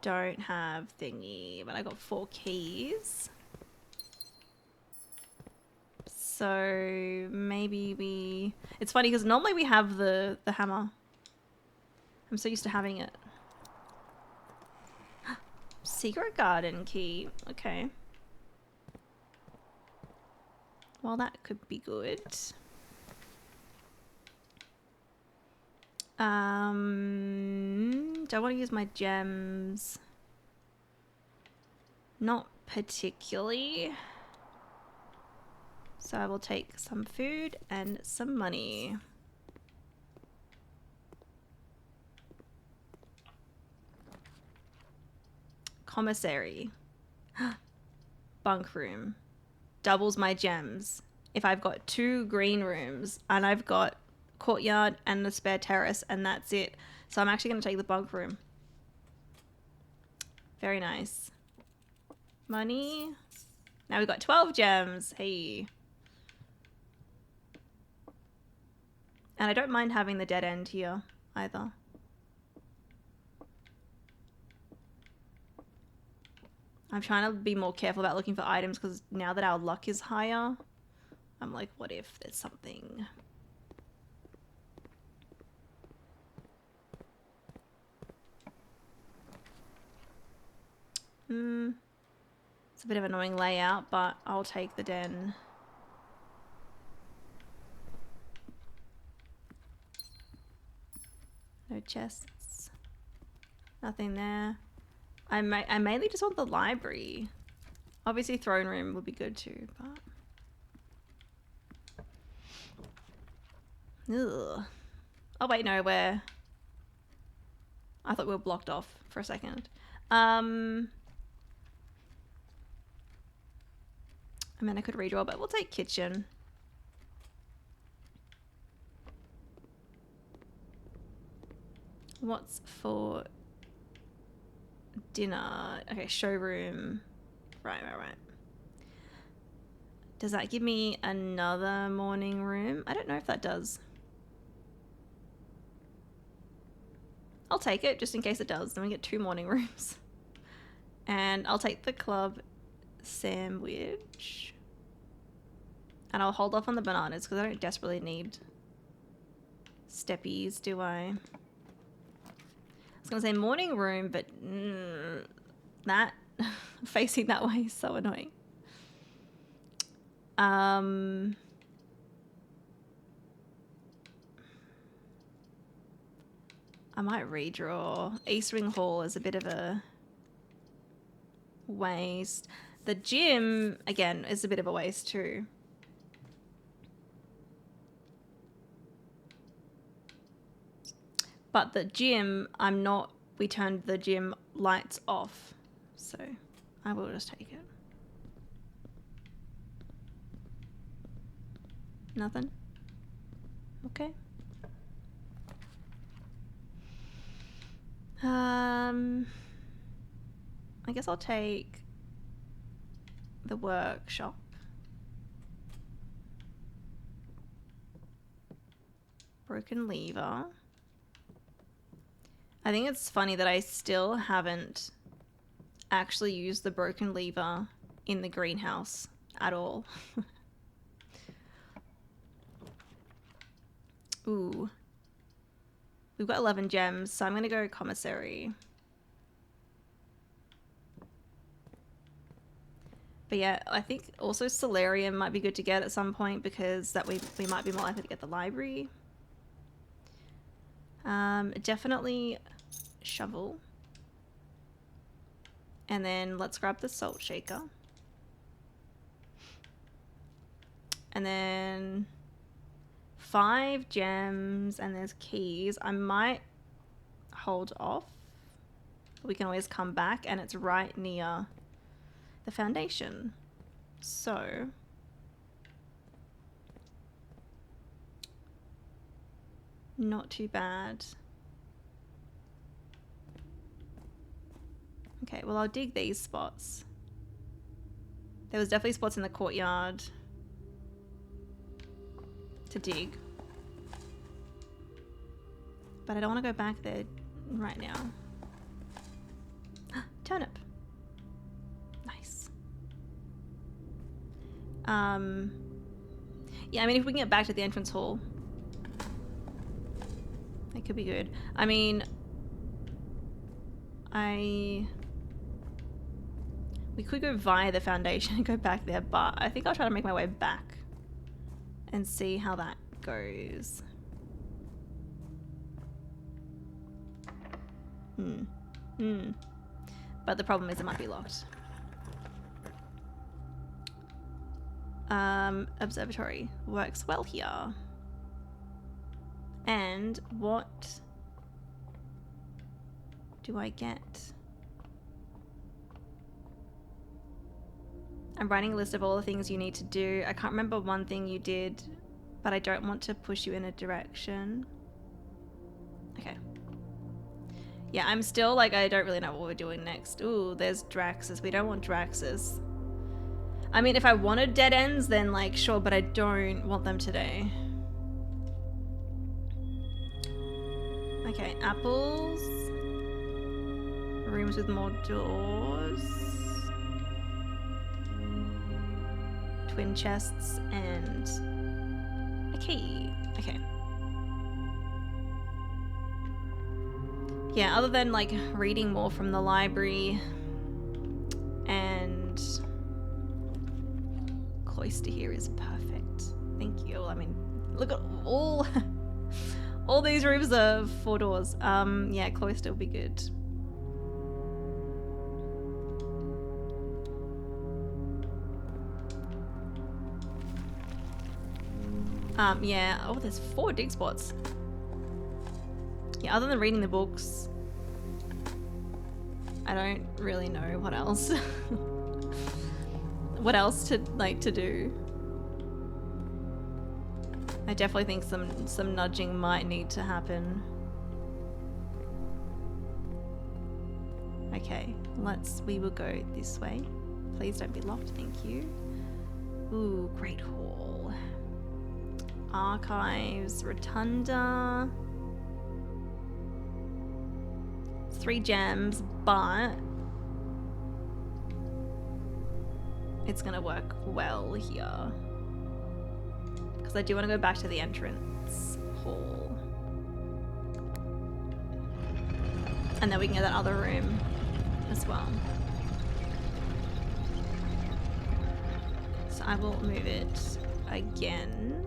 don't have thingy, but I got 4 keys. So maybe we... It's funny because normally we have the hammer. I'm so used to having it. Secret garden key. Okay. Well, that could be good. Do I want to use my gems? Not particularly. So I will take some food and some money. Commissary. Bunk room. Doubles my gems. If I've got 2 green rooms and I've got courtyard and the spare terrace and that's it. So I'm actually going to take the bunk room. Very nice. Money. Now we've got 12 gems. Hey. And I don't mind having the dead end here either. I'm trying to be more careful about looking for items because now that our luck is higher, I'm like, what if there's something? It's a bit of an annoying layout, but I'll take the den. No chests. Nothing there. I mainly just want the library. Obviously throne room would be good too, but... Ugh. Oh wait, no, we're... I thought we were blocked off for a second. I mean, I could redraw, but we'll take kitchen. What's for dinner? Okay, showroom. Right. Does that give me another morning room? I don't know if that does. I'll take it just in case it does. Then we get 2 morning rooms. And I'll take the club sandwich. And I'll hold off on the bananas because I don't desperately need steppies, do I? I was going to say morning room, but that facing that way is so annoying. I might redraw. East Ring Hall is a bit of a waste. The gym, again, is a bit of a waste too. But the gym, we turned the gym lights off. So I will just take it. Nothing? Okay. I guess I'll take the workshop. Broken lever. I think it's funny that I still haven't actually used the broken lever in the greenhouse at all. Ooh. We've got 11 gems, so I'm going to go commissary. But yeah, I think also solarium might be good to get at some point because that way we might be more likely to get the library. Definitely shovel. And then let's grab the salt shaker. And then 5 gems, and there's keys. I might hold off. We can always come back, and it's right near the foundation. So not too bad. Okay, well, I'll dig these spots. There was definitely spots in the courtyard to dig. But I don't want to go back there right now. Turnip. Nice. Yeah, I mean, if we can get back to the entrance hall, that could be good. I mean, we could go via the foundation and go back there, but I think I'll try to make my way back and see how that goes. But the problem is it might be locked. Observatory works well here. And what do I get? I'm writing a list of all the things you need to do. I can't remember one thing you did, but I don't want to push you in a direction. Okay. Yeah, I'm still like, I don't really know what we're doing next. Ooh, there's Draxus. We don't want Draxus. I mean, if I wanted dead ends, then like, sure, but I don't want them today. Okay, apples. Rooms with more doors. Twin chests and a key. Okay. Yeah, other than like reading more from the library and cloister here is perfect. Thank you. I mean, look at all all these rooms are 4 doors. Yeah, cloister will be good. Yeah. Oh, there's 4 dig spots. Yeah, other than reading the books, I don't really know what else. What else to do. I definitely think some nudging might need to happen. Okay, we will go this way. Please don't be locked, thank you. Ooh, Great Hall. Archives, Rotunda. 3 gems, but it's gonna work well here. Because I do want to go back to the entrance hall. And then we can get that other room as well. So I will move it again.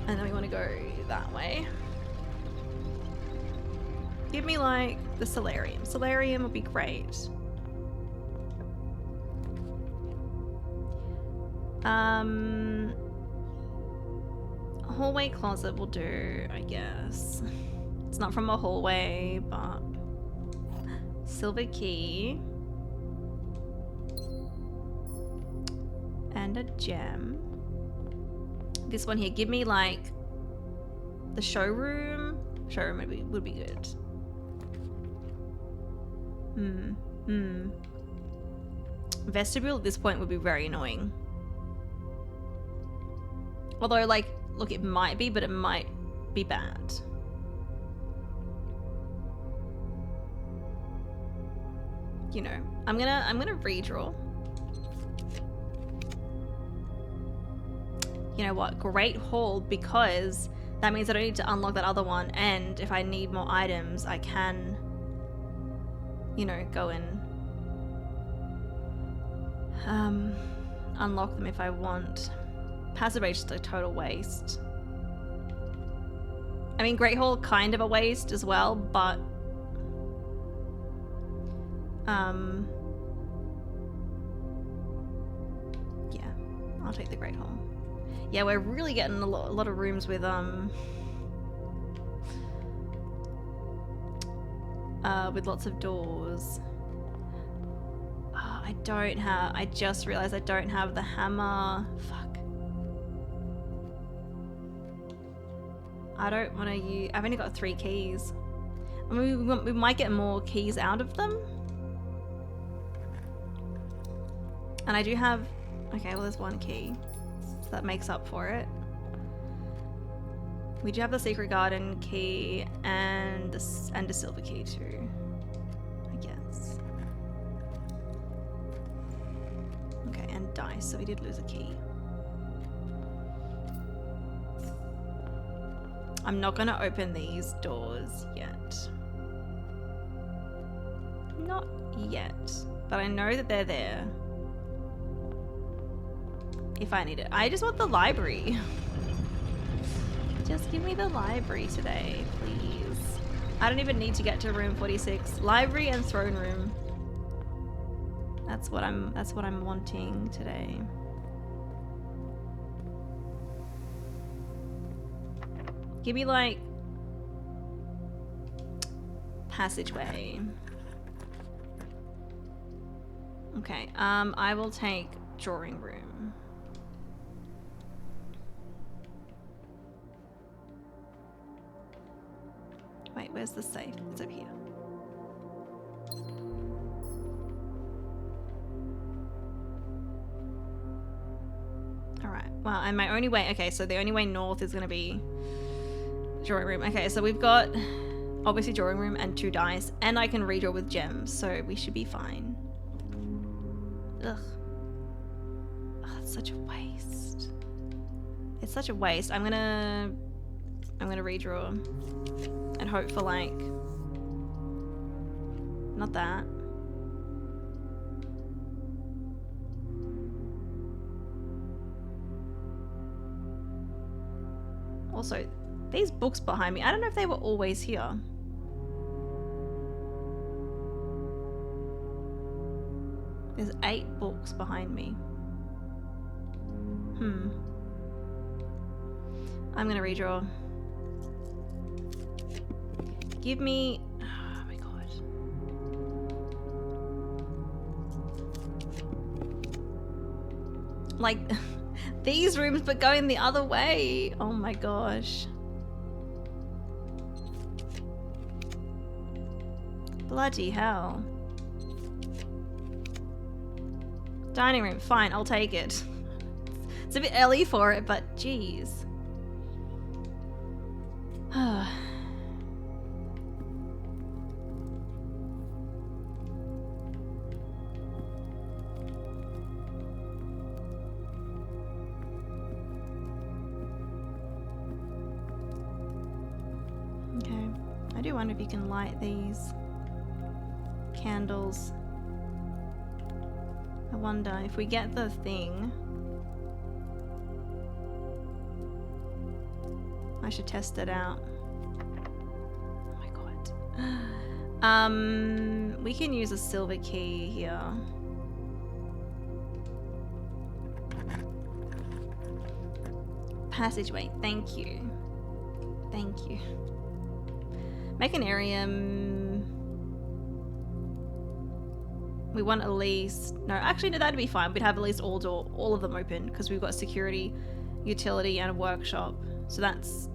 And then we want to go that way. Give me like the solarium. Solarium would be great. Hallway closet will do, I guess. It's not from a hallway, but silver key and a gem. This one here, give me like the showroom. Showroom would be good. Vestibule at this point would be very annoying. Although, like, look, it might be, but it might be bad. You know, I'm gonna redraw. You know what? Great Hall, because that means I don't need to unlock that other one, and if I need more items, I can, you know, go and unlock them if I want. Passive Rage is just a total waste. I mean, Great Hall kind of a waste as well, but I'll take the Great Hall. Yeah, we're really getting a lot of rooms with lots of doors. Oh, I just realized I don't have the hammer. Fuck. I don't want to use, I've only got 3 keys. I mean, we might get more keys out of them. And I do have, okay, well there's 1 key. So that makes up for it. We do have the secret garden key and a silver key too, I guess. Okay, and dice, so we did lose a key. I'm not gonna open these doors yet. Not yet, but I know that they're there. If I need it. I just want the library. Just give me the library today, please. I don't even need to get to room 46. Library and throne room. That's what I'm wanting today. Give me like passageway. Okay, I will take drawing room. Wait, where's the safe? It's up here. Alright, well, and my only way, okay, so the only way north is gonna be drawing room. Okay, so we've got obviously drawing room and 2 dice, and I can redraw with gems, so we should be fine. Ugh. Oh, it's such a waste. It's such a waste. I'm gonna redraw and hope for like, not that. Also, these books behind me, I don't know if they were always here. There's 8 books behind me. I'm gonna redraw. Give me, oh my god. Like, these rooms but going the other way. Oh my gosh. Bloody hell. Dining room, fine, I'll take it. It's a bit early for it, but jeez. Okay, I do wonder if you can light these candles. I wonder if we get the thing. I should test it out. Oh my god. We can use a silver key here. Passageway, thank you. Thank you. Mechanarium. We want at least, no, actually no, that'd be fine. We'd have at least all of them open because we've got security, utility, and a workshop. So that's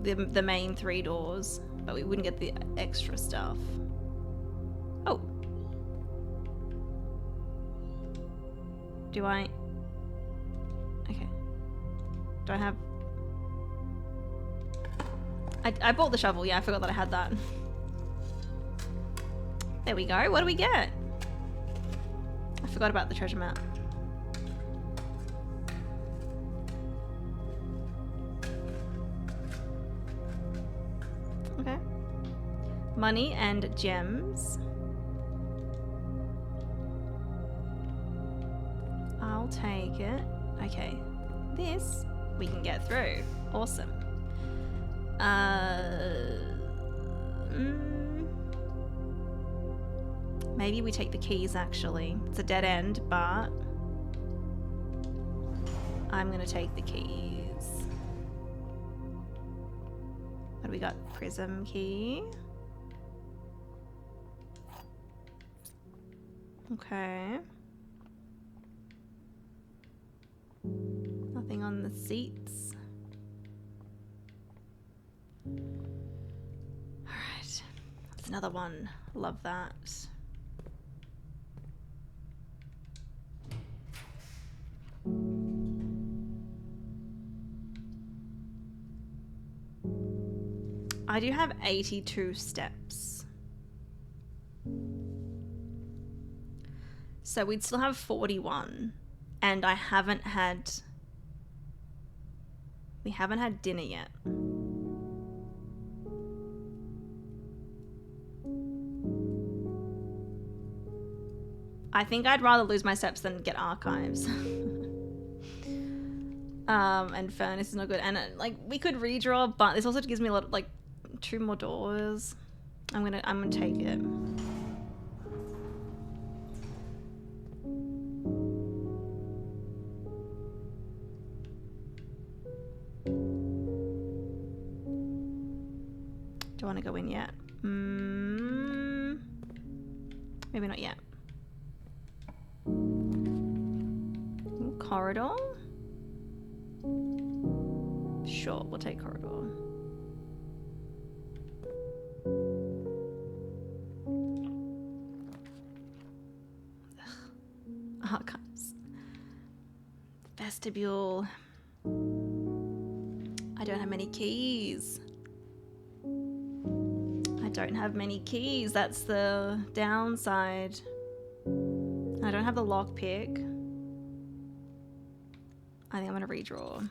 the main 3 doors, but we wouldn't get the extra stuff. Oh. Do I? Okay. Do I have? I bought the shovel. Yeah, I forgot that I had that. There we go. What do we get? I forgot about the treasure map. Okay. Money and gems. I'll take it. Okay. This we can get through. Awesome. Maybe we take the keys actually. It's a dead end, but I'm gonna take the keys. What do we got? Prism key. Okay. Nothing on the seats. Alright. That's another one. Love that. I do have 82 steps. So we'd still have 41. And I haven't had... We haven't had dinner yet. I think I'd rather lose my steps than get archives. And furnace is not good. And like we could redraw, but this also gives me a lot of, like 2 more doors. I'm gonna take it. Do I want to go in yet? Maybe not yet. Ooh, corridor? Sure, we'll take corridor. Archives. Vestibule. I don't have many keys. I don't have many keys. That's the downside. I don't have the lockpick. I think I'm gonna redraw.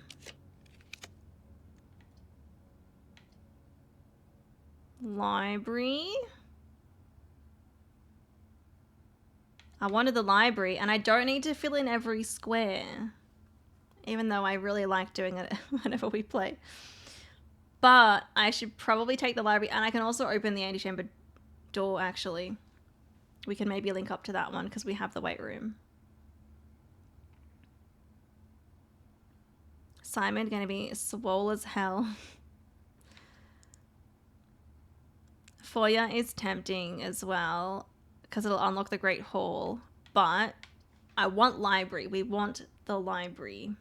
Library. I wanted the library, and I don't need to fill in every square, even though I really like doing it whenever we play. But I should probably take the library, and I can also open the antechamber door, actually. We can maybe link up to that one, because we have the weight room. Simon going to be swole as hell. Foyer is tempting as well, because it'll unlock the Great Hall. But I want library. We want the library.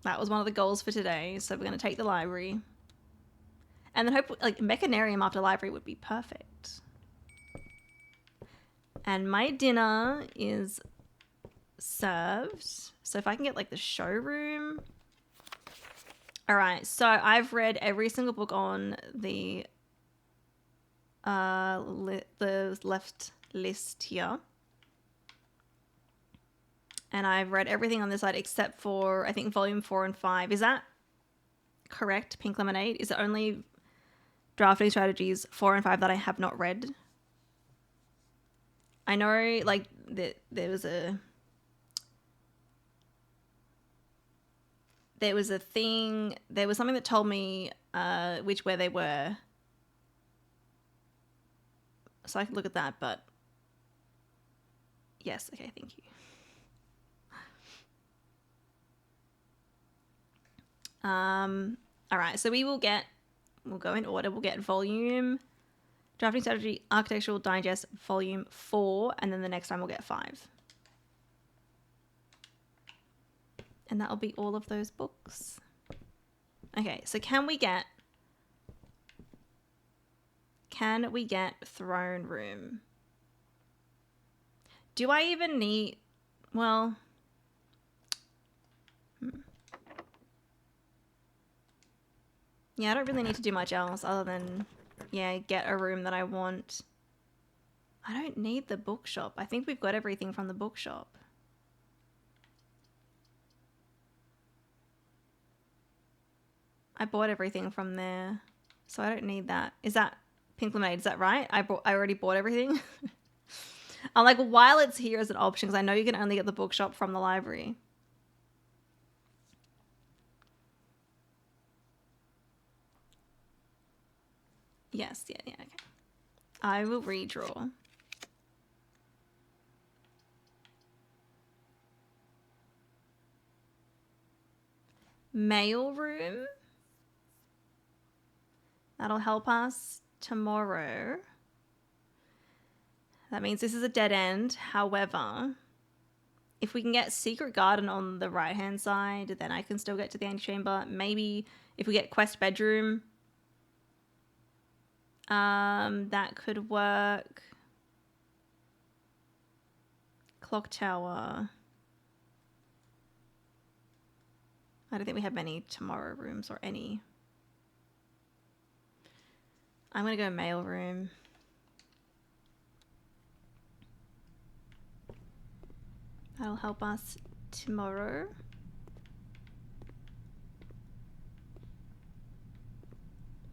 That was one of the goals for today, so we're going to take the library. And then hope, like, Mechanarium after library would be perfect. And my dinner is served. So if I can get, like, the showroom. All right, so I've read every single book on the left list here. And I've read everything on this side except for, I think, volume 4 and 5. Is that correct, Pink Lemonade? Is it only drafting strategies 4 and 5 that I have not read? I know, like, there was a thing, there was something that told me where they were. So I could look at that, but yes, okay, thank you. All right, so we'll go in order. We'll get volume, drafting strategy, architectural digest, volume 4, and then the next time we'll get 5. And that'll be all of those books. Okay, so can we get throne room? Do I even need, well, yeah, I don't really need to do much else other than, yeah, get a room that I want. I don't need the bookshop. I think we've got everything from the bookshop. I bought everything from there, so I don't need that. Is that Pink Lemonade? Is that right? I already bought everything. I'm like, while it's here as an option, because I know you can only get the bookshop from the library. Yes, yeah, okay. I will redraw. mail room. That'll help us tomorrow. That means this is a dead end. However, if we can get secret garden on the right hand side, then I can still get to the antechamber. Maybe if we get quest bedroom, that could work. Clock tower. I don't think we have many tomorrow rooms or any. I'm gonna go mail room. That'll help us tomorrow.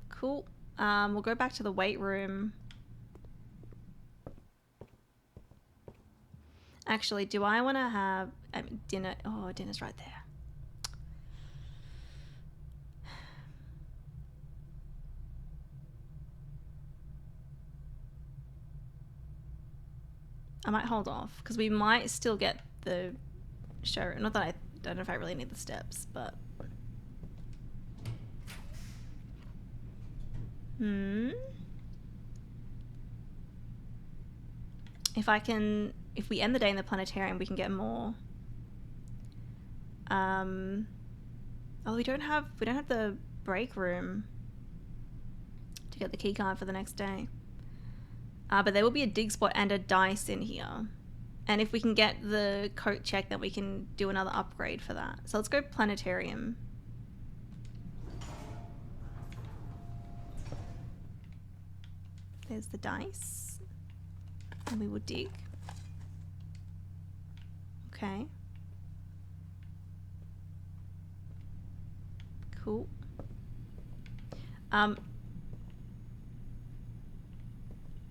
Cool. We'll go back to the weight room. Actually, do I want to have dinner? Oh, dinner's right there. I might hold off because we might still get the show. Not that I don't know if I really need the steps, but if we end the day in the planetarium, we can get more. Oh, we don't have the break room to get the key card for the next day. But there will be a dig spot and a dice in here. And if we can get the coat check, then we can do another upgrade for that. So let's go planetarium. There's the dice. And we will dig. Okay. Cool.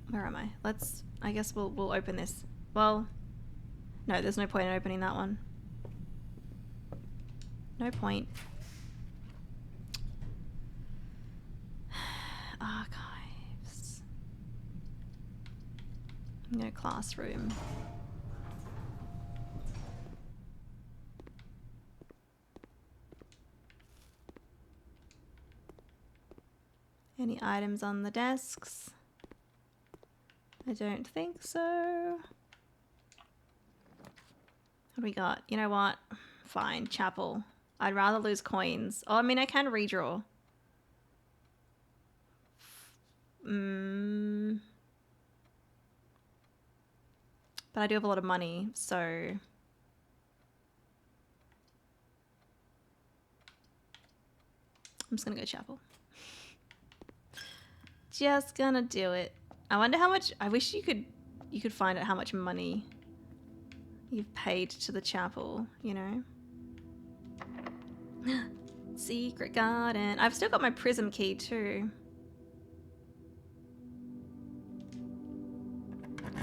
Where am I? I guess we'll open this. Well, no, there's no point in opening that one. No point. Archives. No classroom. Any items on the desks? I don't think so. What do we got? You know what? Fine, chapel. I'd rather lose coins. Oh, I mean, I can redraw. But I do have a lot of money, so... I'm just gonna go chapel. Just gonna do it. I wonder how much... I wish you could find out how much money you've paid to the chapel, you know? Secret garden. I've still got my prism key too.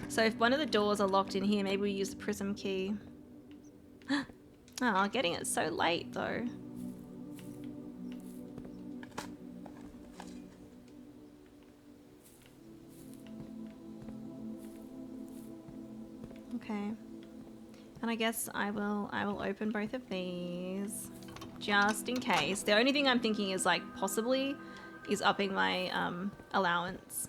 So if one of the doors are locked in here, maybe we use the prism key. Oh, getting it so late though. Okay. And I guess I will open both of these just in case. The only thing I'm thinking is like possibly is upping my allowance.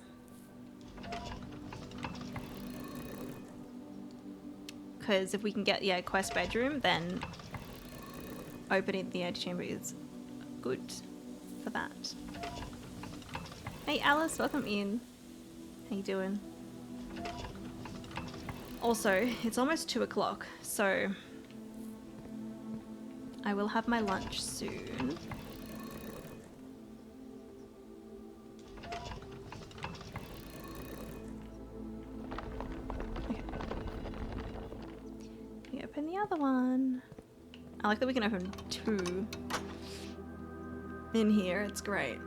Because if we can get quest bedroom, then opening the antechamber is good for that. Hey Alice, welcome in. How you doing? Also, it's almost 2 o'clock, so I will have my lunch soon. Okay. We open the other one. I like that we can open 2 in here, it's great.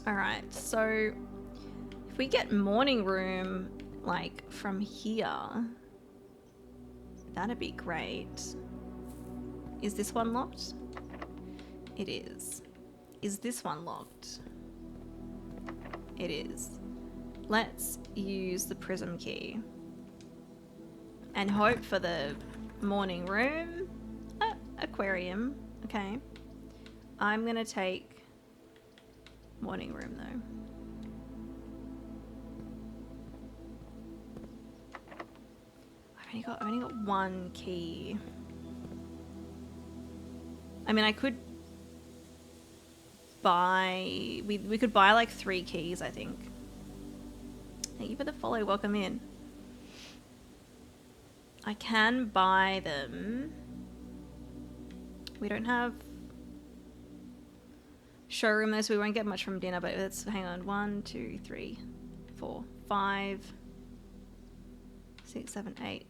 Alright, so if we get morning room, like, from here, that'd be great. Is this one locked? It is. Is this one locked? It is. Let's use the prism key and hope for the morning room. aquarium. Okay. I'm gonna take morning room though. I've only got one key. I mean, I could buy... We could buy like 3 keys, I think. Thank you for the follow. Welcome in. I can buy them. We don't have showroom though, so we won't get much from dinner, but let's hang on. 1, 2, 3, 4, 5, 6, 7, 8.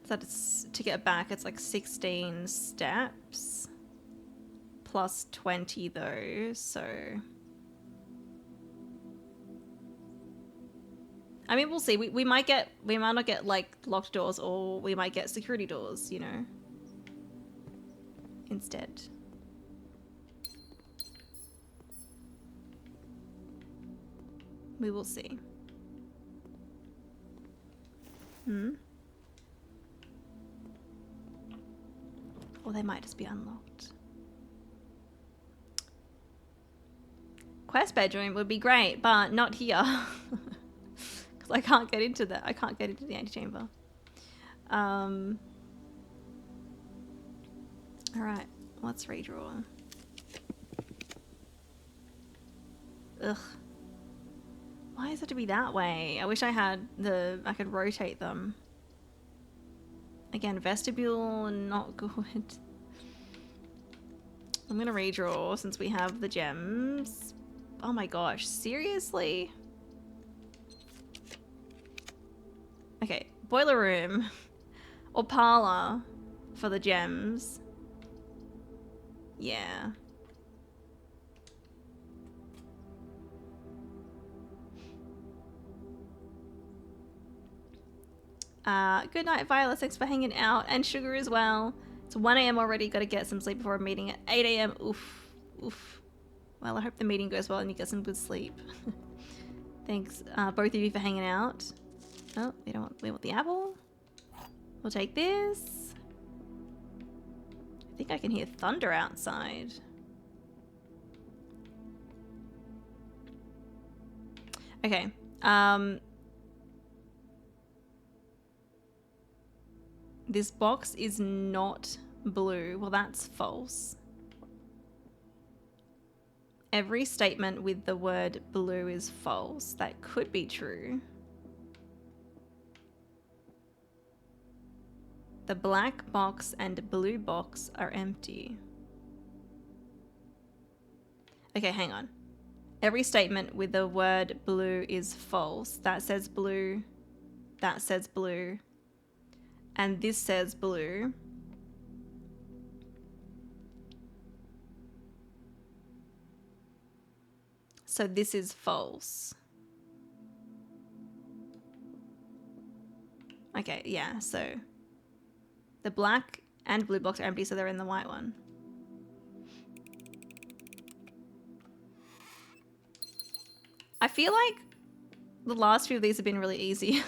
So it's, to get back, it's like 16 steps plus 20 though, so I mean, we'll see. We might not get like locked doors, or we might get security doors, you know, instead. We will see. Or they might just be unlocked. Quest bedroom would be great, but not here. Because I can't get into that. I can't get into the antechamber. Alright, let's redraw. Ugh. Why does it have to be that way? I wish I had I could rotate them. Again, vestibule, not good. I'm gonna redraw since we have the gems. Oh my gosh, seriously? Okay, boiler room or parlor for the gems. Yeah. Good night, Violet. Thanks for hanging out. And Sugar as well. It's 1 a.m. already. Got to get some sleep before a meeting at 8 a.m. Oof. Oof. Well, I hope the meeting goes well and you get some good sleep. Thanks, both of you, for hanging out. Oh, we want the apple. We'll take this. I think I can hear thunder outside. Okay. This box is not blue. Well, that's false. Every statement with the word blue is false. That could be true. The black box and blue box are empty. Okay, hang on. Every statement with the word blue is false. That says blue. That says blue. And this says blue. So this is false. Okay, yeah, so the black and blue box are empty, so they're in the white one. I feel like the last few of these have been really easy.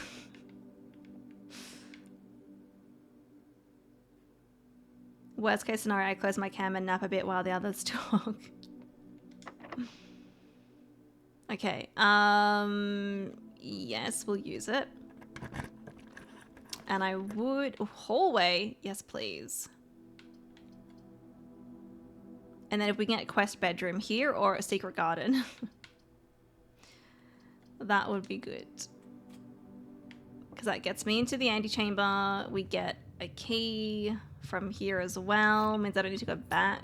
Worst case scenario, I close my cam and nap a bit while the others talk. Okay, yes, we'll use it. And I would... hallway, yes please. And then if we can get quest bedroom here or a secret garden. That would be good. Because that gets me into the antechamber. We get a key from here as well. Means I don't need to go back.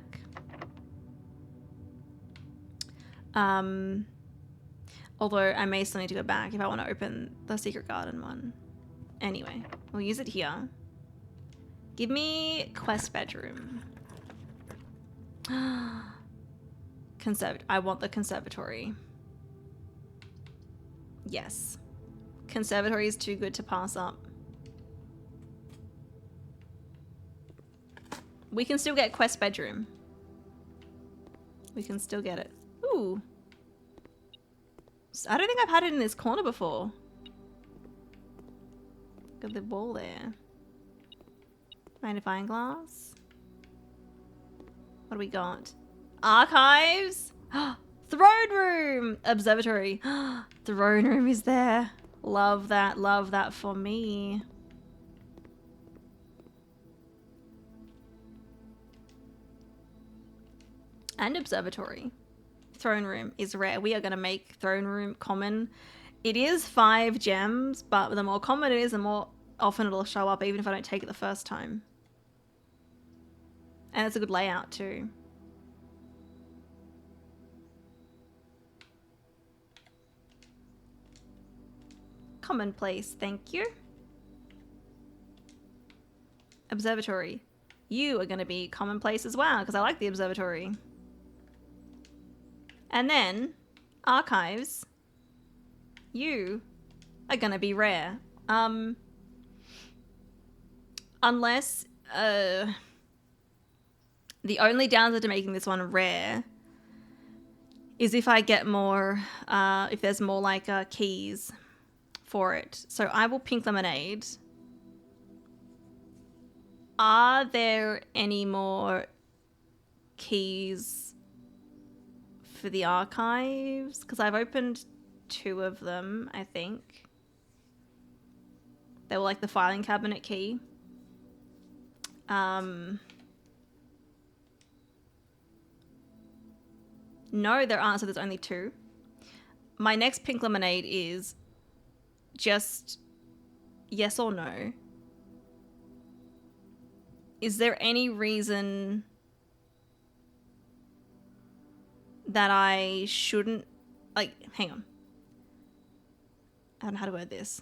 Although I may still need to go back if I want to open the secret garden one. Anyway, we'll use it here. Give me quest bedroom. I want the conservatory. Yes. Conservatory is too good to pass up. We can still get quest bedroom. We can still get it. Ooh. I don't think I've had it in this corner before. Got the wall there. Magnifying glass. What do we got? Archives. Throne room. Observatory. Throne room is there. Love that. Love that for me. And observatory. Throne room is rare. We are going to make throne room common. It is 5 gems, but the more common it is, the more often it'll show up, even if I don't take it the first time. And it's a good layout too. Commonplace, thank you. Observatory. You are going to be commonplace as well, because I like the observatory. And then, archives. You are going to be rare. Unless, the only downside to making this one rare is if I get more, if there's more like keys for it. So I will pink lemonade. Are there any more keys for the archives? Because I've opened 2 of them, I think. They were like the filing cabinet key. No, there aren't, so there's only 2. My next pink lemonade is just yes or no. Is there any reason that I shouldn't, like, hang on. I don't know how to word this.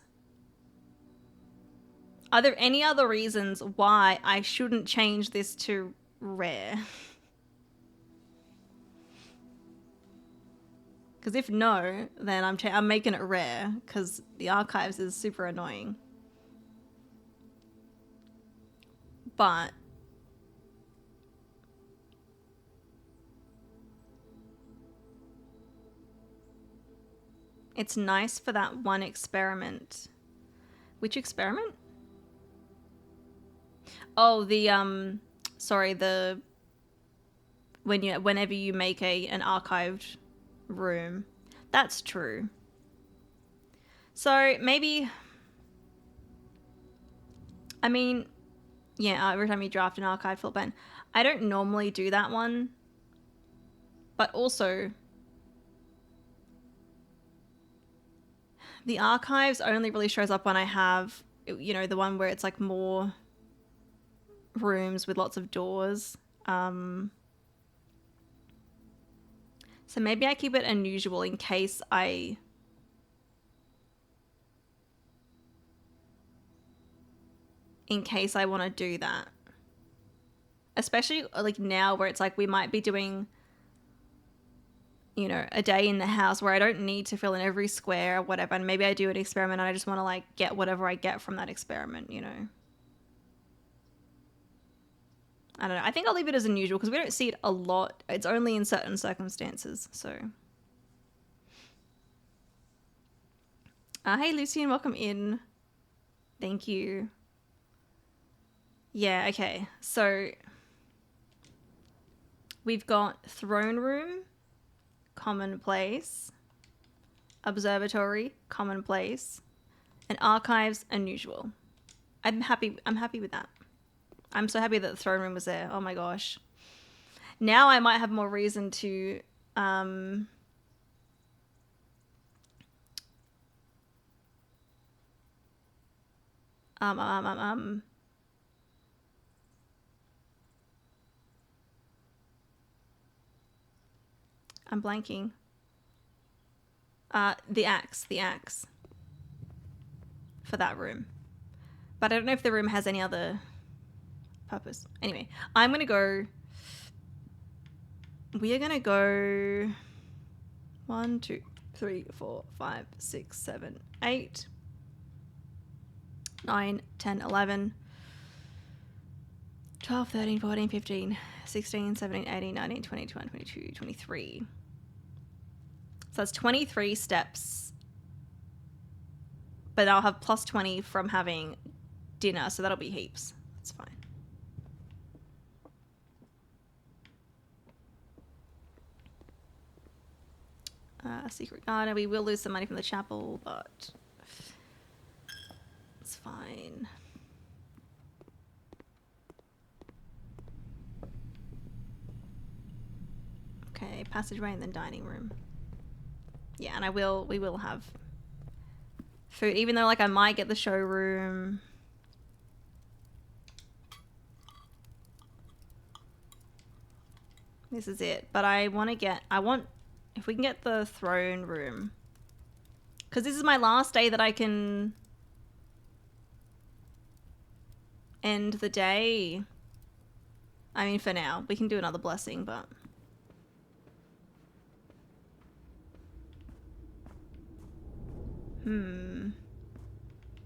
Are there any other reasons why I shouldn't change this to rare? Because if no, then I'm making it rare, because the archives is super annoying. But it's nice for that one experiment. Which experiment? Oh, the sorry, whenever you make an archived room. That's true. So maybe, I mean, yeah, every time you draft an archive flip pen. I don't normally do that one, but also the archives only really shows up when I have, you know, the one where it's like more rooms with lots of doors. So maybe I keep it unusual in case I want to do that. Especially like now where it's like we might be doing, you know, a day in the house where I don't need to fill in every square or whatever. And maybe I do an experiment and I just want to like get whatever I get from that experiment, you know. I don't know. I think I'll leave it as unusual because we don't see it a lot. It's only in certain circumstances, so. Hey, Lucian, welcome in. Thank you. Yeah, okay. So we've got throne room, commonplace, observatory, commonplace, and archives, unusual. I'm happy with that. I'm so happy that the throne room was there. Oh my gosh. Now I might have more reason to I'm blanking. The axe for that room. But I don't know if the room has any other purpose. Anyway, I'm going to go... We are going to go 1, 2, 3, 4, 5, 6, 7, 8, 9, 10, 11, 12, 13, 14, 15, 16, 17, 18, 19, 20, 21, 22, 23. So that's 23 steps. But I'll have plus 20 from having dinner, so that'll be heaps. That's fine. Secret garden. We will lose some money from the chapel, but it's fine. Okay, passageway and then dining room. Yeah, and we will have food, even though like I might get the showroom. This is it, but I want if we can get the throne room, because this is my last day that I can end the day. I mean, for now, we can do another blessing, but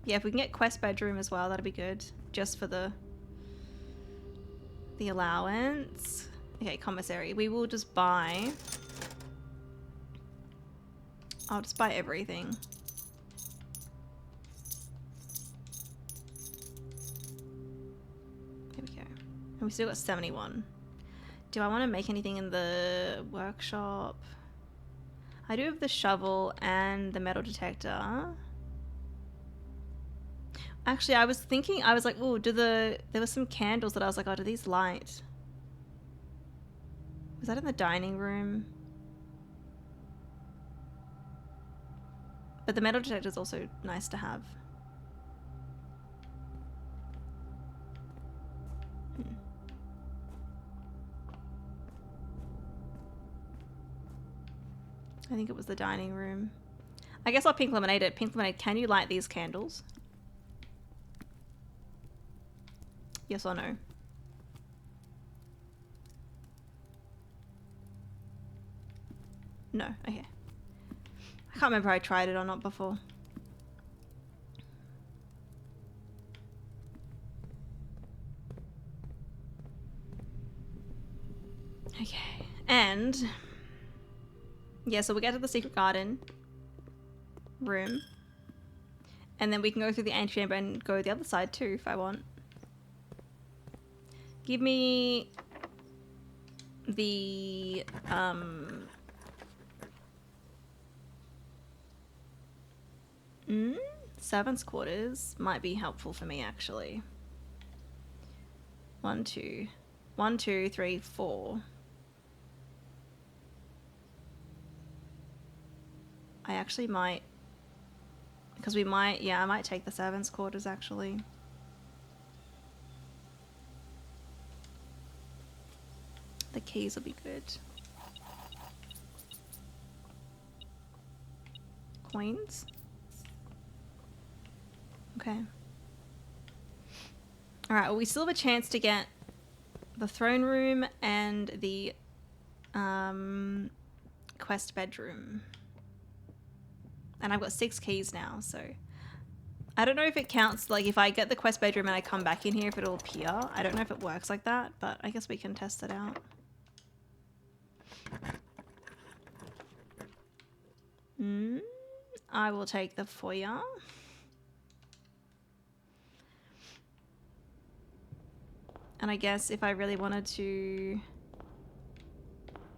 yeah, if we can get quest bedroom as well, that'd be good, just for the allowance. Okay, commissary. We will just buy. I'll just buy everything. There we go. And we still got 71. Do I want to make anything in the workshop? I do have the shovel and the metal detector. Actually, I was thinking, I was like, oh, there were some candles that I was like, oh, do these light? Was that in the dining room? But the metal detector is also nice to have. I think it was the dining room. I guess I'll pink lemonade it. Pink lemonade, can you light these candles? Yes or no? No, okay. I can't remember if I tried it or not before. Okay, and yeah, so we get to the secret garden room, and then we can go through the antechamber and go the other side too if I want. Give me the servants' quarters might be helpful for me actually. 1, 2, 1, 2, 3, 4. I actually might, because we might, yeah, I might take the servants' quarters actually. The keys will be good. Coins. Okay. All right, well, we still have a chance to get the throne room and the quest bedroom. And I've got 6 keys now, so I don't know if it counts, like if I get the quest bedroom and I come back in here, if it'll appear. I don't know if it works like that, but I guess we can test it out. I will take the foyer. And I guess if I really wanted to,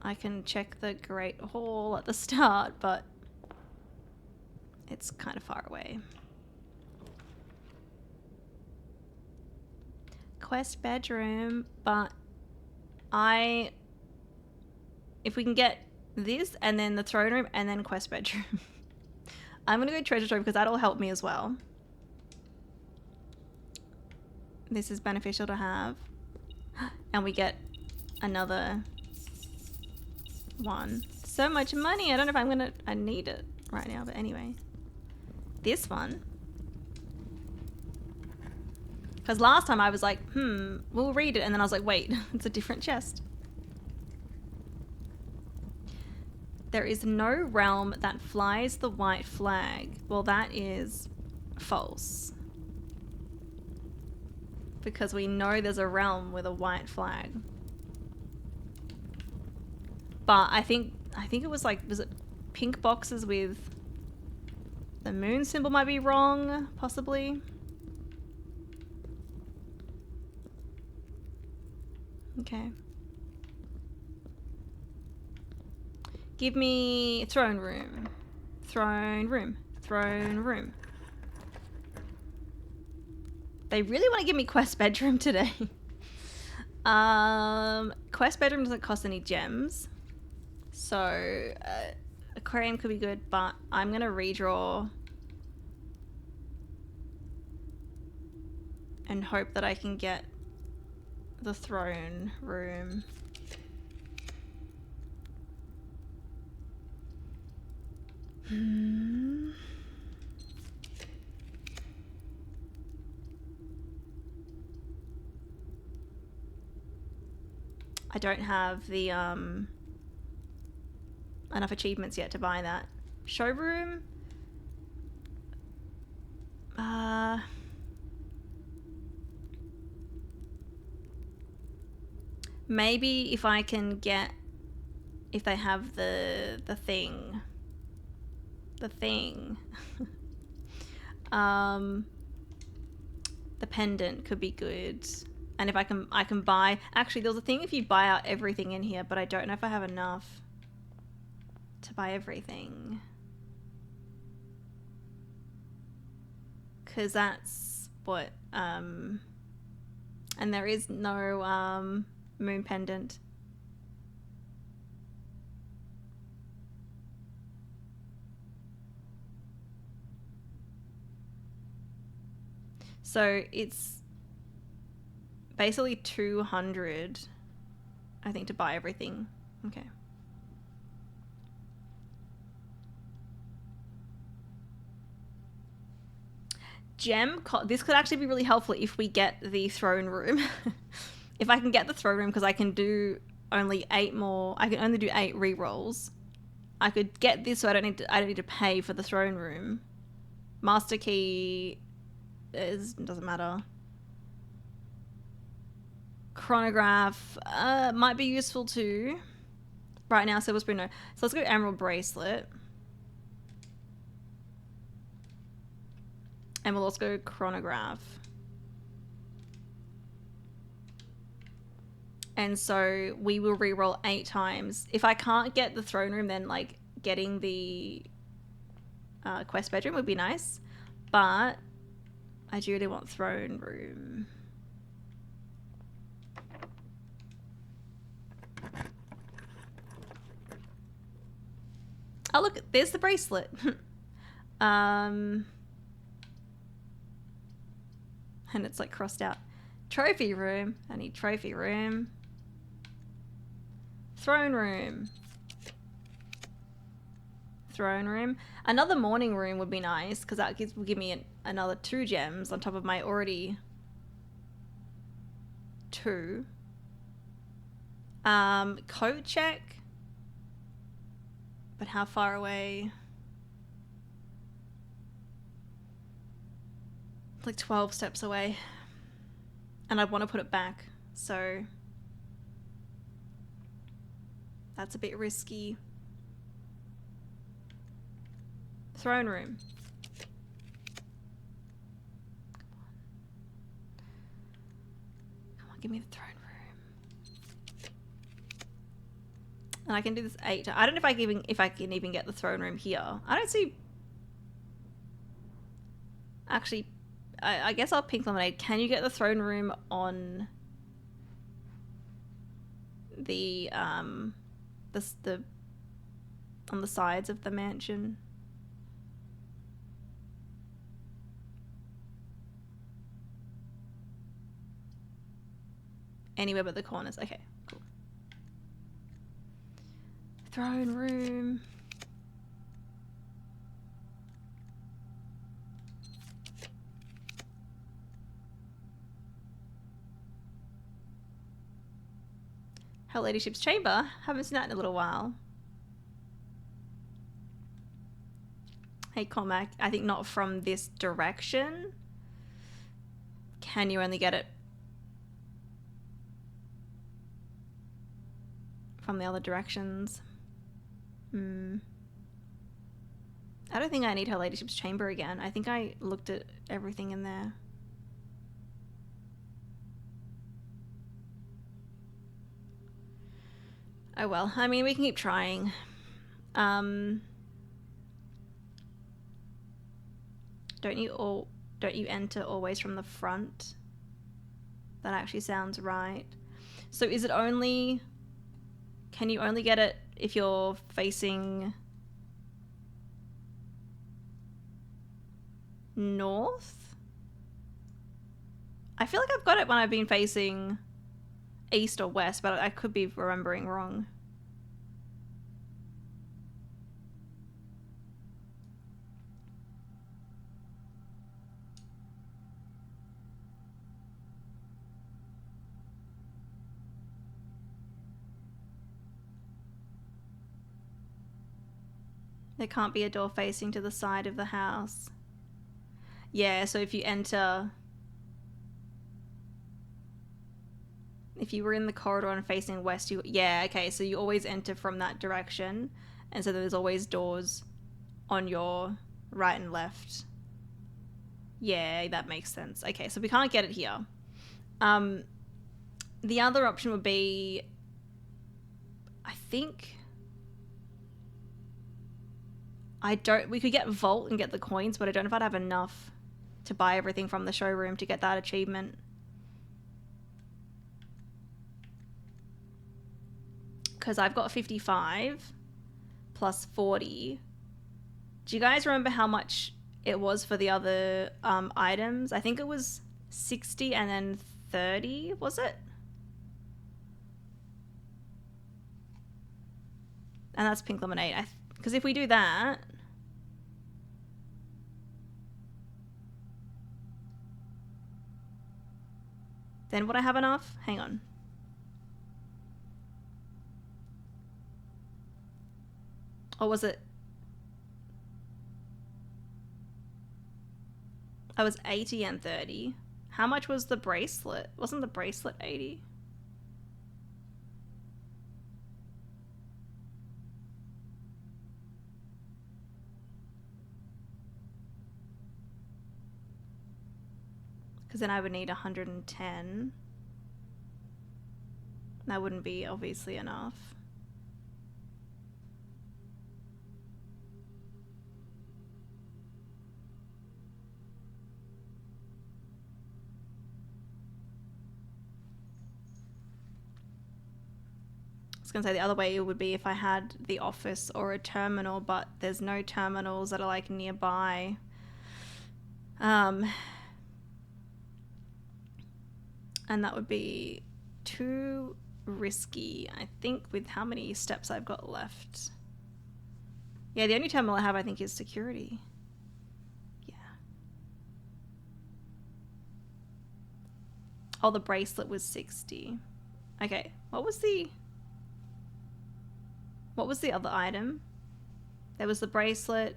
I can check the Great Hall at the start, but it's kind of far away. Quest bedroom, but if we can get this and then the throne room and then quest bedroom. I'm gonna go treasure trove because that'll help me as well. This is beneficial to have. And we get another one. So much money. I don't know if I need it right now, but anyway. This one. Because last time I was like, we'll read it. And then I was like, wait, it's a different chest. There is no realm that flies the white flag. Well, that is false. Because we know there's a realm with a white flag. But I think it was like, was it pink boxes with the moon symbol might be wrong, possibly. Okay. Give me throne room. Throne room. Throne room. They really want to give me quest bedroom today. Quest bedroom doesn't cost any gems. So, aquarium could be good, but I'm going to redraw and hope that I can get the throne room. I don't have the enough achievements yet to buy that. Showroom? Maybe if I can get, if they have the thing. The thing. The pendant could be good. And if I can buy, actually there was a thing if you buy out everything in here, but I don't know if I have enough to buy everything. Cause that's what, and there is no, moon pendant. So it's basically 200, I think, to buy everything. Okay. This could actually be really helpful if we get the throne room. If I can get the throne room, because I can do only 8 more. I can only do 8 rerolls. I could get this, so I don't need to pay for the throne room. Master key doesn't matter. Chronograph might be useful too. Right now, silver spoon, no. So let's go emerald bracelet. And we'll also go chronograph. And so we will reroll 8 times. If I can't get the throne room, then like getting the quest bedroom would be nice. But I do really want throne room. Oh look, there's the bracelet. And it's like crossed out. Trophy room. I need trophy room. Throne room. Throne room. Another morning room would be nice, because that will give me another 2 gems on top of my already 2. Coat check. But how far away? It's like 12 steps away. And I want to put it back, so that's a bit risky. Throne room. Come on, give me the throne room. And I can do this 8. I don't know if I can even get the throne room here. I don't see. Actually, I guess I'll pink lemonade. Can you get the throne room on the on the sides of the mansion? Anywhere but the corners. Okay, cool. Throne room. Her Ladyship's chamber. Haven't seen that in a little while. Hey Cormac, I think not from this direction. Can you only get it from the other directions? I don't think I need Her Ladyship's chamber again. I think I looked at everything in there. Oh well, I mean, we can keep trying. Don't you enter always from the front? That actually sounds right. So is it only... Can you only get it if you're facing north? I feel like I've got it when I've been facing east or west, but I could be remembering wrong. There can't be a door facing to the side of the house. Yeah, so if you enter... If you were in the corridor and facing west, you... Yeah, okay, so you always enter from that direction. And so there's always doors on your right and left. Yeah, that makes sense. Okay, so we can't get it here. The other option would be... I think... We could get Vault and get the coins, but I don't know if I'd have enough to buy everything from the showroom to get that achievement. Because I've got 55 plus 40. Do you guys remember how much it was for the other items? I think it was 60 and then 30, was it? And that's pink lemonade. Because if we do that... Then would I have enough? Hang on. Or was it... I was 80 and 30. How much was the bracelet? Wasn't the bracelet 80? Because then I would need 110. That wouldn't be obviously enough. I was going to say the other way would be if I had the office or a terminal, but there's no terminals that are like nearby. And that would be too risky, I think, with how many steps I've got left. Yeah, the only terminal I have, I think, is security. Yeah. Oh, the bracelet was 60. Okay, what was the other item? There was the bracelet,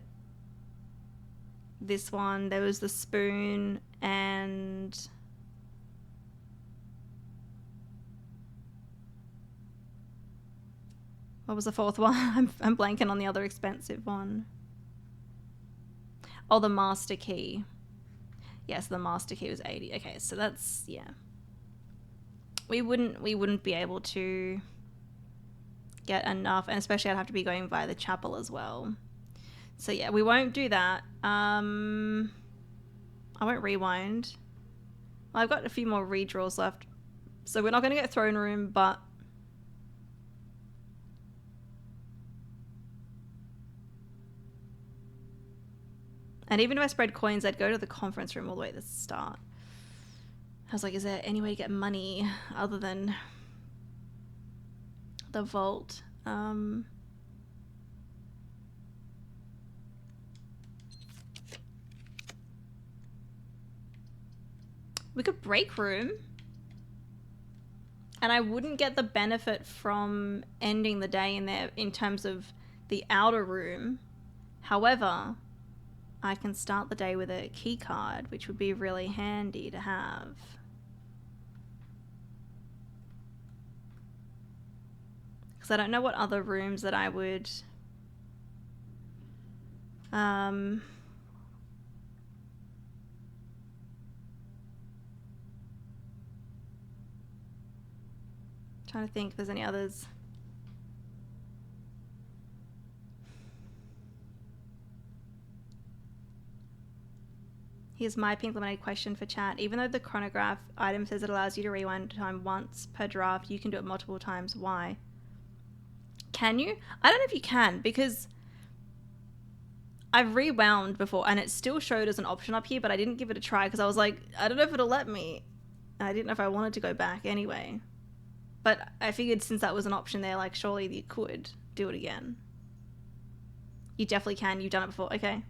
this one, there was the spoon, and... What was the fourth one? I'm blanking on the other expensive one. Oh, the master key. Yes, the master key was 80. Okay, so that's... Yeah. We wouldn't be able to get enough, and especially I'd have to be going via the chapel as well. So yeah, we won't do that. I won't rewind. I've got a few more redraws left. So we're not going to get throne room, but... And even if I spread coins, I'd go to the conference room all the way at the start. I was like, is there any way to get money other than the vault? We could break room. And I wouldn't get the benefit from ending the day in there in terms of the outer room. However, I can start the day with a key card, which would be really handy to have. Because I don't know what other rooms that I would... trying to think if there's any others. Here's my pink lemonade question for chat. Even though the chronograph item says it allows you to rewind time once per draft, you can do it multiple times. Why? Can you? I don't know if you can, because I've rewound before and it still showed as an option up here, but I didn't give it a try because I was like, I don't know if it'll let me. I didn't know if I wanted to go back anyway. But I figured since that was an option there, like, surely you could do it again. You definitely can. You've done it before. Okay.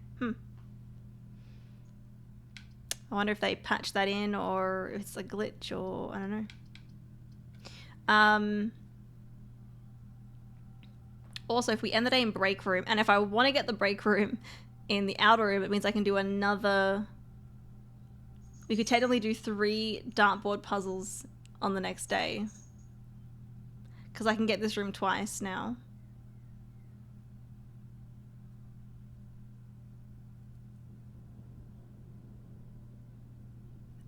I wonder if they patched that in or if it's a glitch or I don't know. Also, if we end the day in break room, and if I want to get the break room in the outer room, it means I can do another... We could technically do 3 dartboard puzzles on the next day. Because I can get this room twice now.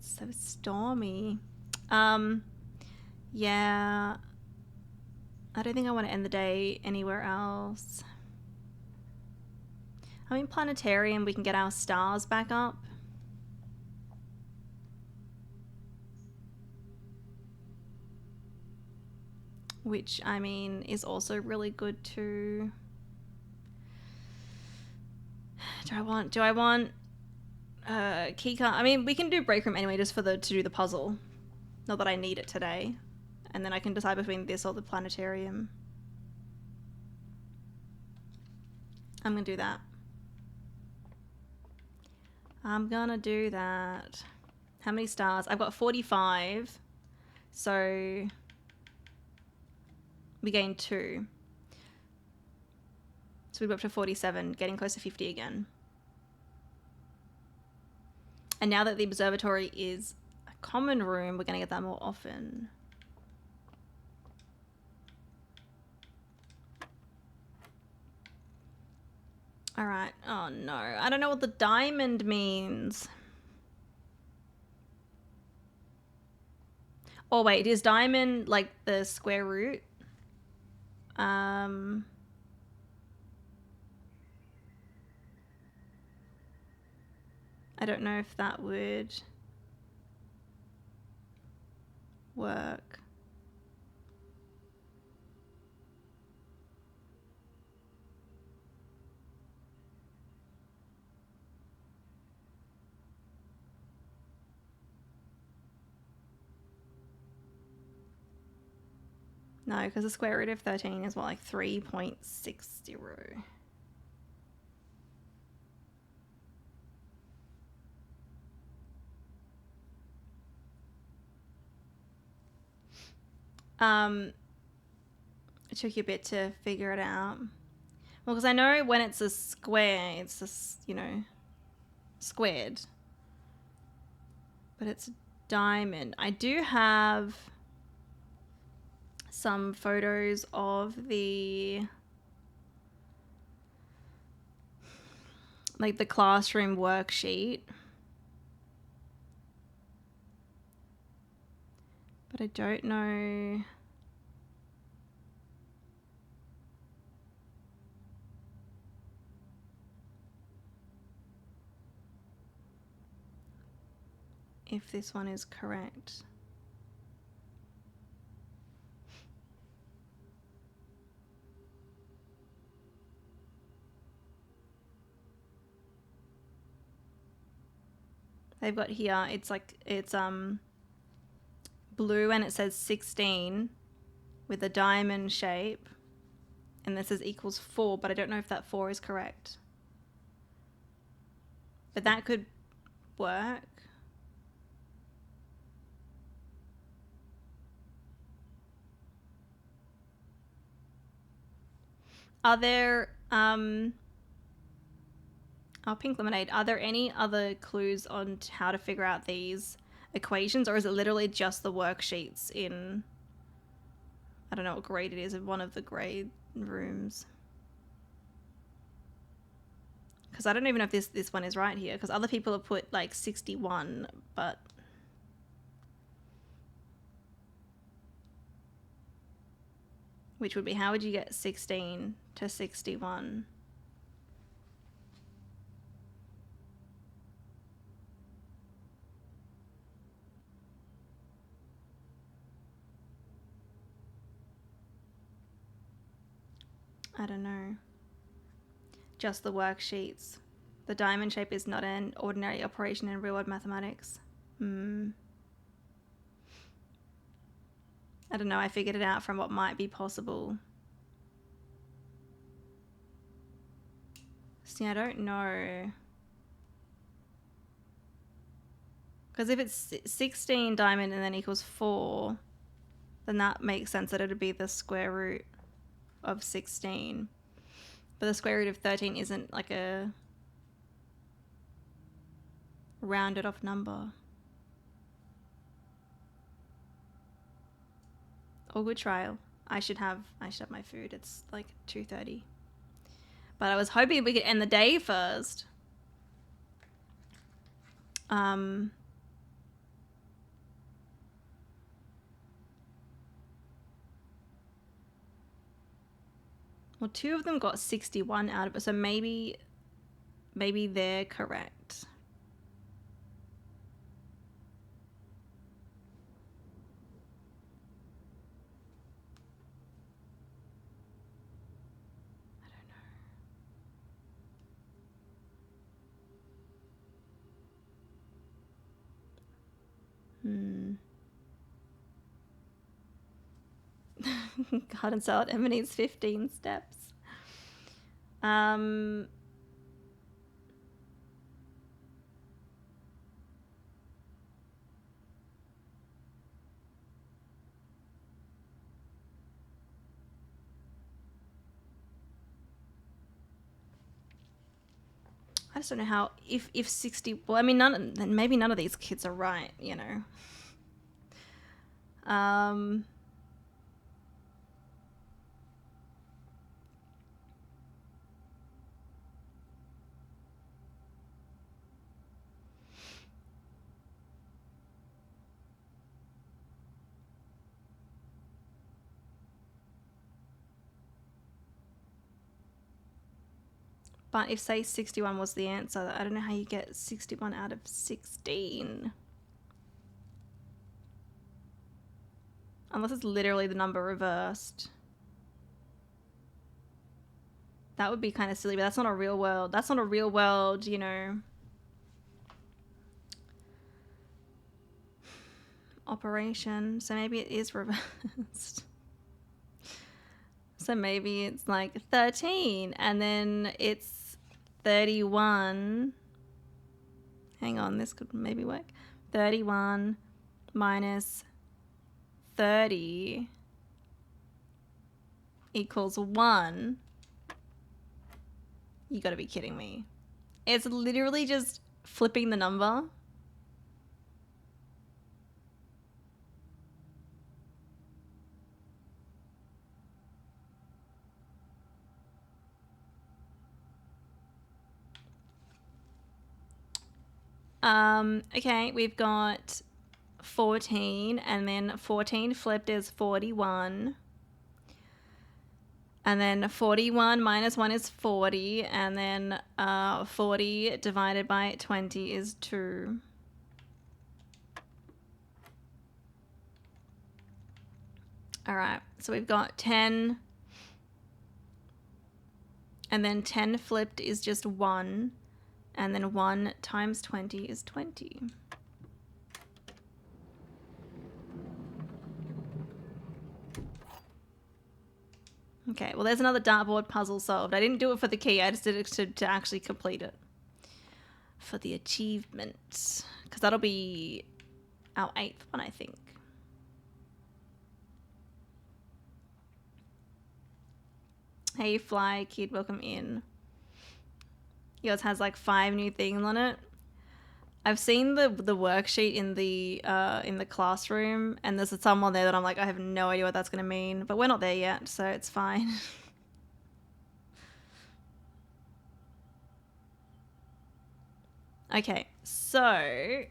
So stormy. Yeah. I don't think I want to end the day anywhere else. I mean, planetarium, we can get our stars back up. Which, I mean, is also really good too. Do I want keycard? I mean, we can do break room anyway, just to do the puzzle. Not that I need it today. And then I can decide between this or the planetarium. I'm gonna do that. I'm gonna do that. How many stars? I've got 45. So we gained 2. So we're up to 47, getting close to 50 again. And now that the observatory is a common room, we're going to get that more often. All right. Oh, no. I don't know what the diamond means. Oh, wait. Is diamond like the square root? I don't know if that would work. No, because the square root of 13 is what, like 3.60. It took you a bit to figure it out. Well, because I know when it's a square, it's just, you know, squared. But it's a diamond. I do have some photos of the, like, the classroom worksheet. But I don't know. If this one is correct. They've got here, it's like, it's blue and it says 16 with a diamond shape. And this says equals 4, but I don't know if that 4 is correct. But that could work. Are there, oh, pink lemonade, are there any other clues on how to figure out these equations, or is it literally just the worksheets in, I don't know what grade it is, in one of the grade rooms? Because I don't even know if this one is right here, because other people have put like 61, but... Which would be, how would you get 16 to 61? I don't know. Just the worksheets. The diamond shape is not an ordinary operation in real-world mathematics. I don't know. I figured it out from what might be possible. See, I don't know. Because if it's 16 diamond and then equals 4, then that makes sense that it would be the square root of 16. But the square root of 13 isn't like a rounded off number. All good trial. I should have my food. It's like 2:30. But I was hoping we could end the day first. Well, 2 of them got 61 out of it, so maybe they're correct. I don't know. Garden salad needs 15 steps. I just don't know how, if 60, well, I mean, maybe none of these kids are right, you know. But if, say, 61 was the answer, I don't know how you get 61 out of 16. Unless it's literally the number reversed. That would be kind of silly, but that's not a real world. That's not a real world, you know, operation. So maybe it is reversed. So maybe it's like 13 and then it's 31. Hang on, this could maybe work. 31 minus 30 equals 1. You gotta be kidding me. It's literally just flipping the number. Okay, we've got 14, and then 14 flipped is 41. And then 41 minus 1 is 40, and then 40 divided by 20 is 2. All right, so we've got 10, and then 10 flipped is just 1, and then 1 times 20 is 20. Okay, well, there's another dartboard puzzle solved. I didn't do it for the key. I just did it to actually complete it. For the achievement. Because that'll be our 8th one, I think. Hey, Fly Kid, welcome in. Yours has like 5 new things on it. I've seen the worksheet in the classroom, and there's some on there that I'm like, I have no idea what that's going to mean, but we're not there yet, so it's fine. Okay, so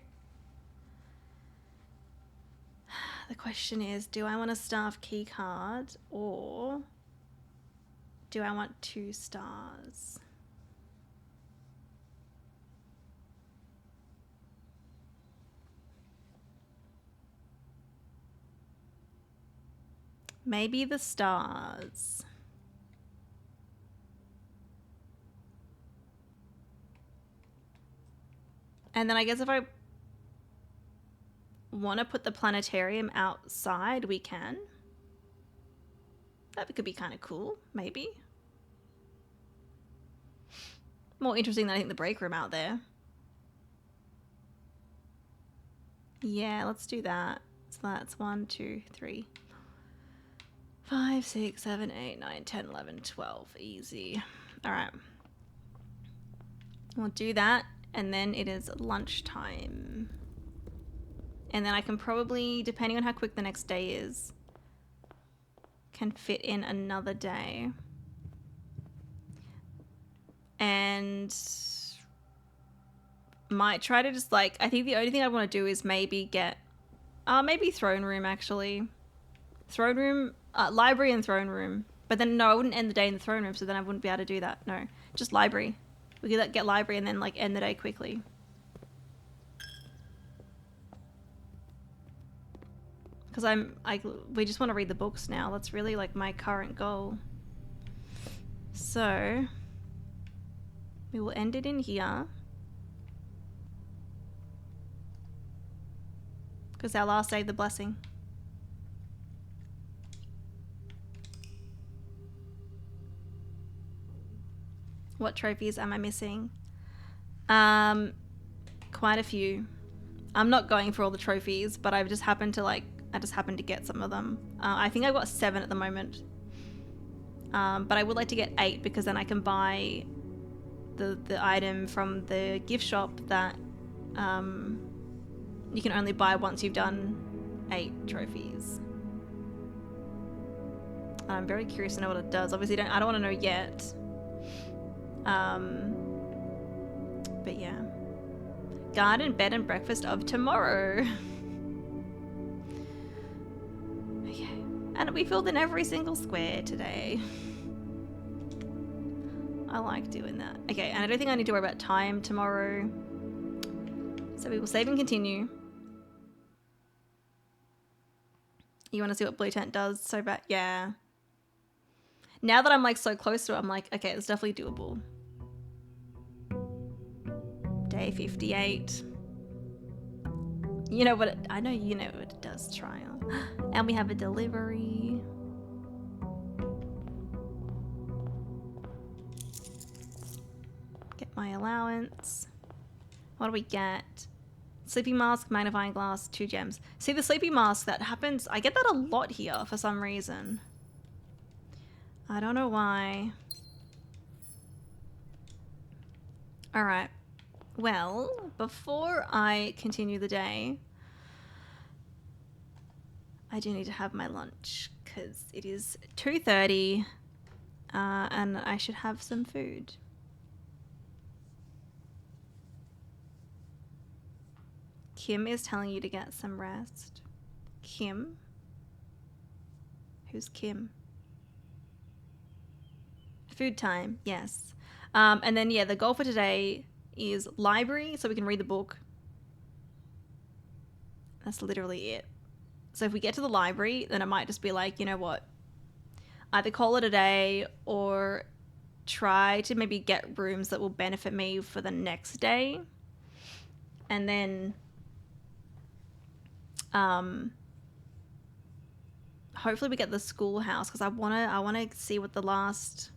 the question is, do I want a staff key card or do I want 2 stars? Maybe the stars. And then I guess if I want to put the planetarium outside, we can. That could be kind of cool, maybe. More interesting than I think the break room out there. Yeah, let's do that. So that's 1, 2, 3, 5, 6, 7, 8, 9, 10, 11, 12. Easy. All right. We'll do that, and then it is lunchtime. And then I can probably, depending on how quick the next day is, can fit in another day. And might try to just like, I think the only thing I want to do is maybe get, maybe throne room actually. Throne room, library and throne room. But then no, I wouldn't end the day in the throne room, so then I wouldn't be able to do that. No, just library. We could get library and then like end the day quickly. Because we just want to read the books now. That's really like my current goal. So we will end it in here. Because our last day, the blessing. What trophies am I missing? Quite a few. I'm not going for all the trophies, but I've just happened to get some of them. I think I've got 7 at the moment. But I would like to get 8 because then I can buy the item from the gift shop that you can only buy once you've done 8 trophies. I'm very curious to know what it does. Obviously, I don't want to know yet. But yeah. Garden, bed, and breakfast of tomorrow. Okay. And we filled in every single square today. I like doing that. Okay, and I don't think I need to worry about time tomorrow. So we will save and continue. You want to see what blue tent does? So bad. Yeah. Now that I'm like so close to it, I'm like, okay, it's definitely doable. Day 58. You know what I know you know what it does, trial. And we have a delivery. Get my allowance. What do we get? Sleeping mask, magnifying glass, 2 gems. See, the sleeping mask, that happens. I get that a lot here for some reason. I don't know why. All right. Well, before I continue the day, I do need to have my lunch because it is 2:30 and I should have some food. Kim is telling you to get some rest. Kim? Who's Kim? Food time, yes. And then, yeah, the goal for today is library, so we can read the book. That's literally it. So if we get to the library, then it might just be like, you know what? Either call it a day or try to maybe get rooms that will benefit me for the next day. And then hopefully we get the schoolhouse because I wanna see what the last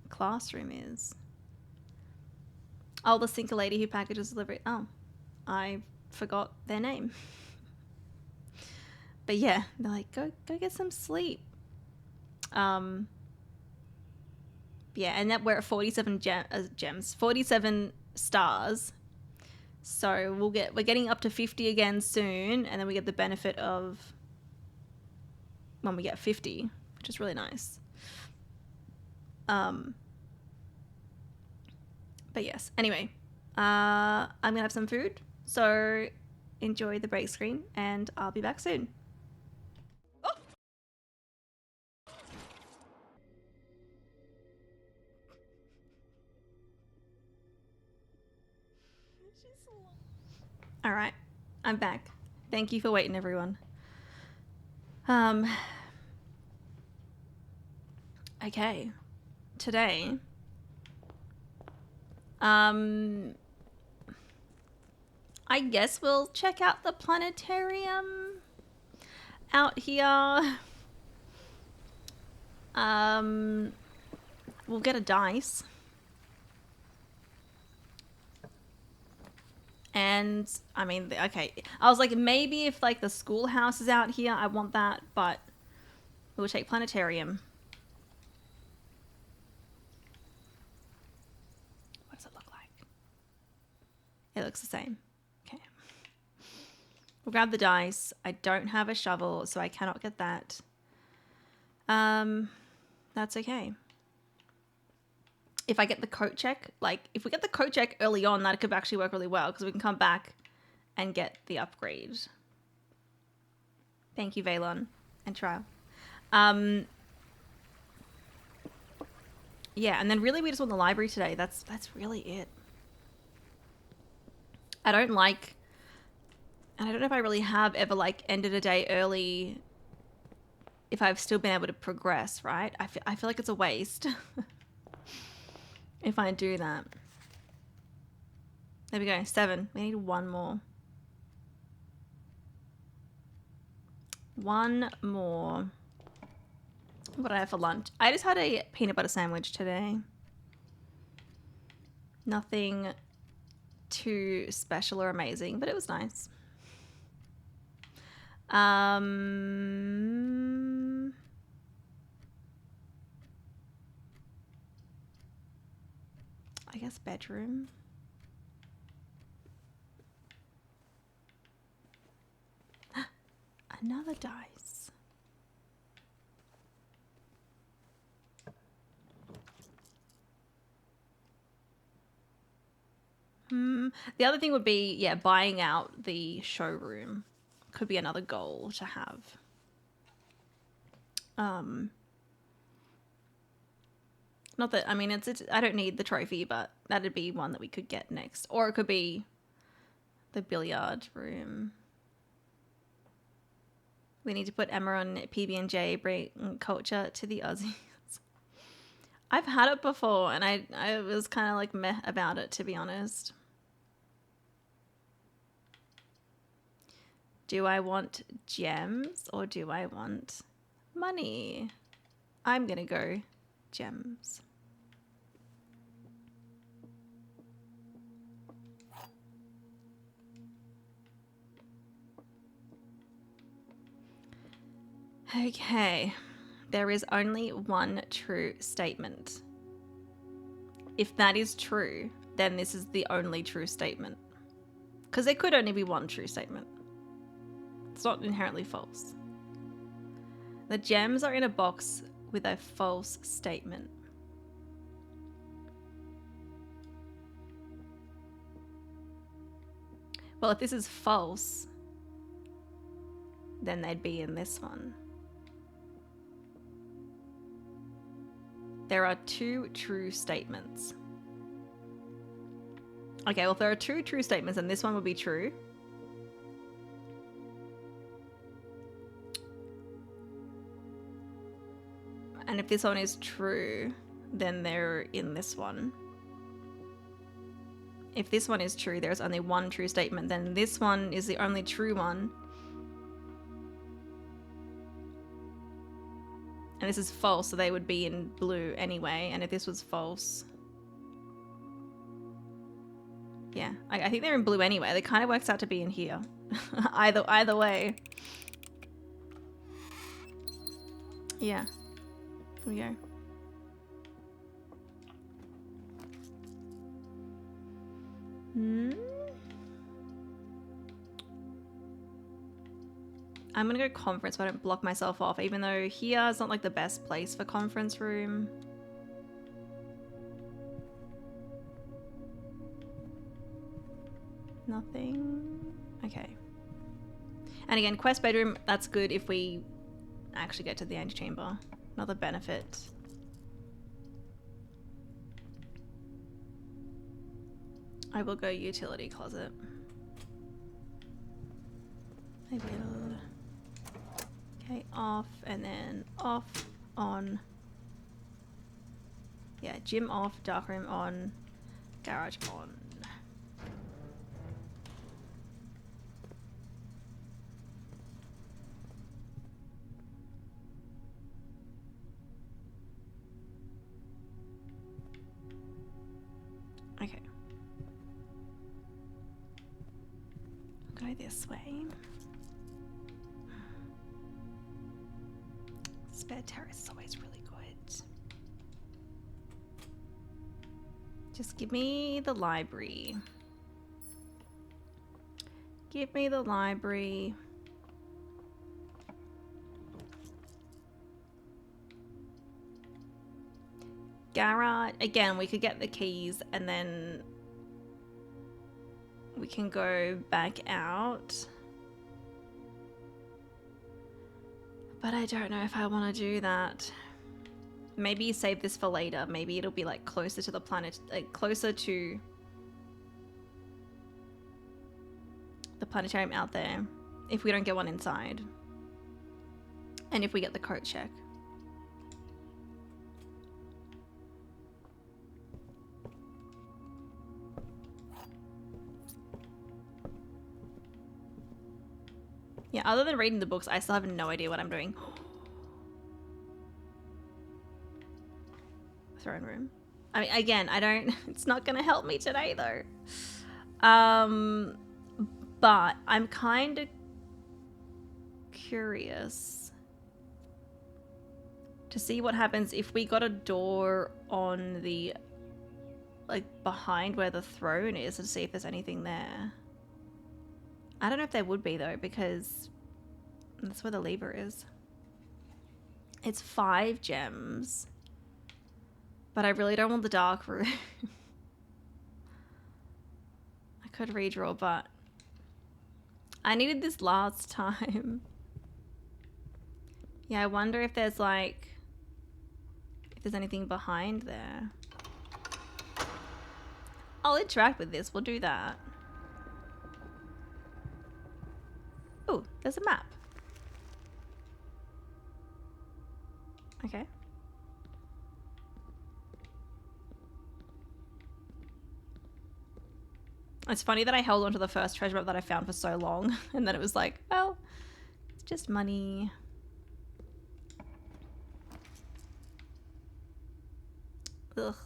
classroom is. Oh, the sinker lady who packages delivery. Oh, I forgot their name. But yeah, they're like, go get some sleep. Yeah, and that we're at 47 gems, 47 stars. So we're getting up to 50 again soon, and then we get the benefit of when we get 50, which is really nice. But yes, anyway, I'm gonna have some food, so enjoy the break screen, and I'll be back soon. Oh! All right, I'm back. Thank you for waiting, everyone. Okay, today, I guess we'll check out the planetarium out here. We'll get a dice. And I mean, okay, I was like, maybe if like the schoolhouse is out here, I want that, but we'll take planetarium. What does it look like? It looks the same. Okay. We'll grab the dice. I don't have a shovel, so I cannot get that. That's okay. If I get the coat check, like if we get the coat check early on, that could actually work really well because we can come back and get the upgrade. Thank you, Valon and Trial. Yeah, and then really we just want the library today. That's really it. I don't know if I really have ever like ended a day early if I've still been able to progress, right? I feel like it's a waste if I do that. There we go, 7. We need one more. One more. What do I have for lunch? I just had a peanut butter sandwich today. Nothing too special or amazing, but it was nice. I guess bedroom. Another dice. The other thing would be, yeah, buying out the showroom. Could be another goal to have. Not that, I mean, it's I don't need the trophy, but that'd be one that we could get next. Or it could be the billiard room. We need to put Emma on PB&J, bring culture to the Aussies. I've had it before, and I was kind of like meh about it, to be honest. Do I want gems or do I want money? I'm gonna go gems. Okay, there is only one true statement. If that is true, then this is the only true statement. Because there could only be one true statement. It's not inherently false. The gems are in a box with a false statement. Well, if this is false, then they'd be in this one. There are 2 true statements. Okay, well, if there are 2 true statements, then this one would be true. And if this one is true, then they're in this one. If this one is true, there's only one true statement, then this one is the only true one. And this is false, so they would be in blue anyway. And if this was false... Yeah, I think they're in blue anyway. It kind of works out to be in here. either way. Yeah. Here we go. I'm gonna go conference so I don't block myself off, even though here is not like the best place for conference room. Nothing. Okay. And again, quest bedroom, that's good if we actually get to the antechamber. Another benefit. I will go utility closet. I will. Okay, off and then off, on. Yeah, gym off, darkroom on, garage on. this way. Spare terrace is always really good. Just give me the library. Give me the library. Garage. Again, we could get the keys and then we can go back out. But I don't know if I want to do that. Maybe save this for later. Maybe it'll be like closer to the planet, like closer to the planetarium out there if we don't get one inside. And if we get the coat check. Yeah, other than reading the books, I still have no idea what I'm doing. Throne room. I mean, again, I don't... It's not going to help me today, though. But I'm kind of curious to see what happens if we got a door on the... like, behind where the throne is, to see if there's anything there. I don't know if there would be, though, because that's where the lever is. It's 5 gems. But I really don't want the dark room. I could redraw, but I needed this last time. Yeah, I wonder if there's like... if there's anything behind there. I'll interact with this. We'll do that. Oh, there's a map. Okay. It's funny that I held onto the first treasure map that I found for so long, and then it was like, well, it's just money. Ugh.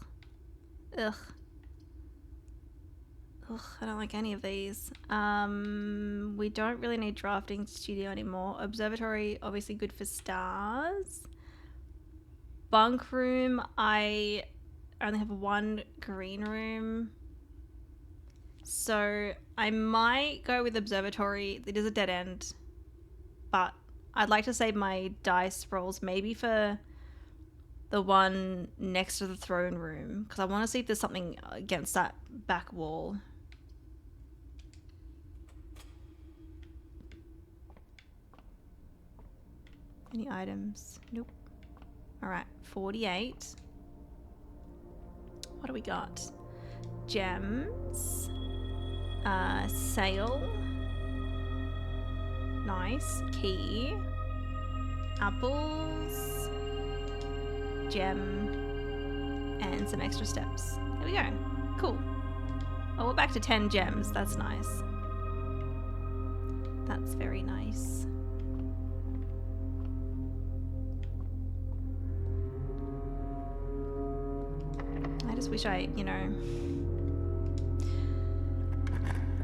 Ugh. Ugh, I don't like any of these. We don't really need drafting studio anymore. Observatory, obviously good for stars. Bunk room, I only have 1 green room. So I might go with observatory. It is a dead end, but I'd like to save my dice rolls maybe for the one next to the throne room, because I want to see if there's something against that back wall. Any items? Nope. Alright, 48. What do we got? Gems. Sail. Nice. Key. Apples. Gem. And some extra steps. There we go. Cool. Oh, we're back to 10 gems. That's nice. That's very nice. I just wish I, you know,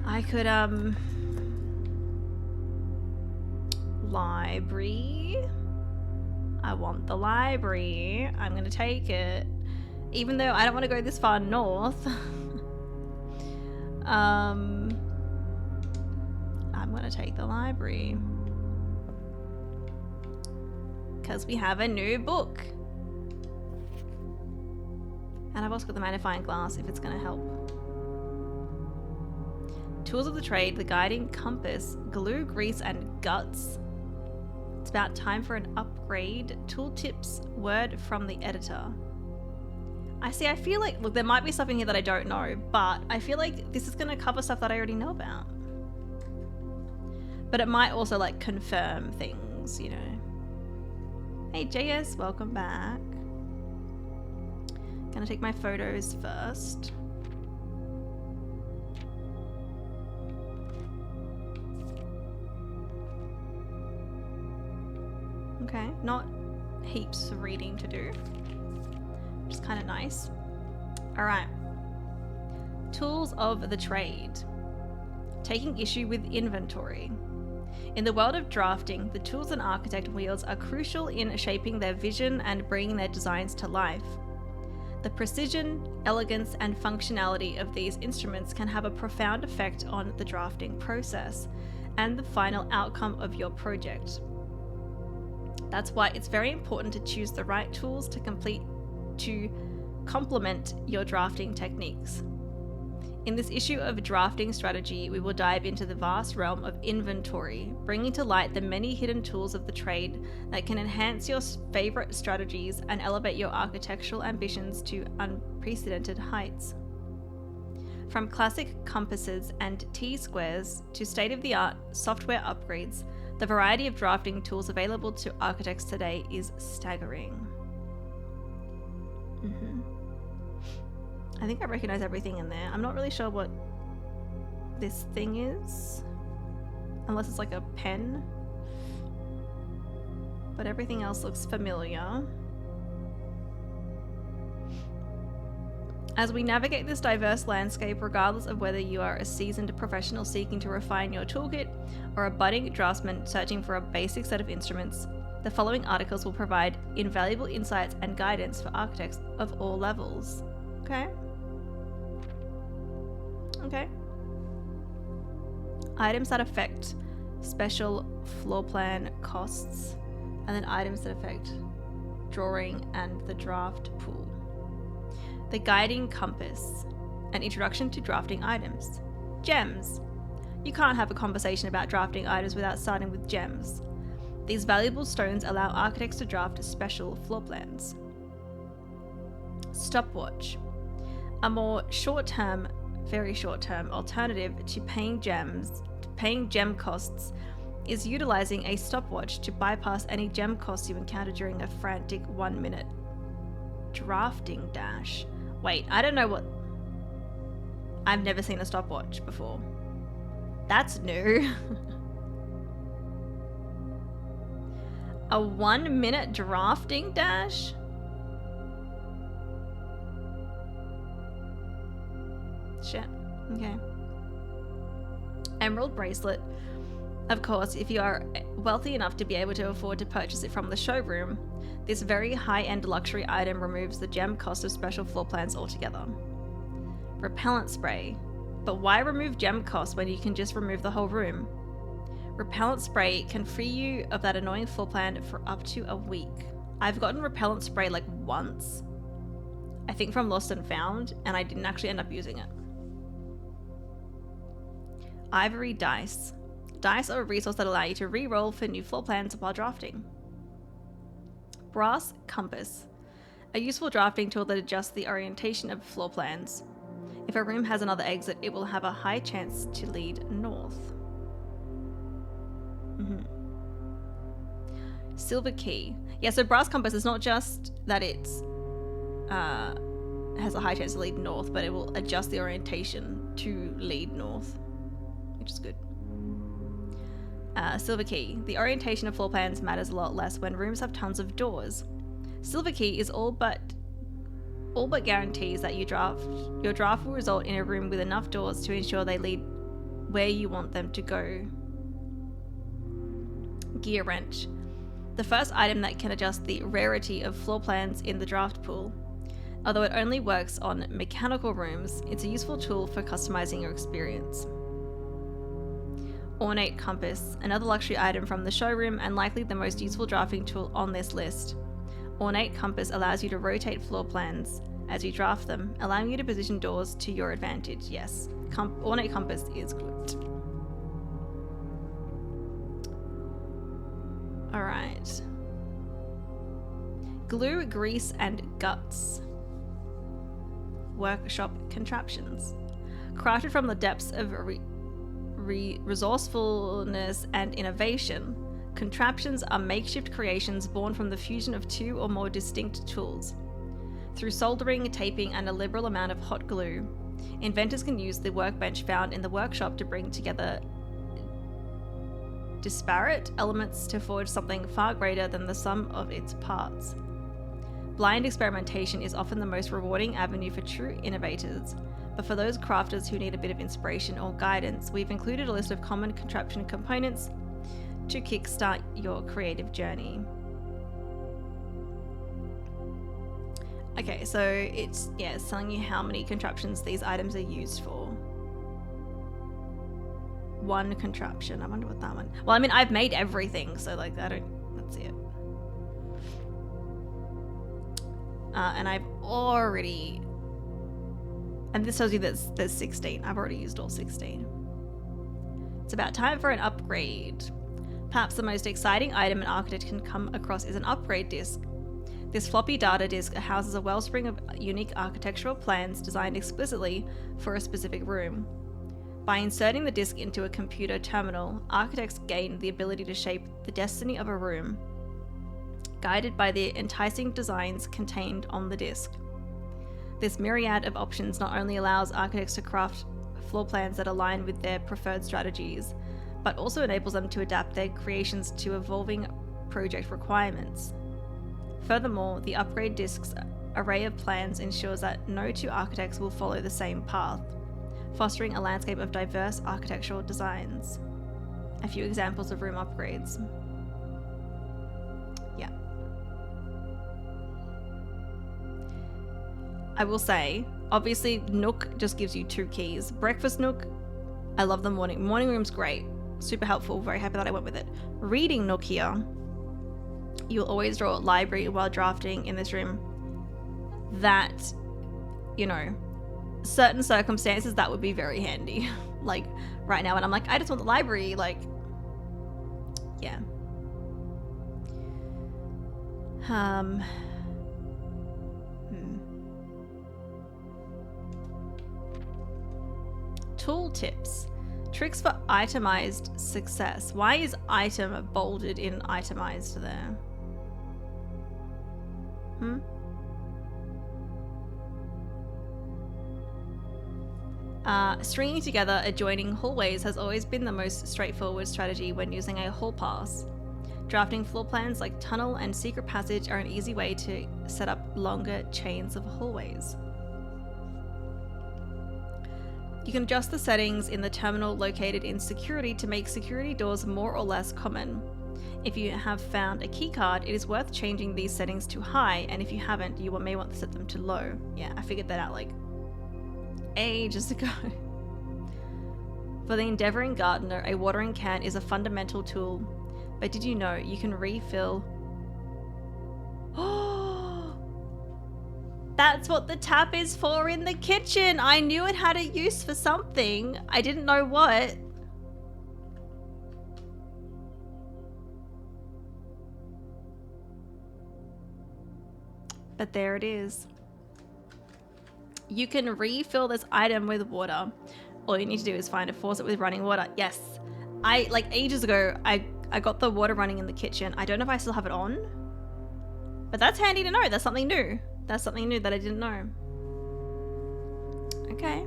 I could, library. I want the library. I'm gonna take it. Even though I don't want to go this far north. I'm gonna take the library. Because we have a new book. And I've also got the magnifying glass if it's gonna help. Tools of the trade, the guiding compass, glue, grease, and guts. It's about time for an upgrade. Tooltips, word from the editor. I see, I feel like, look, there might be stuff in here that I don't know, but I feel like this is going to cover stuff that I already know about. But it might also, like, confirm things, you know. Hey, JS, welcome back. Gonna take my photos first. Okay, not heaps of reading to do, which is kind of nice. All right, tools of the trade. taking issue with inventory. In the world of drafting, the tools an architect wields are crucial in shaping their vision and bringing their designs to life. The precision, elegance, and functionality of these instruments can have a profound effect on the drafting process and the final outcome of your project. That's why it's very important to choose the right tools to complement your drafting techniques. In this issue of drafting strategy, we will dive into the vast realm of inventory, bringing to light the many hidden tools of the trade that can enhance your favorite strategies and elevate your architectural ambitions to unprecedented heights. From classic compasses and T-squares to state-of-the-art software upgrades, the variety of drafting tools available to architects today is staggering. I think I recognize everything in there. I'm not really sure what this thing is, unless it's like a pen, but everything else looks familiar. As we navigate this diverse landscape, regardless of whether you are a seasoned professional seeking to refine your toolkit or a budding draftsman searching for a basic set of instruments, the following articles will provide invaluable insights and guidance for architects of all levels. Okay. Items that affect special floor plan costs, and then items that affect drawing and the draft pool. The guiding compass, an introduction to drafting items. Gems. You can't have a conversation about drafting items without starting with gems. These valuable stones allow architects to draft special floor plans. Stopwatch. A more short-term, very short-term alternative to paying gem costs is utilizing a stopwatch to bypass any gem costs you encounter during a frantic 1-minute drafting dash. Wait, I don't know what... I've never seen a stopwatch before. That's new. A 1-minute drafting dash? Shit. Okay. Emerald bracelet. Of course, if you are wealthy enough to be able to afford to purchase it from the showroom, this very high-end luxury item removes the gem cost of special floor plans altogether. Repellent spray. But why remove gem costs when you can just remove the whole room? Repellent spray can free you of that annoying floor plan for up to a week. I've gotten repellent spray like once, I think from Lost and Found, and I didn't actually end up using it. Ivory dice. Dice are a resource that allow you to re-roll for new floor plans while drafting. Brass compass. A useful drafting tool that adjusts the orientation of floor plans. If a room has another exit, it will have a high chance to lead north. Silver key. Yeah, so brass compass is not just that it's has a high chance to lead north, but it will adjust the orientation to lead north, which is good. Silver key. The orientation of floor plans matters a lot less when rooms have tons of doors. Silver key is all but guarantees that your draft will result in a room with enough doors to ensure they lead where you want them to go. Gear wrench. The first item that can adjust the rarity of floor plans in the draft pool. Although it only works on mechanical rooms, it's a useful tool for customizing your experience. Ornate compass, another luxury item from the showroom and likely the most useful drafting tool on this list. Ornate compass allows you to rotate floor plans as you draft them, allowing you to position doors to your advantage. Yes, ornate compass is good. Alright. Glue, grease, and guts. Workshop contraptions. Crafted from the depths of resourcefulness and innovation, contraptions are makeshift creations born from the fusion of two or more distinct tools. Through soldering, taping, and a liberal amount of hot glue, inventors can use the workbench found in the workshop to bring together disparate elements to forge something far greater than the sum of its parts. Blind experimentation is often the most rewarding avenue for true innovators, but for those crafters who need a bit of inspiration or guidance, we've included a list of common contraption components to kickstart your creative journey. Okay, so it's telling you how many contraptions these items are used for. One contraption. I wonder what that one. Well, I mean, I've made everything, so like let's see it. And I've already, and this tells you that there's 16. I've already used all 16. It's about time for an upgrade. Perhaps the most exciting item an architect can come across is an upgrade disc. This floppy data disk houses a wellspring of unique architectural plans designed explicitly for a specific room. By inserting the disk into a computer terminal, architects gain the ability to shape the destiny of a room, guided by the enticing designs contained on the disk. This myriad of options not only allows architects to craft floor plans that align with their preferred strategies, but also enables them to adapt their creations to evolving project requirements. Furthermore, the upgrade disk's array of plans ensures that no two architects will follow the same path, fostering a landscape of diverse architectural designs. A few examples of room upgrades. Yeah. I will say, obviously, Nook just gives you 2 keys. Breakfast Nook, I love the morning. Morning room's great. Super helpful. Very happy that I went with it. Reading Nook here. You'll always draw a library while drafting in this room. That, you know, certain circumstances that would be very handy. Like right now when I'm like, I just want the library, like, yeah. Tool tips. Tricks for itemized success. Why is item bolded in itemized there? Stringing together adjoining hallways has always been the most straightforward strategy when using a hall pass. Drafting floor plans like tunnel and secret passage are an easy way to set up longer chains of hallways. You can adjust the settings in the terminal located in security to make security doors more or less common. If you have found a keycard, it is worth changing these settings to high, and if you haven't, you may want to set them to low. Yeah, I figured that out like ages ago. For the endeavoring gardener, a watering can is a fundamental tool. But did you know you can refill? Oh, that's what the tap is for in the kitchen. I knew it had a use for something. I didn't know what. But there it is. You can refill this item with water. All you need to do is find a faucet with running water. Yes. Like ages ago, I got the water running in the kitchen. I don't know if I still have it on, but that's handy to know. That's something new. That's something new that I didn't know. Okay.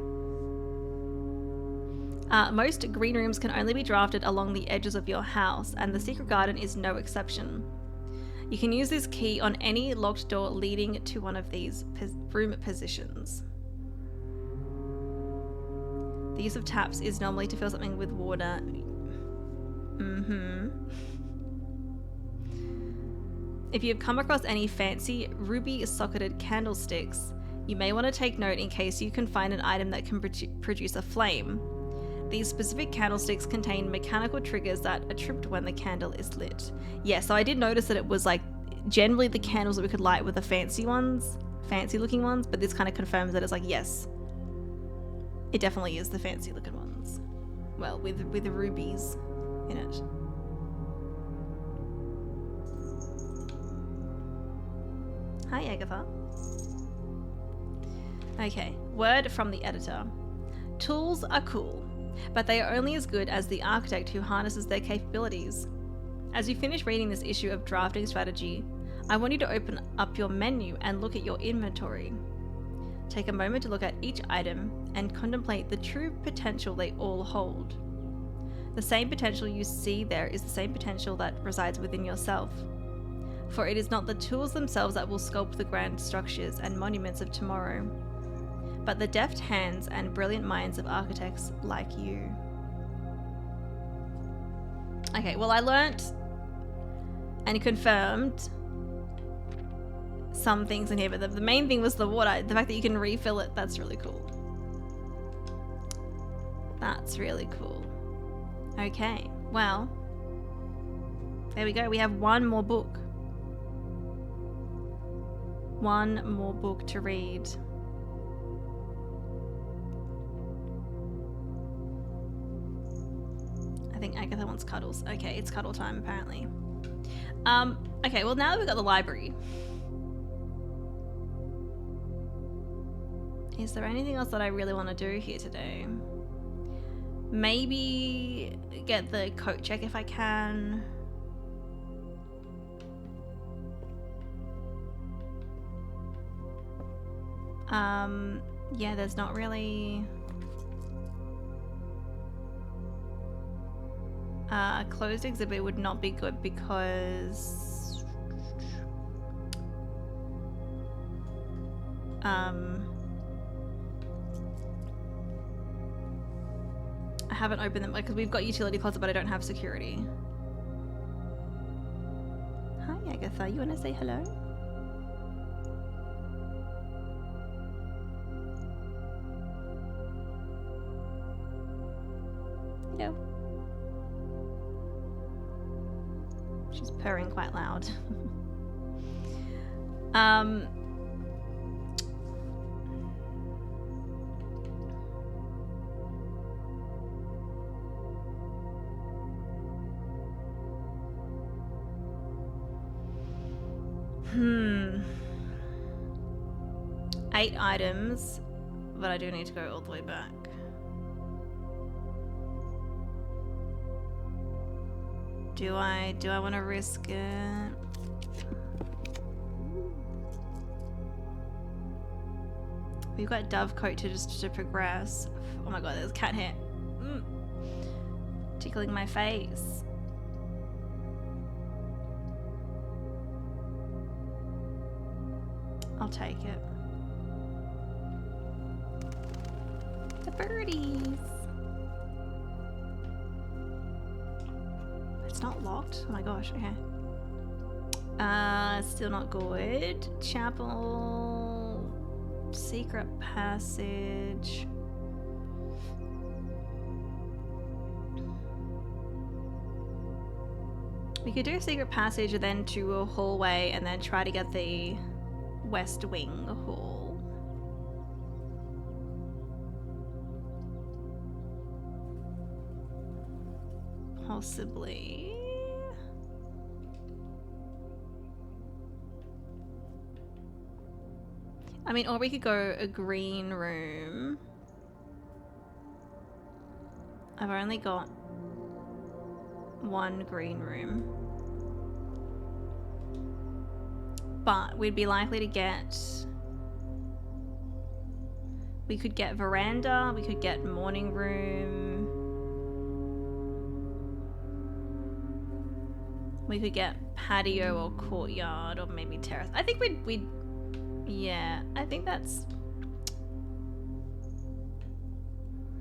Most green rooms can only be drafted along the edges of your house, and the secret garden is no exception. You can use this key on any locked door leading to one of these room positions. The use of taps is normally to fill something with water. If you've come across any fancy ruby socketed candlesticks, you may want to take note in case you can find an item that can produce a flame. These specific candlesticks contain mechanical triggers that are tripped when the candle is lit. Yeah, so I did notice that it was like generally the candles that we could light were the fancy ones, fancy looking ones, but this kind of confirms that it's like, yes, it definitely is the fancy looking ones. Well, with the rubies in it. Hi, Agatha. Okay, word from the editor. Tools are cool, but they are only as good as the architect who harnesses their capabilities. As you finish reading this issue of Drafting Strategy, I want you to open up your menu and look at your inventory. Take a moment to look at each item and contemplate the true potential they all hold. The same potential you see there is the same potential that resides within yourself. For it is not the tools themselves that will sculpt the grand structures and monuments of tomorrow, but the deft hands and brilliant minds of architects like you. Okay, well, I learnt and confirmed some things in here, but the main thing was the water. The fact that you can refill it, that's really cool. That's really cool. Okay, well, there we go. We have one more book. One more book to read. I think Agatha wants cuddles. Okay, it's cuddle time apparently. Okay, well, now that we've got the library, is there anything else that I really want to do here today? Maybe get the coat check if I can. Yeah, there's not really a closed exhibit would not be good because I haven't opened them because we've got utility closet, but I don't have security. Hi Agatha, you want to say hello? Hello. She's purring quite loud. Eight items, but I do need to go all the way back. Do I want to risk it? We've got Dovecoat to progress. Oh my god, there's cat hair. Tickling my face. I'll take it. The birdies. It's not locked? Oh my gosh, okay. Still not good. Chapel. Secret passage. We could do a secret passage and then to a hallway and then try to get the West Wing hall. Possibly. I mean, or we could go a green room. I've only got one green room. But we'd be likely to get... We could get veranda, we could get morning room. We could get patio or courtyard or maybe terrace. I think we'd yeah, I think that's...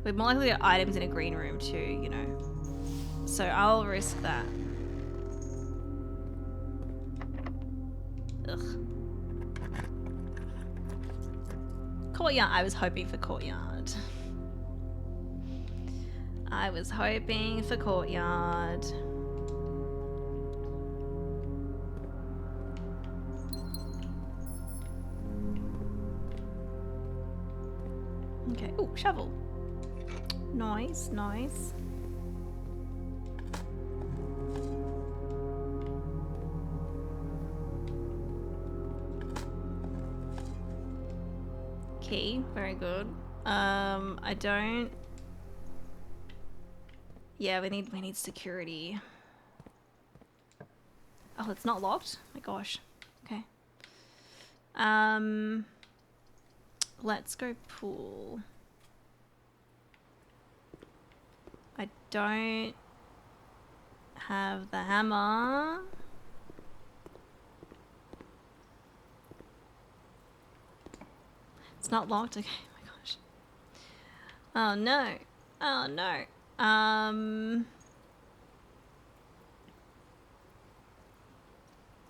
We're more likely to get items in a green room too, you know. So I'll risk that. Ugh. Courtyard. I was hoping for courtyard. I was hoping for courtyard. Okay. Oh, shovel. Nice, nice. Key, very good. I don't... Yeah, we need security. Oh, it's not locked? Oh my gosh. Okay. Let's go pool. I don't have the hammer. It's not locked? Okay, oh my god. Oh no. Oh no.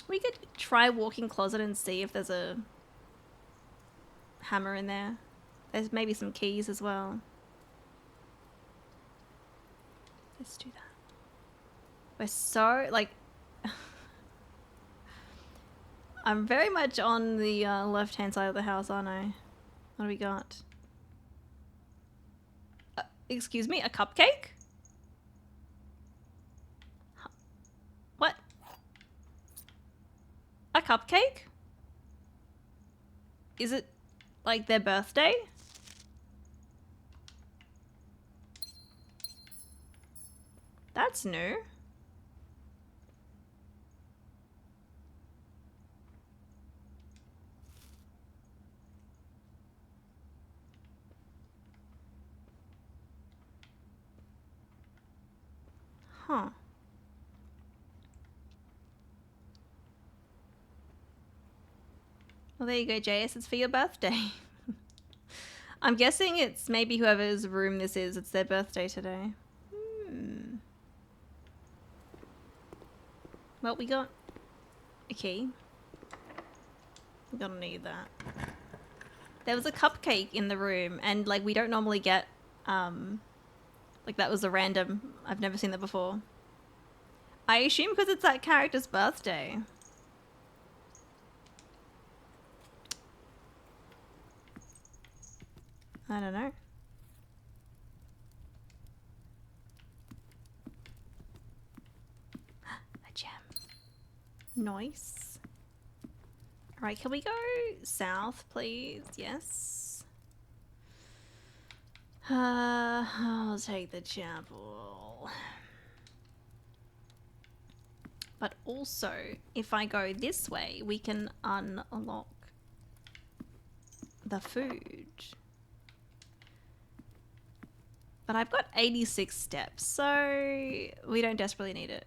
We could try walk-in closet and see if there's a hammer in there. There's maybe some keys as well. Let's do that. We're so, like... I'm very much on the left-hand side of the house, aren't I? What do we got? Excuse me, a cupcake? What? A cupcake? Is it like their birthday? That's new. Huh. Well, there you go, JS. It's for your birthday. I'm guessing it's maybe whoever's room this is. It's their birthday today. Well, we got a key. We're gonna need that. There was a cupcake in the room, and like we don't normally get, like that was a random. I've never seen that before. I assume because it's that character's birthday. I don't know. A gem. Nice. Alright, can we go south, please? Yes. I'll take the chapel. But also, if I go this way, we can unlock the food. But I've got 86 steps, so we don't desperately need it.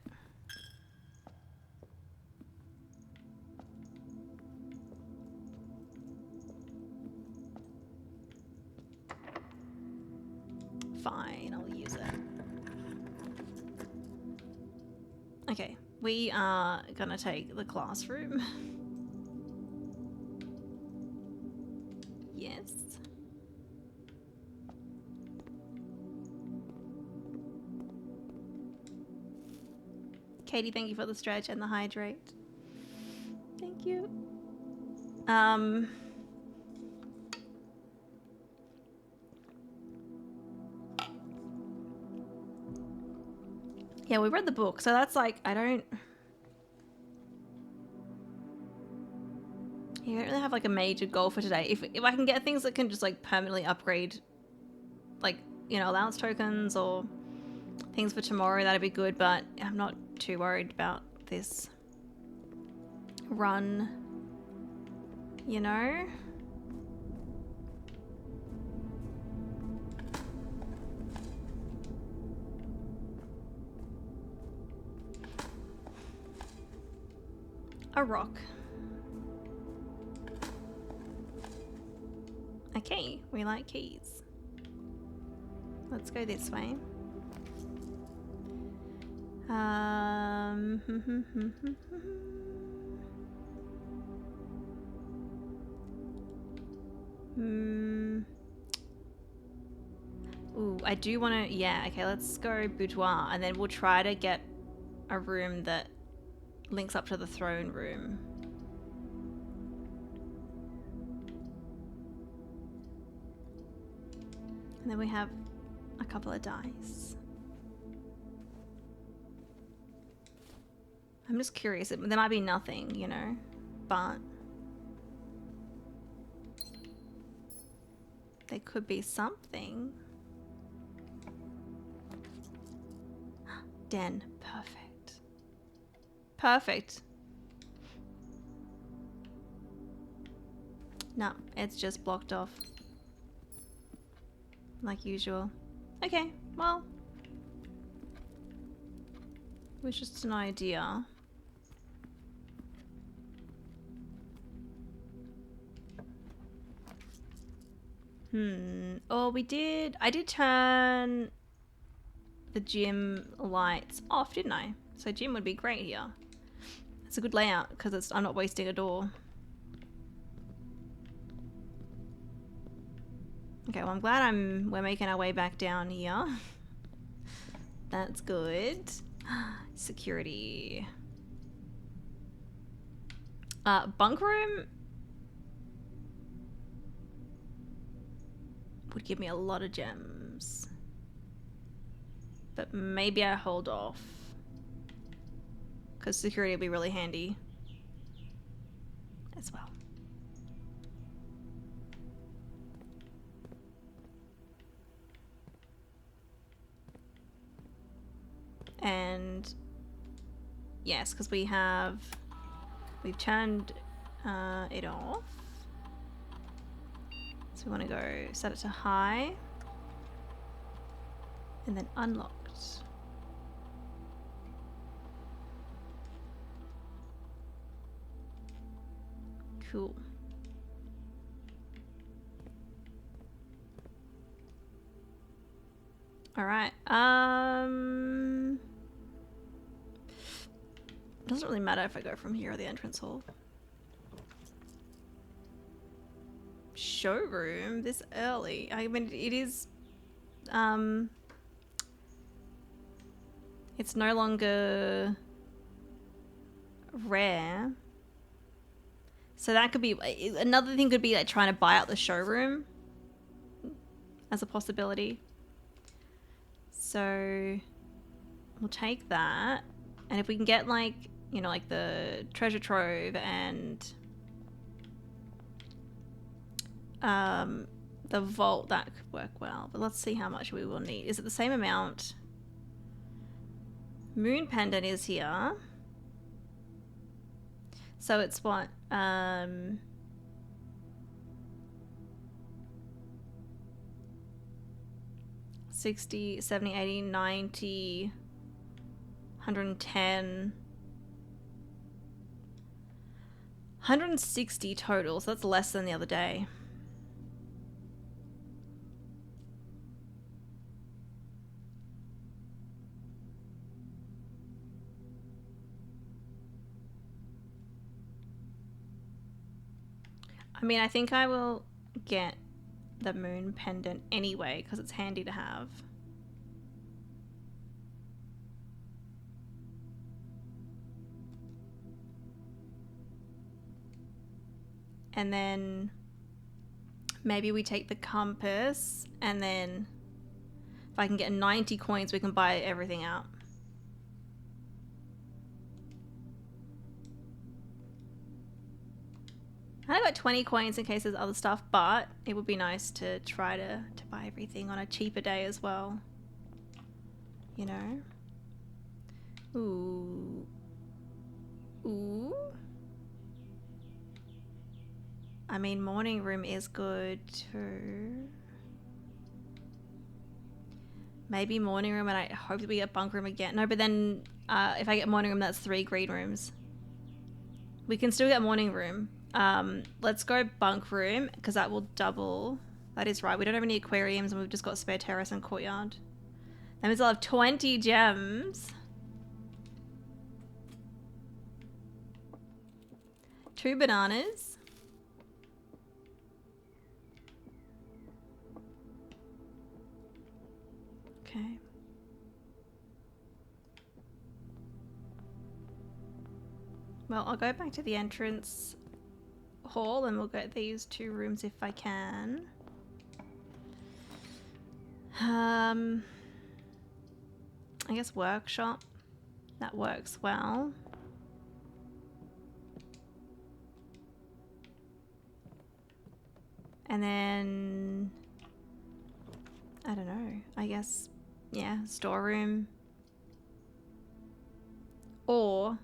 Fine, I'll use it. Okay, we are gonna take the classroom. Yes. Katie, thank you for the stretch and the hydrate. Thank you. Yeah, we read the book, so that's like, I don't... You don't really have like a major goal for today. If I can get things that can just like permanently upgrade, like, you know, allowance tokens or things for tomorrow, that'd be good, but I'm not too worried about this run, you know? A rock. A key. We like keys. Let's go this way. Ooh, I do want to... Yeah, okay, let's go boudoir, and then we'll try to get a room that links up to the throne room. And then we have a couple of dice. I'm just curious. There might be nothing, you know, but there could be something. Den. Perfect. Perfect. No, it's just blocked off. Like usual. Okay, well. It was just an idea. Oh, I did turn the gym lights off, didn't I? So gym would be great here. It's a good layout because I'm not wasting a door. Okay, well I'm glad we're making our way back down here. That's good. Security. Bunk room would give me a lot of gems. But maybe I hold off. Because security will be really handy as well. And yes, because we've turned it off. So we want to go set it to high and then unlocked. Cool. All right. Doesn't really matter if I go from here or the entrance hall. Showroom this early. I mean, it is. It's no longer rare. So that could be another thing. Could be like trying to buy out the showroom as a possibility. So we'll take that, and if we can get like, you know, like the treasure trove and the vault, that could work well. But let's see how much we will need. Is it the same amount? Moon pendant is here. So it's what? 60, 70, 80, 90, 110, 160 total, so that's less than the other day. I mean, I think I will get the moon pendant anyway because it's handy to have. And then maybe we take the compass, and then if I can get 90 coins, we can buy everything out. I got 20 coins in case there's other stuff, but it would be nice to try to buy everything on a cheaper day as well. You know? Ooh. Ooh. I mean, morning room is good too. Maybe morning room, and I hope that we get bunk room again. No, but then if I get morning room, that's 3 green rooms. We can still get morning room. Let's go bunk room because that will double. That is right. We don't have any aquariums, and we've just got spare terrace and courtyard. That means I'll have 20 gems. 2 bananas. Okay. Well, I'll go back to the entrance hall and we'll get these 2 rooms if I can. I guess workshop. That works well. And then I don't know. I guess, yeah, storeroom. Or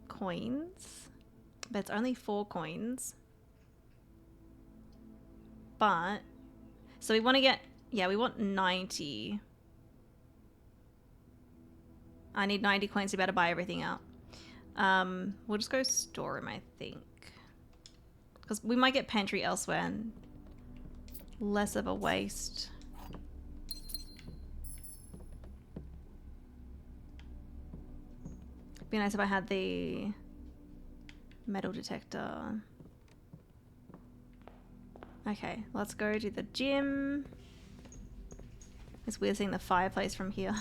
coins. But it's only 4 coins. But so we want to get, yeah, we want 90. I need 90 coins to be able to buy everything out. We'll just go storeroom, I think. Because we might get pantry elsewhere, and less of a waste. It'd be nice if I had the metal detector. Okay, let's go to the gym. It's weird seeing the fireplace from here.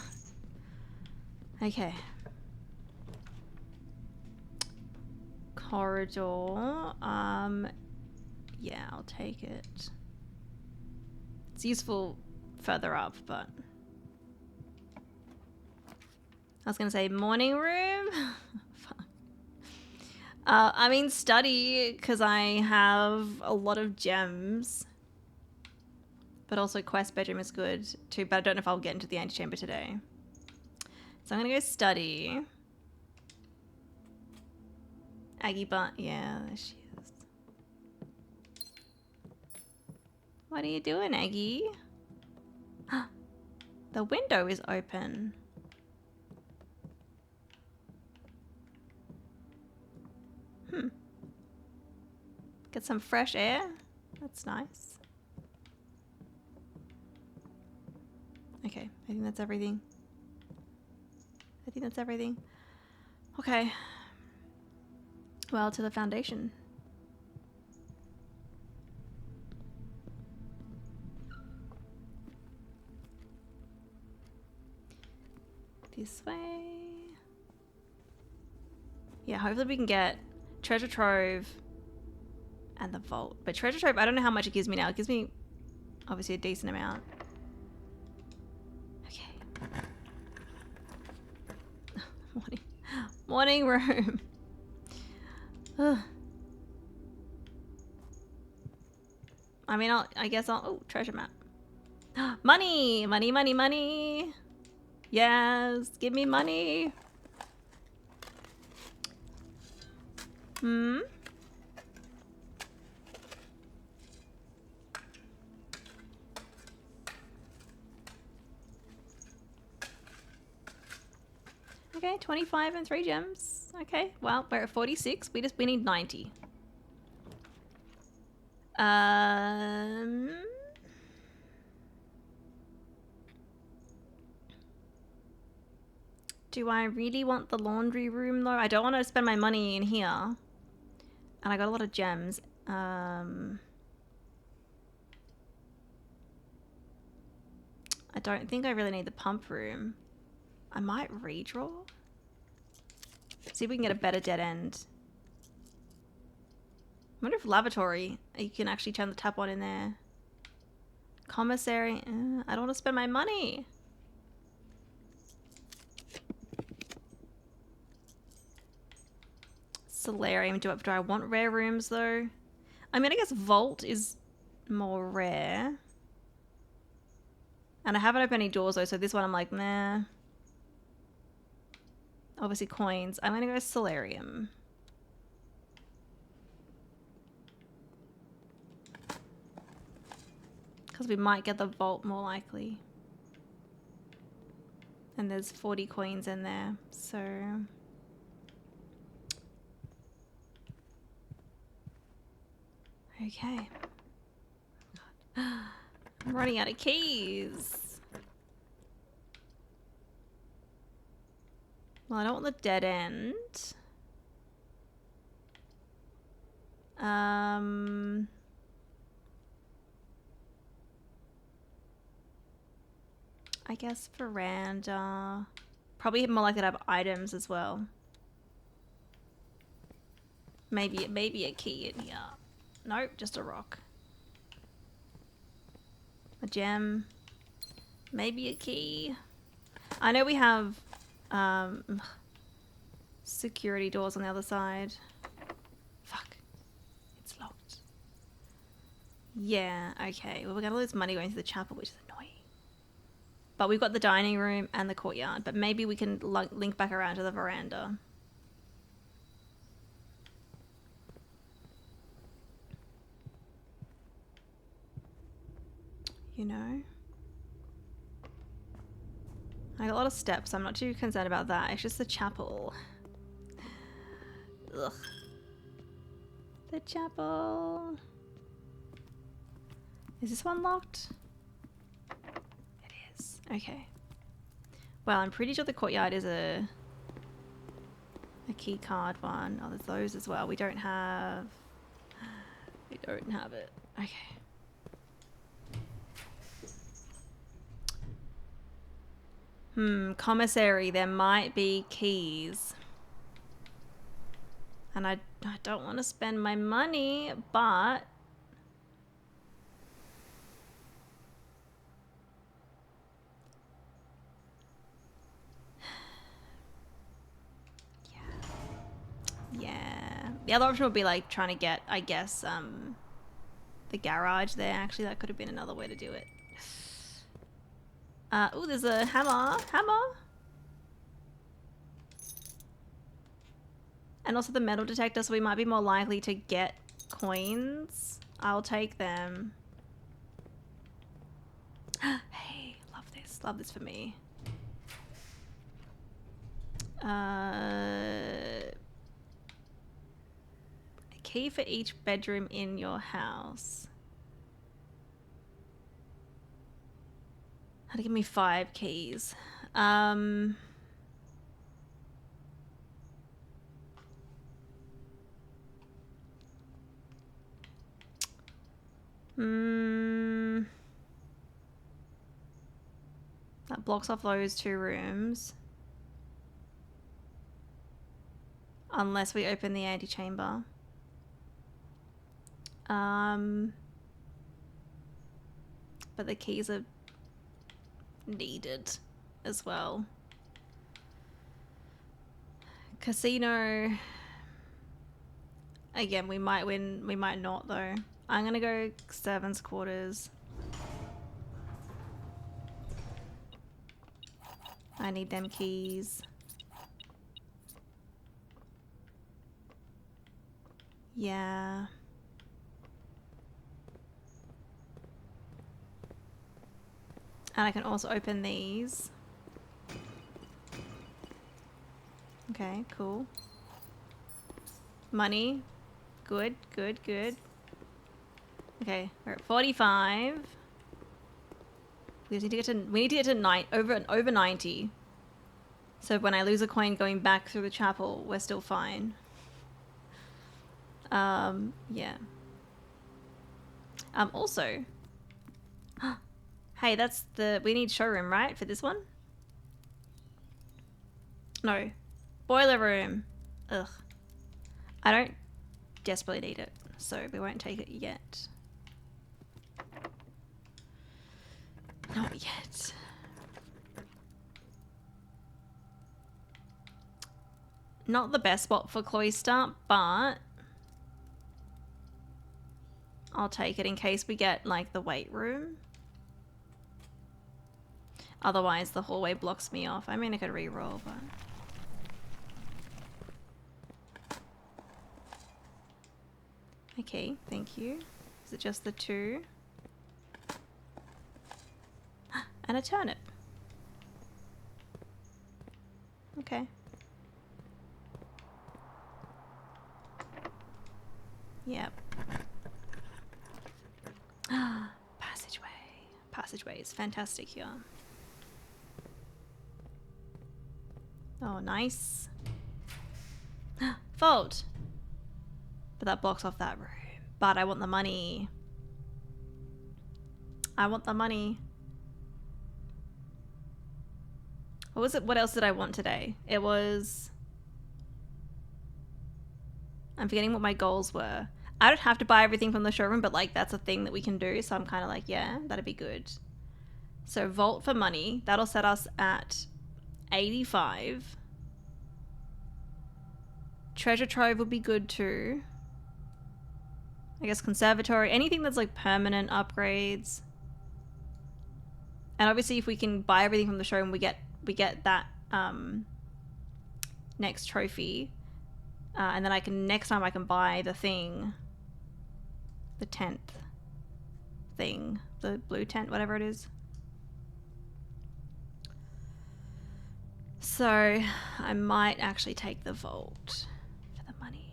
Okay. Corridor. Yeah, I'll take it. It's useful further up, but I was gonna say morning room. Fuck. I mean study, because I have a lot of gems. But also quest bedroom is good too, but I don't know if I'll get into the antechamber today. So I'm gonna go study. Aggie butt, yeah, there she is. What are you doing, Aggie? The window is open. Get some fresh air. That's nice. Okay, I think that's everything. I think that's everything. Okay. Well, to the foundation. This way. Yeah, hopefully we can get treasure trove and the vault. But treasure trove, I don't know how much it gives me now. It gives me obviously a decent amount. Okay. Morning room. Ugh. I mean, I guess I'll, oh, treasure map. Money, money, money, money. Yes, give me money. Hmm? Okay, 25 and 3 gems. Okay, well, we're at 46. We need 90. Do I really want the laundry room though? I don't want to spend my money in here. And I got a lot of gems. I don't think I really need the pump room. I might redraw. See if we can get a better dead end. I wonder if lavatory, you can actually turn the tap on in there. Commissary, I don't want to spend my money. Solarium, do I want rare rooms though? I mean, I guess vault is more rare. And I haven't opened any doors though, so this one I'm like, nah. Obviously coins. I'm gonna go solarium. Because we might get the vault more likely. And there's 40 coins in there, so... Okay. I'm running out of keys. Well, I don't want the dead end. I guess veranda. Probably more likely to have items as well. Maybe a key in here. Nope, just a rock. A gem. Maybe a key. I know we have security doors on the other side. Fuck. It's locked. Yeah, okay. Well, we're gonna lose money going to the chapel, which is annoying. But we've got the dining room and the courtyard. But maybe we can link back around to the veranda. You know? I got a lot of steps. I'm not too concerned about that. It's just the chapel. Ugh. The chapel. Is this one locked? It is. Okay. Well, I'm pretty sure the courtyard is a key card one. Oh, there's those as well. We don't have it. Okay. Commissary. There might be keys. And I don't want to spend my money, but yeah. The other option would be like trying to get, I guess, the garage there. Actually, that could have been another way to do it. Oh, there's a hammer. And also the metal detector, so we might be more likely to get coins. I'll take them. Hey, love this. Love this for me. A key for each bedroom in your house. How to give me 5 keys. That blocks off those 2 rooms. Unless we open the antechamber. But the keys are needed as well. Casino. Again, we might win, we might not though. I'm gonna go servants' quarters. I need them keys. Yeah. And I can also open these. Okay, cool. Money. Good, good, good. Okay, we're at 45. We need to get to over 90. So when I lose a coin going back through the chapel, we're still fine. Yeah. Also, hey, that's we need showroom, right, for this one? No. Boiler room. Ugh. I don't desperately need it, so we won't take it yet. Not yet. Not the best spot for cloister, but I'll take it in case we get, like, the weight room. Otherwise, the hallway blocks me off. I mean, I could re-roll, but... Okay, thank you. Is it just the 2? And a turnip. Okay. Yep. Passageway. Passageway is fantastic here. Oh, nice. Vault. But that blocks off that room. But I want the money. I want the money. What was it? What else did I want today? It was... I'm forgetting what my goals were. I don't have to buy everything from the showroom, but like that's a thing that we can do. So I'm kind of like, yeah, that'd be good. So vault for money. That'll set us at 85. Treasure trove would be good too. I guess conservatory. Anything that's like permanent upgrades. And obviously if we can buy everything from the showroom, we get that next trophy. And then next time I can buy the thing. The 10th thing. The blue tent, whatever it is. So I might actually take the vault for the money.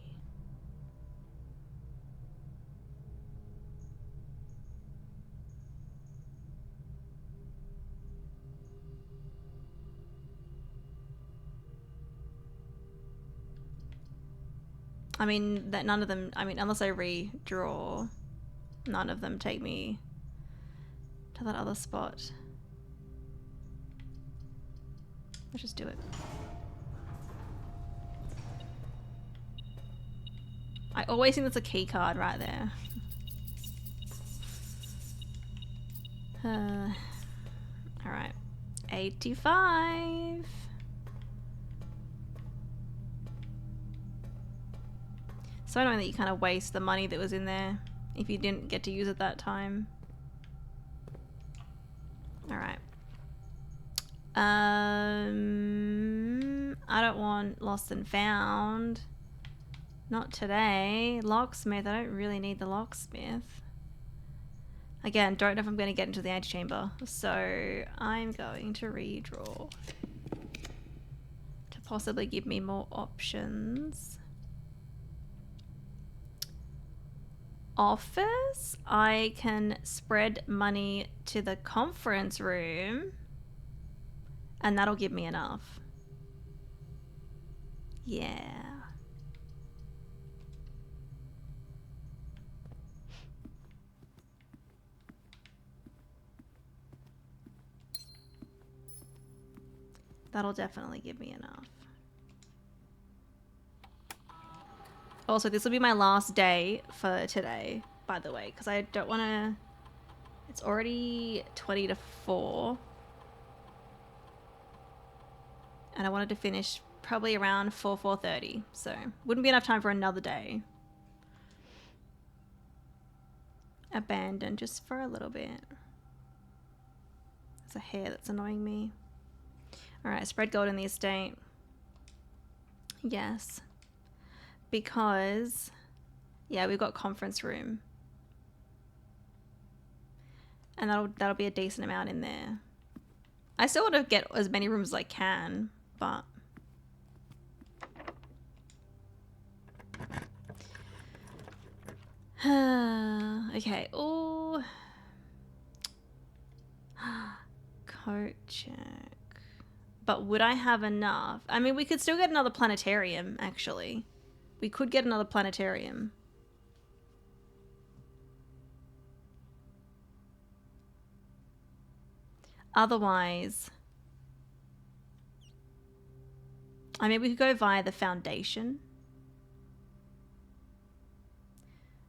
I mean, that none of them, I mean, unless I redraw, none of them take me to that other spot. Let's just do it. I always think that's a key card right there. Alright. 85. So annoying that you kind of waste the money that was in there if you didn't get to use it that time. Alright. I don't want lost and found. Not today. Locksmith. I don't really need the locksmith. Again, don't know if I'm going to get into the antechamber. So I'm going to redraw to possibly give me more options. Office. I can spread money to the conference room. And that'll give me enough. Yeah. That'll definitely give me enough. Also, this will be my last day for today, by the way, because I don't want to... It's already 20 to 4. And I wanted to finish probably around 4:30, so wouldn't be enough time for another day. Abandon just for a little bit. There's a hair that's annoying me. Alright, spread gold in the estate. Yes. Because, yeah, we've got conference room. And that'll be a decent amount in there. I still want to get as many rooms as I can, but... okay, ooh. Coat check. But would I have enough? I mean, we could still get another planetarium, actually. We could get another planetarium. Otherwise... I mean, we could go via the foundation.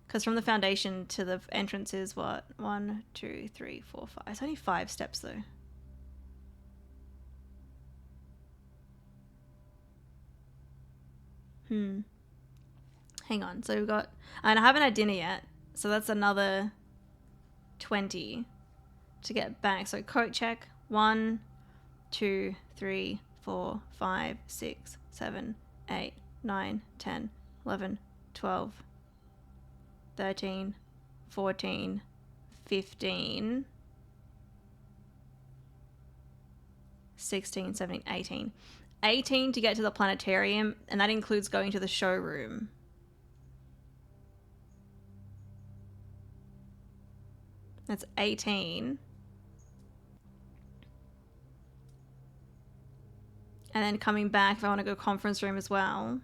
Because from the foundation to the entrance is what? 1, 2, 3, 4, 5. It's only 5 steps though. Hang on. So we've got... And I haven't had dinner yet. So that's another 20 to get back. So coat check. 1, 2, 3, 4, 5, 6, 7, 8, 9, 10, 11, 12, 13, 14, 15, 16, 17, 18. 18 to get to the planetarium, and that includes going to the showroom. That's 18. And then coming back if I want to go conference room as well.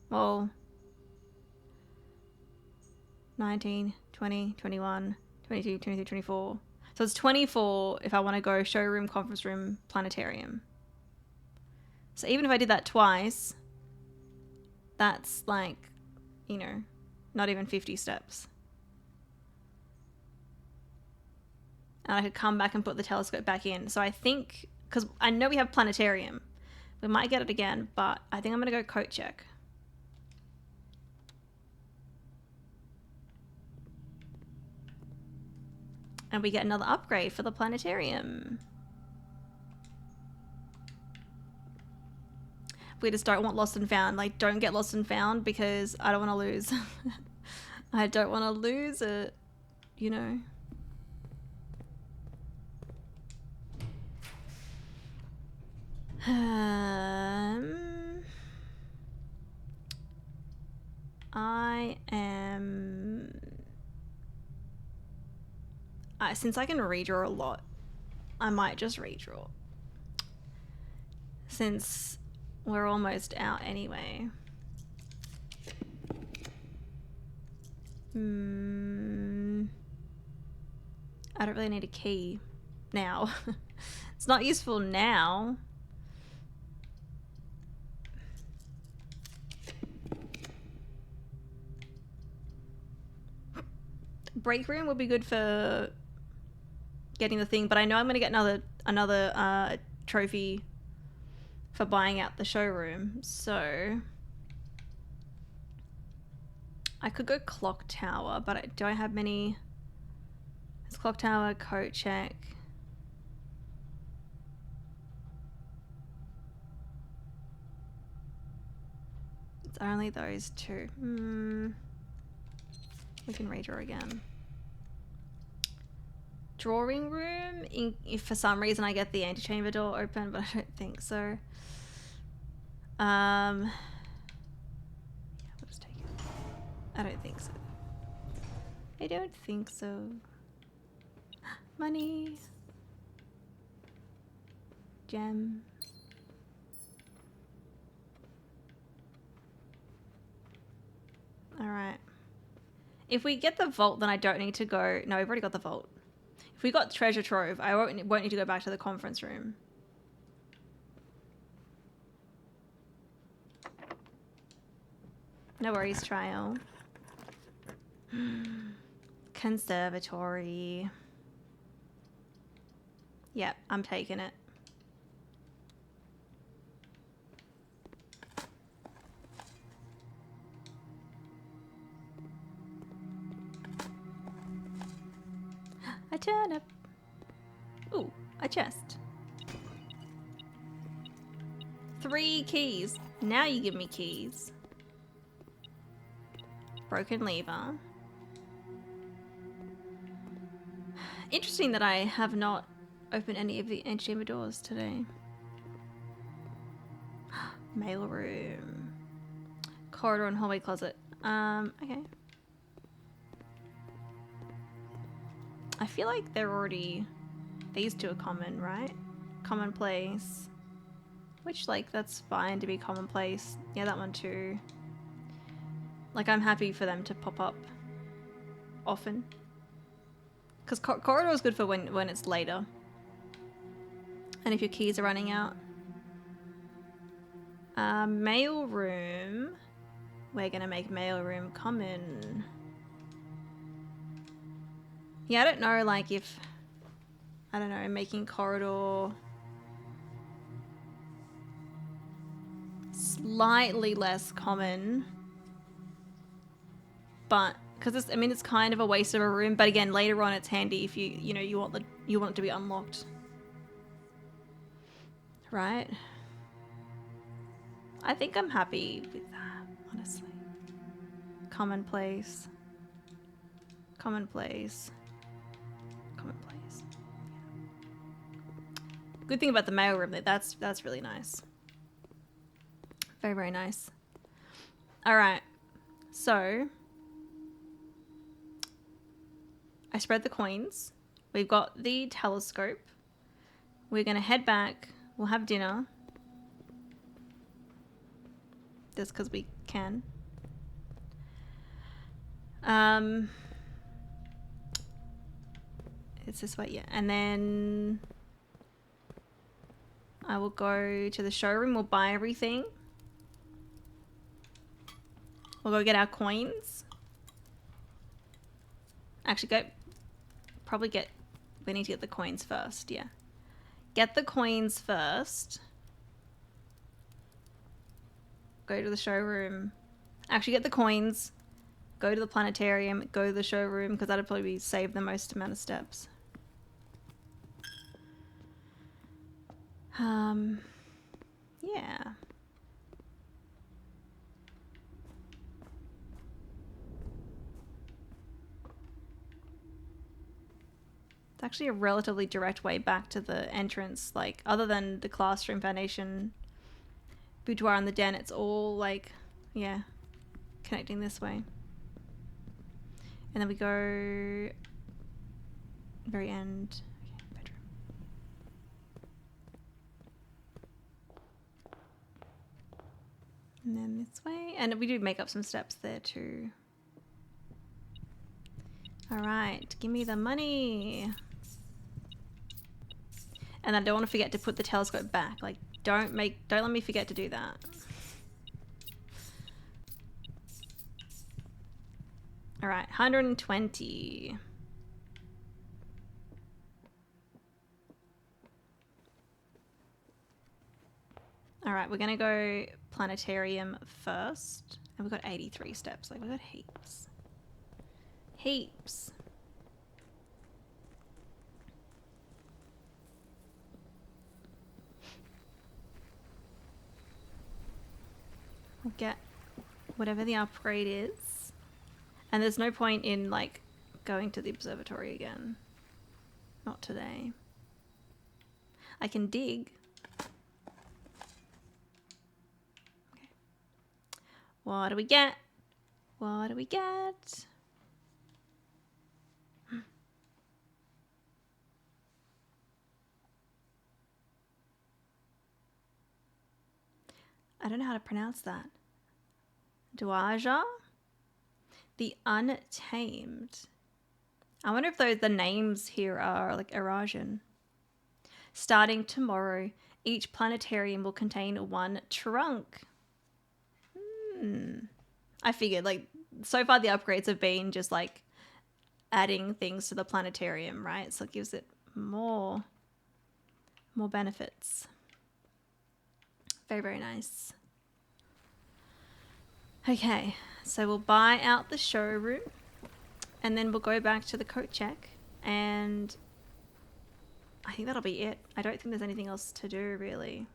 Well, 19, 20, 21, 22, 23, 24. So it's 24 if I want to go showroom, conference room, planetarium. So even if I did that twice, that's like, you know, not even 50 steps. And I could come back and put the telescope back in. So I think, because I know we have planetarium. We might get it again, but I think I'm going to go coat check. And we get another upgrade for the planetarium. We just don't want lost and found. Like, don't get lost and found because I don't want to lose. I don't want to lose it, you know. I am... since I can redraw a lot, I might just redraw. Since we're almost out anyway. I don't really need a key now. It's not useful now. Break room would be good for getting the thing, but I know I'm gonna get another trophy for buying out the showroom, so I could go clock tower, but do I have many? It's clock tower, coat check. It's only those two. We can redraw again. Drawing room, if for some reason I get the antechamber door open, but I don't think so. Yeah, we'll just take it. I don't think so. I don't think so. Money. Gem. Alright. If we get the vault, then I don't need to go... No, we've already got the vault. If we got treasure trove, I won't need to go back to the conference room. No worries, trial. Conservatory. Yep, I'm taking it. A turnip. Ooh, a chest. 3 keys. Now you give me keys. Broken lever. Interesting that I have not opened any of the antechamber doors today. Mail room. Corridor and hallway closet. Okay. I feel like they're already... These two are common, right? Commonplace. Which, like, that's fine to be commonplace. Yeah, that one too. Like, I'm happy for them to pop up often. Because corridor is good for when it's later. And if your keys are running out. Mail room. We're gonna make mail room common. Yeah, I don't know, like, if... I don't know, making corridor... slightly less common. But... Because I mean, it's kind of a waste of a room. But again, later on it's handy if you want it to be unlocked. Right? I think I'm happy with that, honestly. Commonplace. Commonplace. Commonplace. Good thing about the mailroom, that's really nice. Very, very nice. Alright. So I spread the coins. We've got the telescope. We're gonna head back. We'll have dinner. Just because we can. It's this way, yeah. And then I will go to the showroom. We'll buy everything. We'll go get our coins. Actually, we need to get the coins first, yeah. Get the coins first. Go to the showroom. Actually, get the coins. Go to the planetarium. Go to the showroom, because that'd probably save the most amount of steps. Yeah. It's actually a relatively direct way back to the entrance, like, other than the classroom, foundation, boudoir, and the den, it's all, like, yeah, connecting this way. And then we go... very end. Okay, bedroom. And then this way. And we do make up some steps there too. All right, give me the money. And I don't want to forget to put the telescope back. Like, don't let me forget to do that. All right, 120. All right, we're gonna go planetarium first. And we've got 83 steps. Like, we've got heaps. Heaps. We'll get whatever the upgrade is. And there's no point in, like, going to the observatory again. Not today. I can dig. Okay. What do we get? What do we get? I don't know how to pronounce that. Duaja? The Untamed. I wonder if the names here are like Eurasian. Starting tomorrow, each planetarium will contain one trunk. I figured, like, so far the upgrades have been just like adding things to the planetarium, right? So it gives it more benefits. Very, very nice. Okay, so we'll buy out the showroom and then we'll go back to the coat check, and I think that'll be it. I don't think there's anything else to do, really.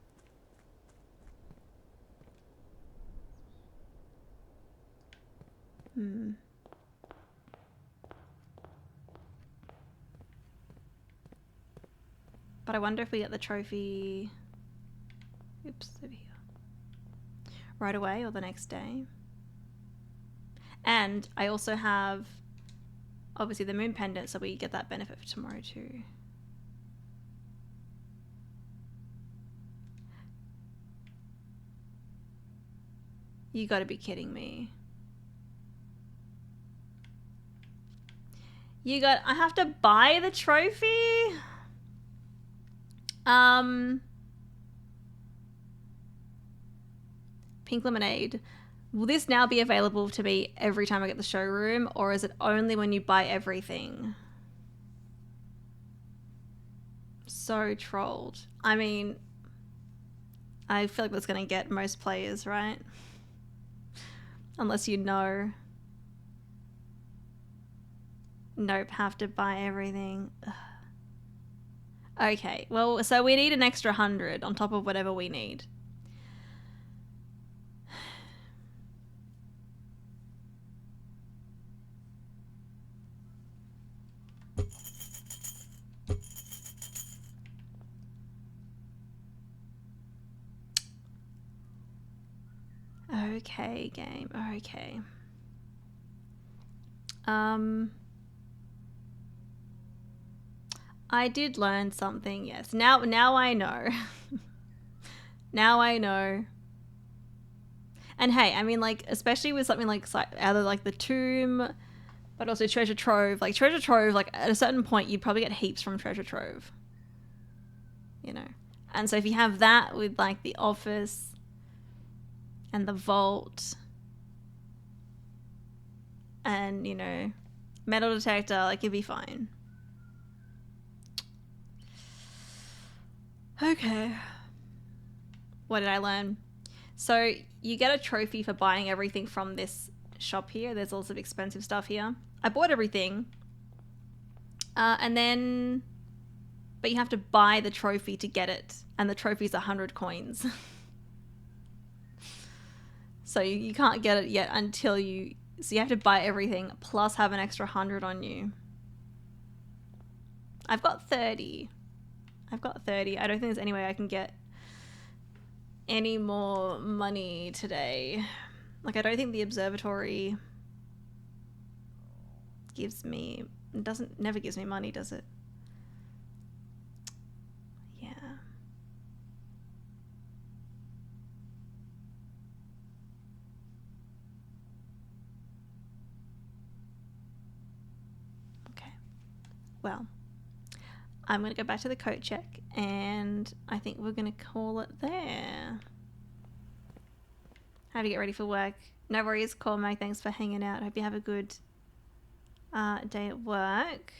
But I wonder if we get the trophy... Oops, over here. Right away or the next day. And I also have, obviously, the moon pendant, so we get that benefit for tomorrow too. You gotta be kidding me. I have to buy the trophy? Pink lemonade. Will this now be available to me every time I get the showroom, or is it only when you buy everything? So trolled. I mean, I feel like that's gonna get most players, right? Unless you know. Nope, have to buy everything. Ugh. Okay, well, so we need an extra 100 on top of whatever we need. Okay, game. Okay. I did learn something, yes. Now I know. Now I know. And hey, I mean, like, especially with something like either like the tomb, but also treasure trove. Like treasure trove, like at a certain point, you'd probably get heaps from treasure trove. You know, and so if you have that with like the office and the vault, and you know, metal detector, like you'd be fine. Okay. What did I learn? So you get a trophy for buying everything from this shop here. There's lots of expensive stuff here. I bought everything. And then... But you have to buy the trophy to get it. And the trophy's 100 coins. So you can't get it yet until you... So you have to buy everything plus have an extra 100 on you. I've got 30. I don't think there's any way I can get any more money today. Like, I don't think the observatory never gives me money, does it? Yeah. well, I'm going to go back to the coat check, and I think we're going to call it there. How to get ready for work. No worries, Cormac. Thanks for hanging out. Hope you have a good day at work.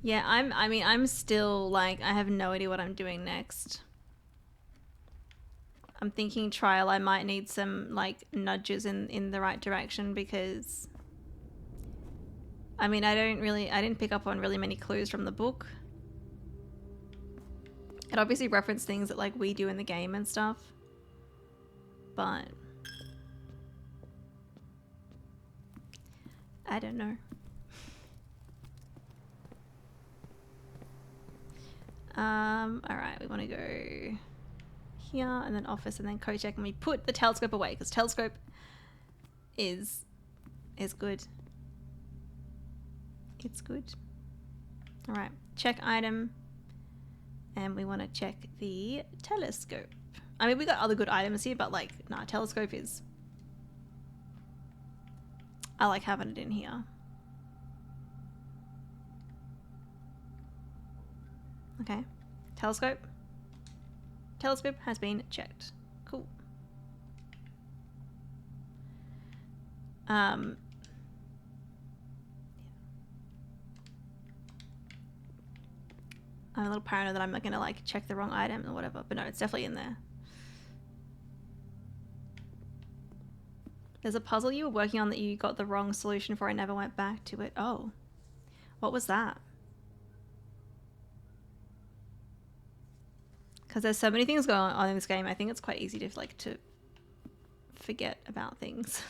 Yeah, I'm still like, I have no idea what I'm doing next. I'm thinking trial, I might need some like nudges in the right direction, because I mean, I didn't pick up on really many clues from the book. It obviously referenced things that like we do in the game and stuff, but I don't know. Alright, we want to go here and then office and then co-check, and we put the telescope away because telescope is good. It's good. Alright, check item, and we want to check the telescope. I mean, we got other good items here, but like, nah, telescope is... I like having it in here. Okay. Telescope. Telescope has been checked. Cool. I'm a little paranoid that I'm not gonna like check the wrong item or whatever, but no, it's definitely in there. There's a puzzle you were working on that you got the wrong solution for. I never went back to it. Oh, what was that? Because there's so many things going on in this game, I think it's quite easy to like to forget about things.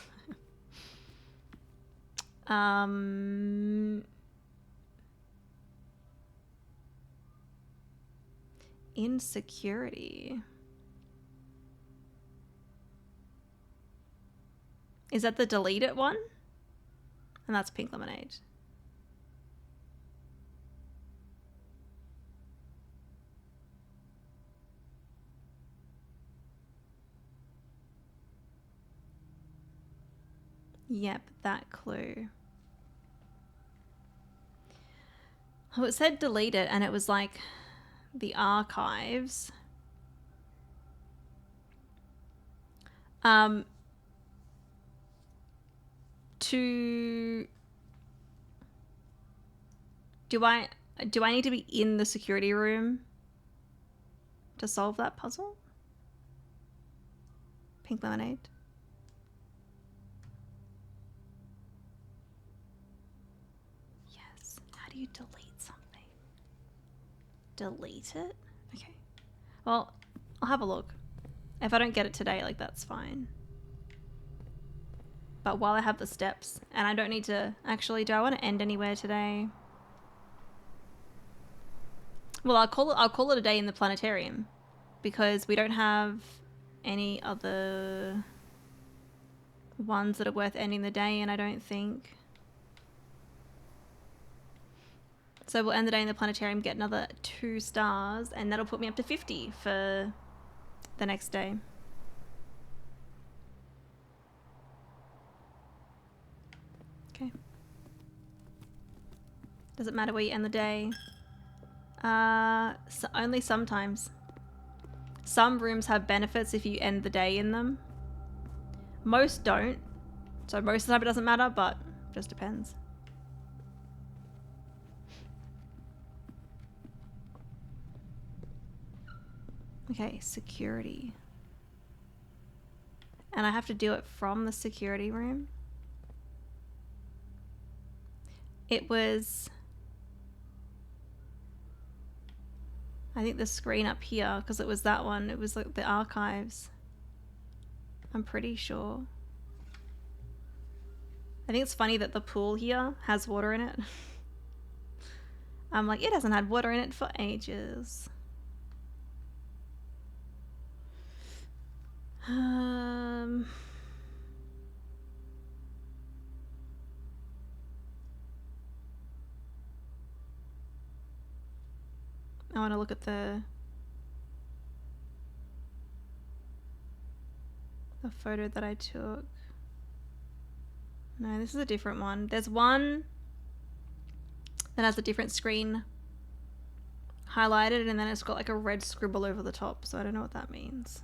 Insecurity. Is that the delete it one? And that's pink lemonade. Yep, that clue. Oh, it said delete it, and it was like the archives. Do I need to be in the security room to solve that puzzle? Pink lemonade. Yes. How do you delete something? Delete it? Okay. Well, I'll have a look. If I don't get it today, like, that's fine. But while I have the steps, and I don't need to... Actually, do I want to end anywhere today? Well, I'll call it a day in the planetarium, because we don't have any other ones that are worth ending the day, and I don't think. So we'll end the day in the planetarium, get another 2 stars, and that'll put me up to 50 for the next day. Okay. Does it matter where you end the day? So only sometimes. Some rooms have benefits if you end the day in them. Most don't. So most of the time it doesn't matter, but just depends. Okay, security. And I have to do it from the security room. It was... I think the screen up here, because it was that one. It was like the archives. I'm pretty sure. I think it's funny that the pool here has water in it. I'm like, it hasn't had water in it for ages. I want to look at the photo that I took. No, this is a different one. There's one that has a different screen highlighted and then it's got like a red scribble over the top, so I don't know what that means.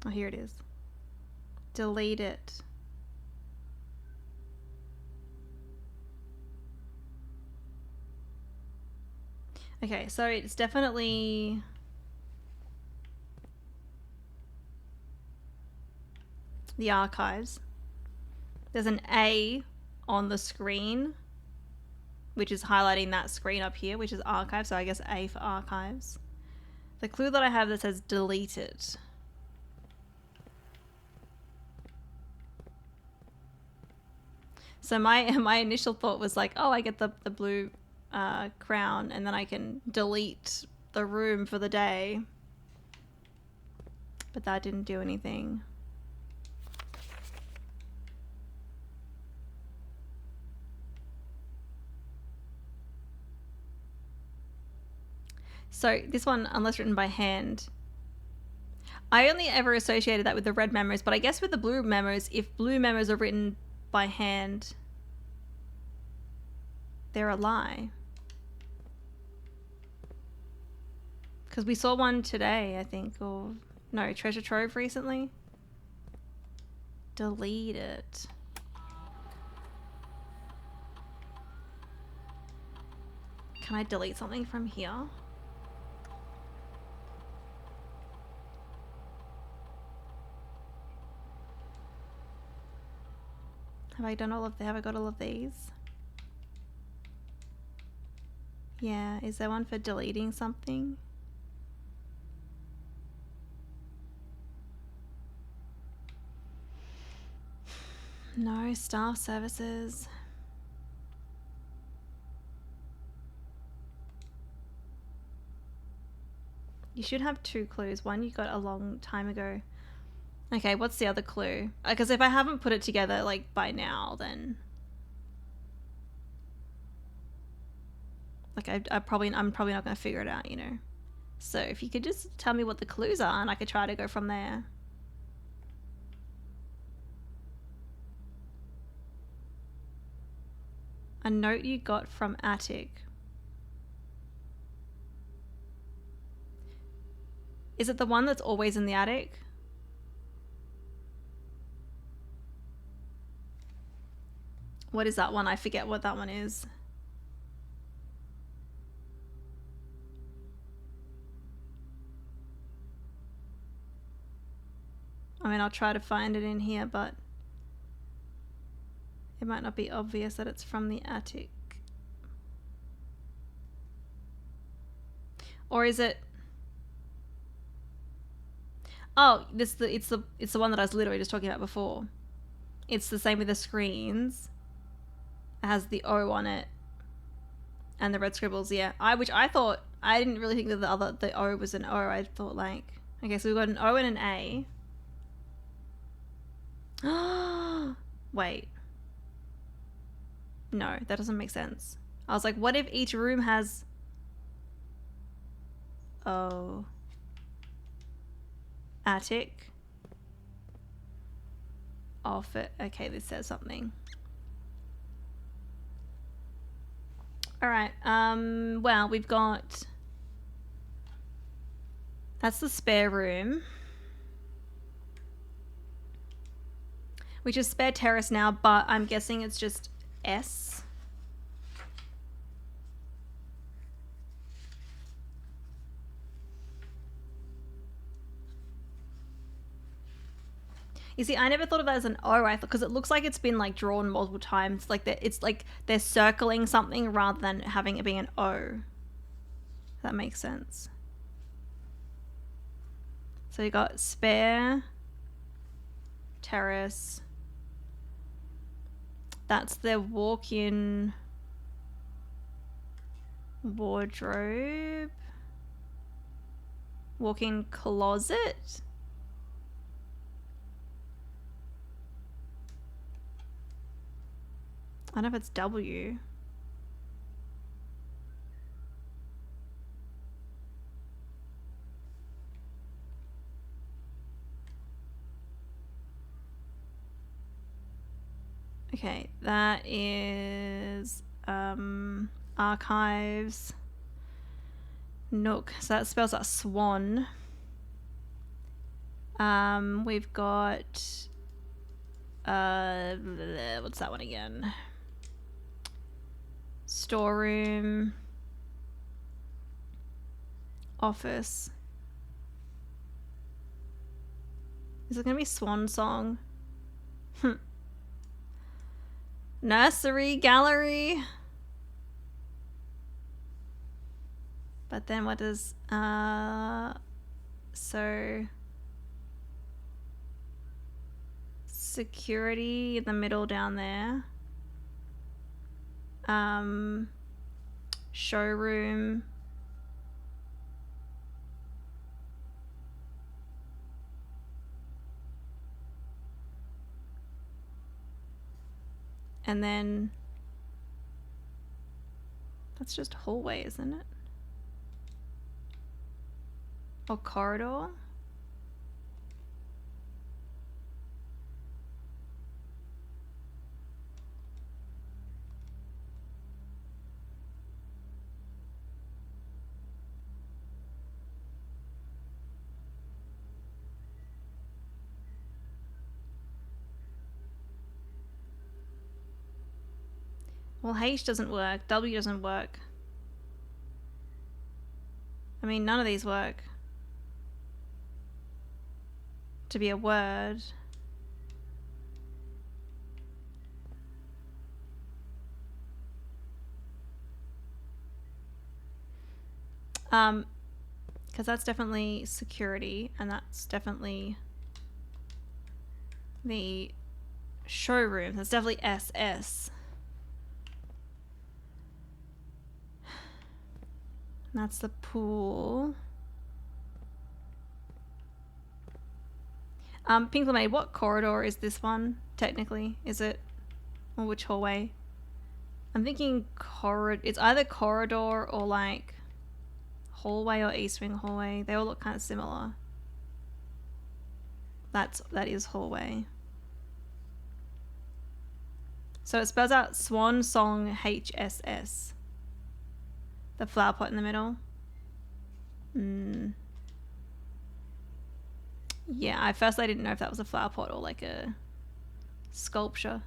Oh, here it is. Delete it. Okay, so it's definitely the archives. There's an A on the screen, which is highlighting that screen up here, which is archive, so I guess A for archives. The clue that I have that says deleted. So my initial thought was like, oh, I get the blue crown and then I can delete the room for the day. But that didn't do anything. So this one, unless written by hand, I only ever associated that with the red memos, but I guess with the blue memos, if blue memos are written by hand, they're a lie. Because we saw one today, I think, or no, treasure trove recently. Delete it. Can I delete something from here? Have I done all of have I got all of these? Yeah, is there one for deleting something? No, staff services. You should have 2 clues. One you got a long time ago. Okay, what's the other clue? Because if I haven't put it together like by now, then like I'm probably not going to figure it out, you know. So if you could just tell me what the clues are, and I could try to go from there. A note you got from attic. Is it the one that's always in the attic? What is that one? I forget what that one is. I mean, I'll try to find it in here, but it might not be obvious that it's from the attic. Or is it... Oh, it's the one that I was literally just talking about before. It's the same with the screens. It has the O on it. And the red scribbles, yeah. Which I thought, I didn't really think that the O was an O. I thought like, okay, so we've got an O and an A. Wait. No, that doesn't make sense. I was like, what if each room has... Oh. Attic. Off it. Okay, this says something. Alright, well, we've got... That's the spare room. Which is spare terrace now, but I'm guessing it's just S. You see, I never thought of it as an O. I thought because it looks like it's been like drawn multiple times. Like it's like they're circling something rather than having it being an O. That makes sense. So you got spare, terrace. That's their walk-in wardrobe. Walk-in closet. I don't know if it's W. Okay, that is archives. Nook. So that spells out swan. We've got what's that one again? Storeroom. Office. Is it gonna be swan song? Nursery, gallery. But then what does so security in the middle down there. Showroom. And then that's just hallway, isn't it? Or corridor? Well, H doesn't work. W doesn't work. I mean, none of these work to be a word. Because that's definitely security, and that's definitely the showroom. That's definitely SS. That's the pool. Pink Lemonade, what corridor is this one, technically? Is it? Or which hallway? I'm thinking it's either corridor or like hallway or east wing hallway. They all look kind of similar. That is hallway. So it spells out Swan Song HSS. The flower pot in the middle. Yeah, at first I didn't know if that was a flower pot or like a sculpture.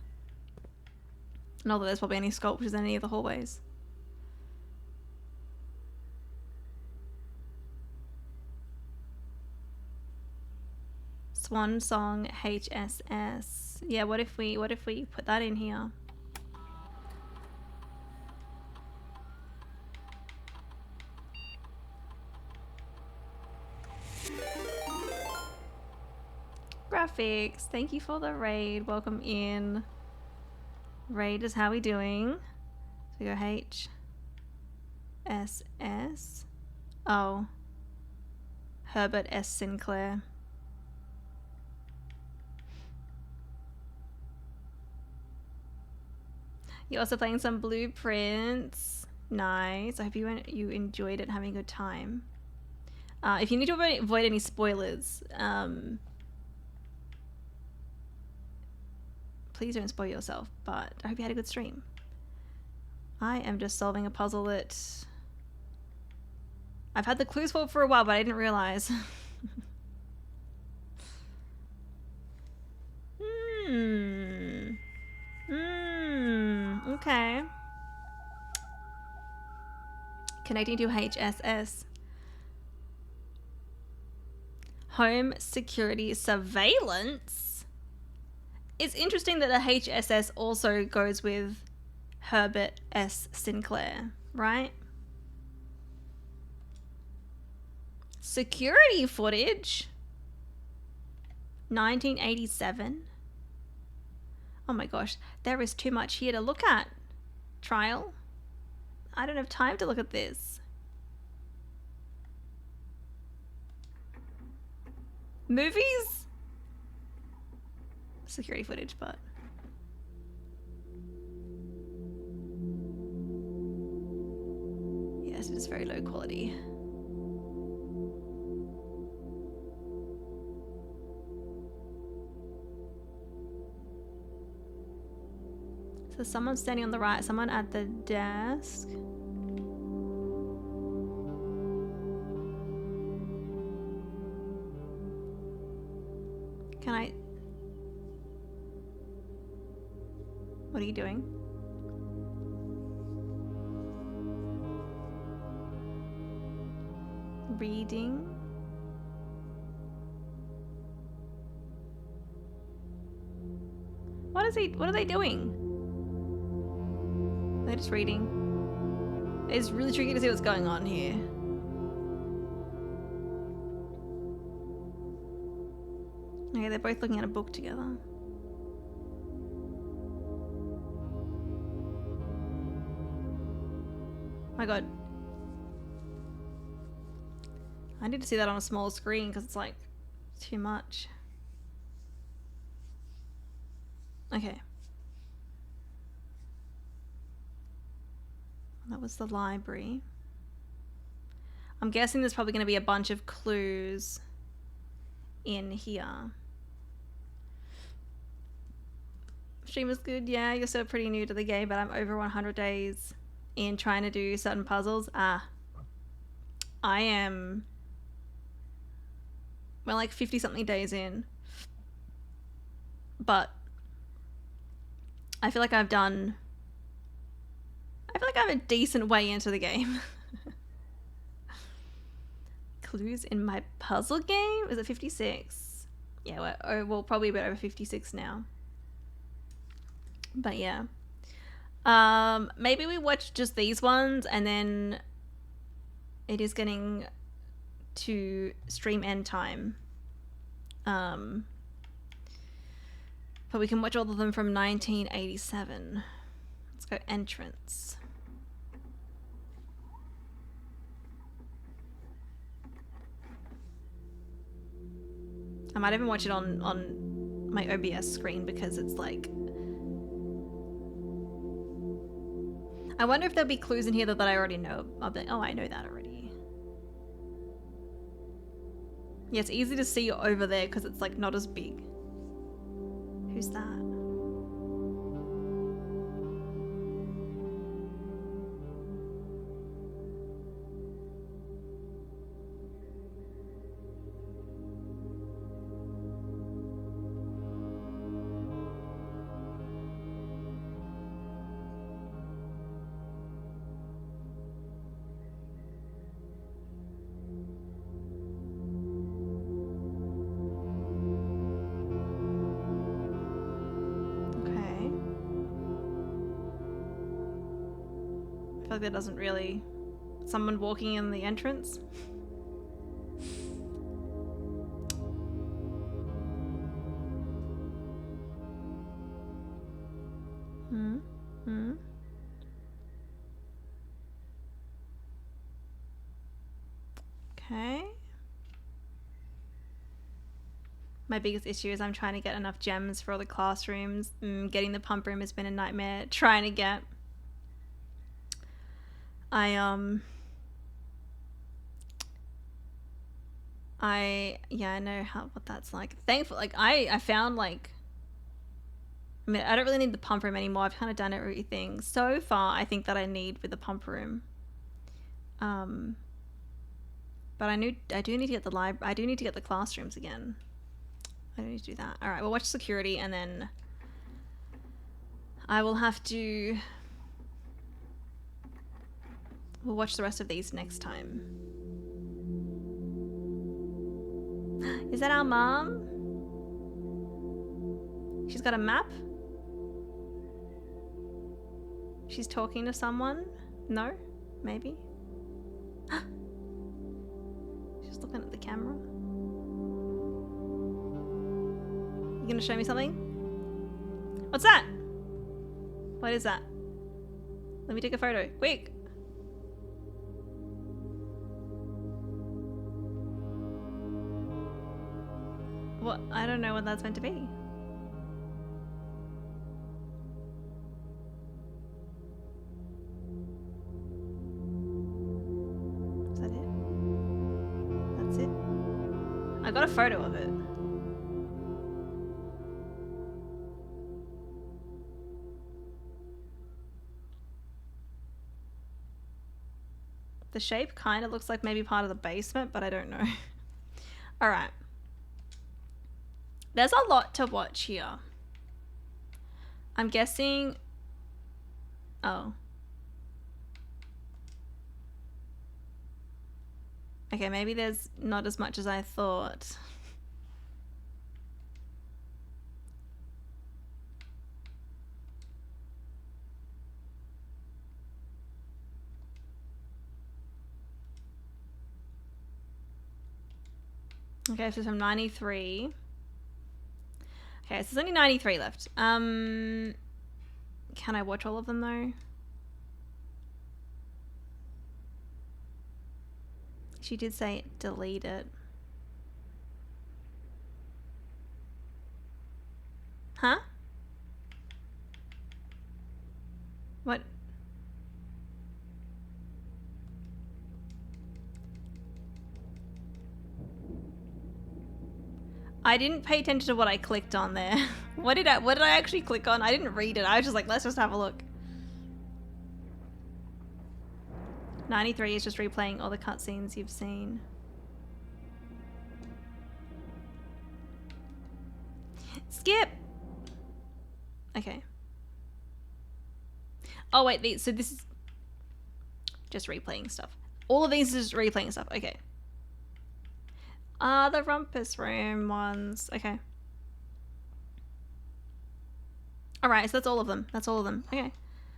Not that there's probably any sculptures in any of the hallways. Swan Song HSS. Yeah, what if we put that in here? Graphics, thank you for the raid. Welcome in. Raid is how we doing. So we go H S S. Oh. Herbert S. Sinclair. You're also playing some blueprints. Nice. I hope you enjoyed it, having a good time. If you need to avoid any spoilers, please don't spoil yourself, but I hope you had a good stream. I am just solving a puzzle that I've had the clues for a while, but I didn't realize. Okay. Connecting to HSS. Home security surveillance. It's interesting that the HSS also goes with Herbert S. Sinclair, right? Security footage. 1987. Oh my gosh, there is too much here to look at. Trial. I don't have time to look at this. Movies? Security footage, but... yes, it is very low quality. So someone's standing on the right, someone at the desk. Can I... what are you doing? Reading. What are they doing? They're just reading. It's really tricky to see what's going on here. Okay, they're both looking at a book together. My god. I need to see that on a small screen because it's like too much. Okay. That was the library. I'm guessing there's probably going to be a bunch of clues in here. Stream is good. Yeah, you're still pretty new to the game, but I'm over 100 days in trying to do certain puzzles. I am... we're like 50 something days in. But I feel like I'm a decent way into the game. Clues in my puzzle game? Is it 56? Yeah, we're probably a bit over 56 now. But yeah. Maybe we watch just these ones and then it is getting to stream end time. But we can watch all of them from 1987. Let's go entrance. I might even watch it on my OBS screen because it's like... I wonder if there'll be clues in here that I already know. I'll be like, oh, I know that already. Yeah, it's easy to see over there because it's like not as big. Who's that? There doesn't really... someone walking in the entrance. Okay. My biggest issue is I'm trying to get enough gems for all the classrooms. Getting the pump room has been a nightmare. Trying to get... I know what that's like. Thankfully, like I found like, I mean, I don't really need the pump room anymore. I've kind of done everything so far I think that I need with the pump room. But I do need to get the I do need to get the classrooms again. I need to do that. All right, we'll watch security and then I will have to... we'll watch the rest of these next time. Is that our mom? She's got a map. She's talking to someone. No? Maybe? She's looking at the camera. You gonna show me something? What's that? What is that? Let me take a photo. Quick! What? I don't know what that's meant to be. Is that it? That's it? I got a photo of it. The shape kind of looks like maybe part of the basement, but I don't know. All right. There's a lot to watch here. I'm guessing... Oh. Okay, maybe there's not as much as I thought. Okay, so from 93. Okay, so there's only 93 left. Can I watch all of them though? She did say delete it. Huh? What? I didn't pay attention to what I clicked on there. What did I actually click on? I didn't read it. I was just like, let's just have a look. 93 is just replaying all the cutscenes you've seen. Skip! Okay. Oh wait, so this is just replaying stuff. All of these is just replaying stuff. Okay. Ah, the rumpus room ones. Okay. Alright, so that's all of them. That's all of them. Okay.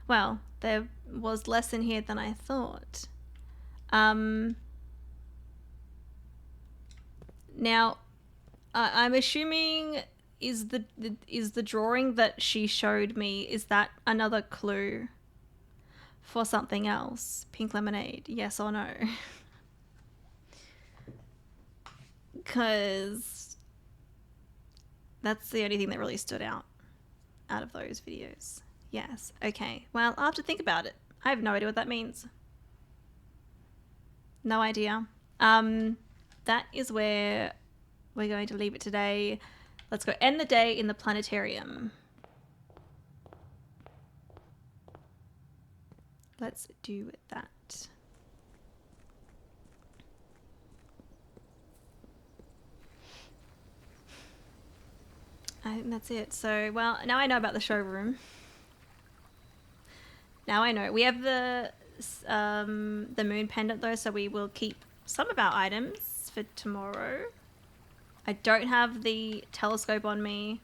Well, there was less in here than I thought. Now, I'm assuming is the drawing that she showed me, is that another clue for something else? Pink lemonade, yes or no? Because that's the only thing that really stood out of those videos. Yes, okay. Well, I'll have to think about it. I have no idea what that means. No idea. That is where we're going to leave it today. Let's go end the day in the planetarium. Let's do that. I think that's it. So, well, now I know about the showroom. Now I know. We have the moon pendant though, so we will keep some of our items for tomorrow. I don't have the telescope on me.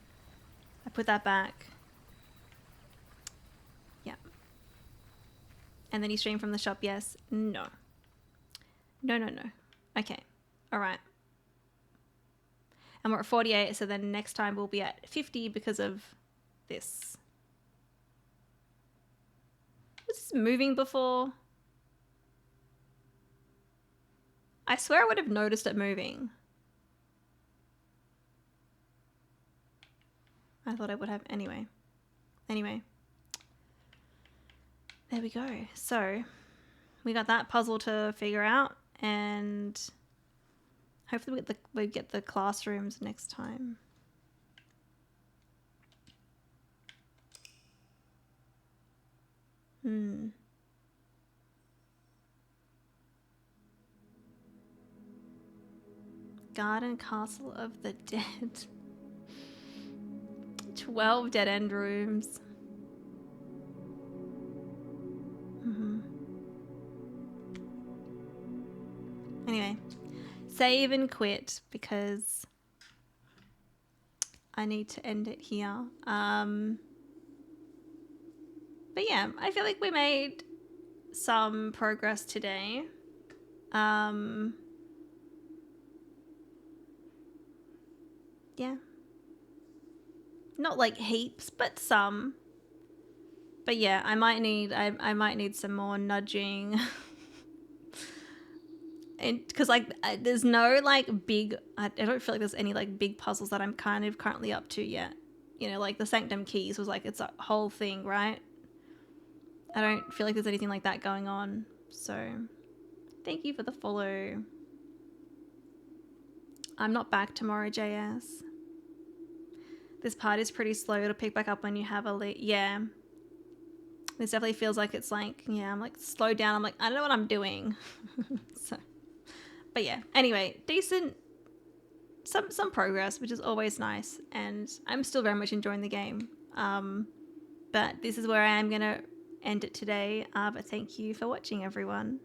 I put that back. Yeah. And then you stream from the shop, yes? No. No. Okay. All right. And we're at 48, so then next time we'll be at 50 because of this. Was this moving before? I swear I would have noticed it moving. I thought I would have anyway. Anyway. There we go. So we got that puzzle to figure out, and hopefully we get the classrooms next time. Garden Castle of the Dead. 12 dead end rooms. Anyway, save and quit because I need to end it here. But yeah, I feel like we made some progress today. Yeah. Not like heaps, but some. But yeah, I might need some more nudging. And because like there's no like big, I don't feel like there's any like big puzzles that I'm kind of currently up to yet. You know, like the Sanctum Keys was like it's a whole thing, right? I don't feel like there's anything like that going on. So thank you for the follow. I'm not back tomorrow, JS. This part is pretty slow. It'll pick back up when you have a lead. Yeah. This definitely feels like it's like, yeah, I'm like slow down. I'm like, I don't know what I'm doing. So, but yeah, anyway, decent, some progress, which is always nice. And I'm still very much enjoying the game. But this is where I am going to end it today. But thank you for watching, everyone.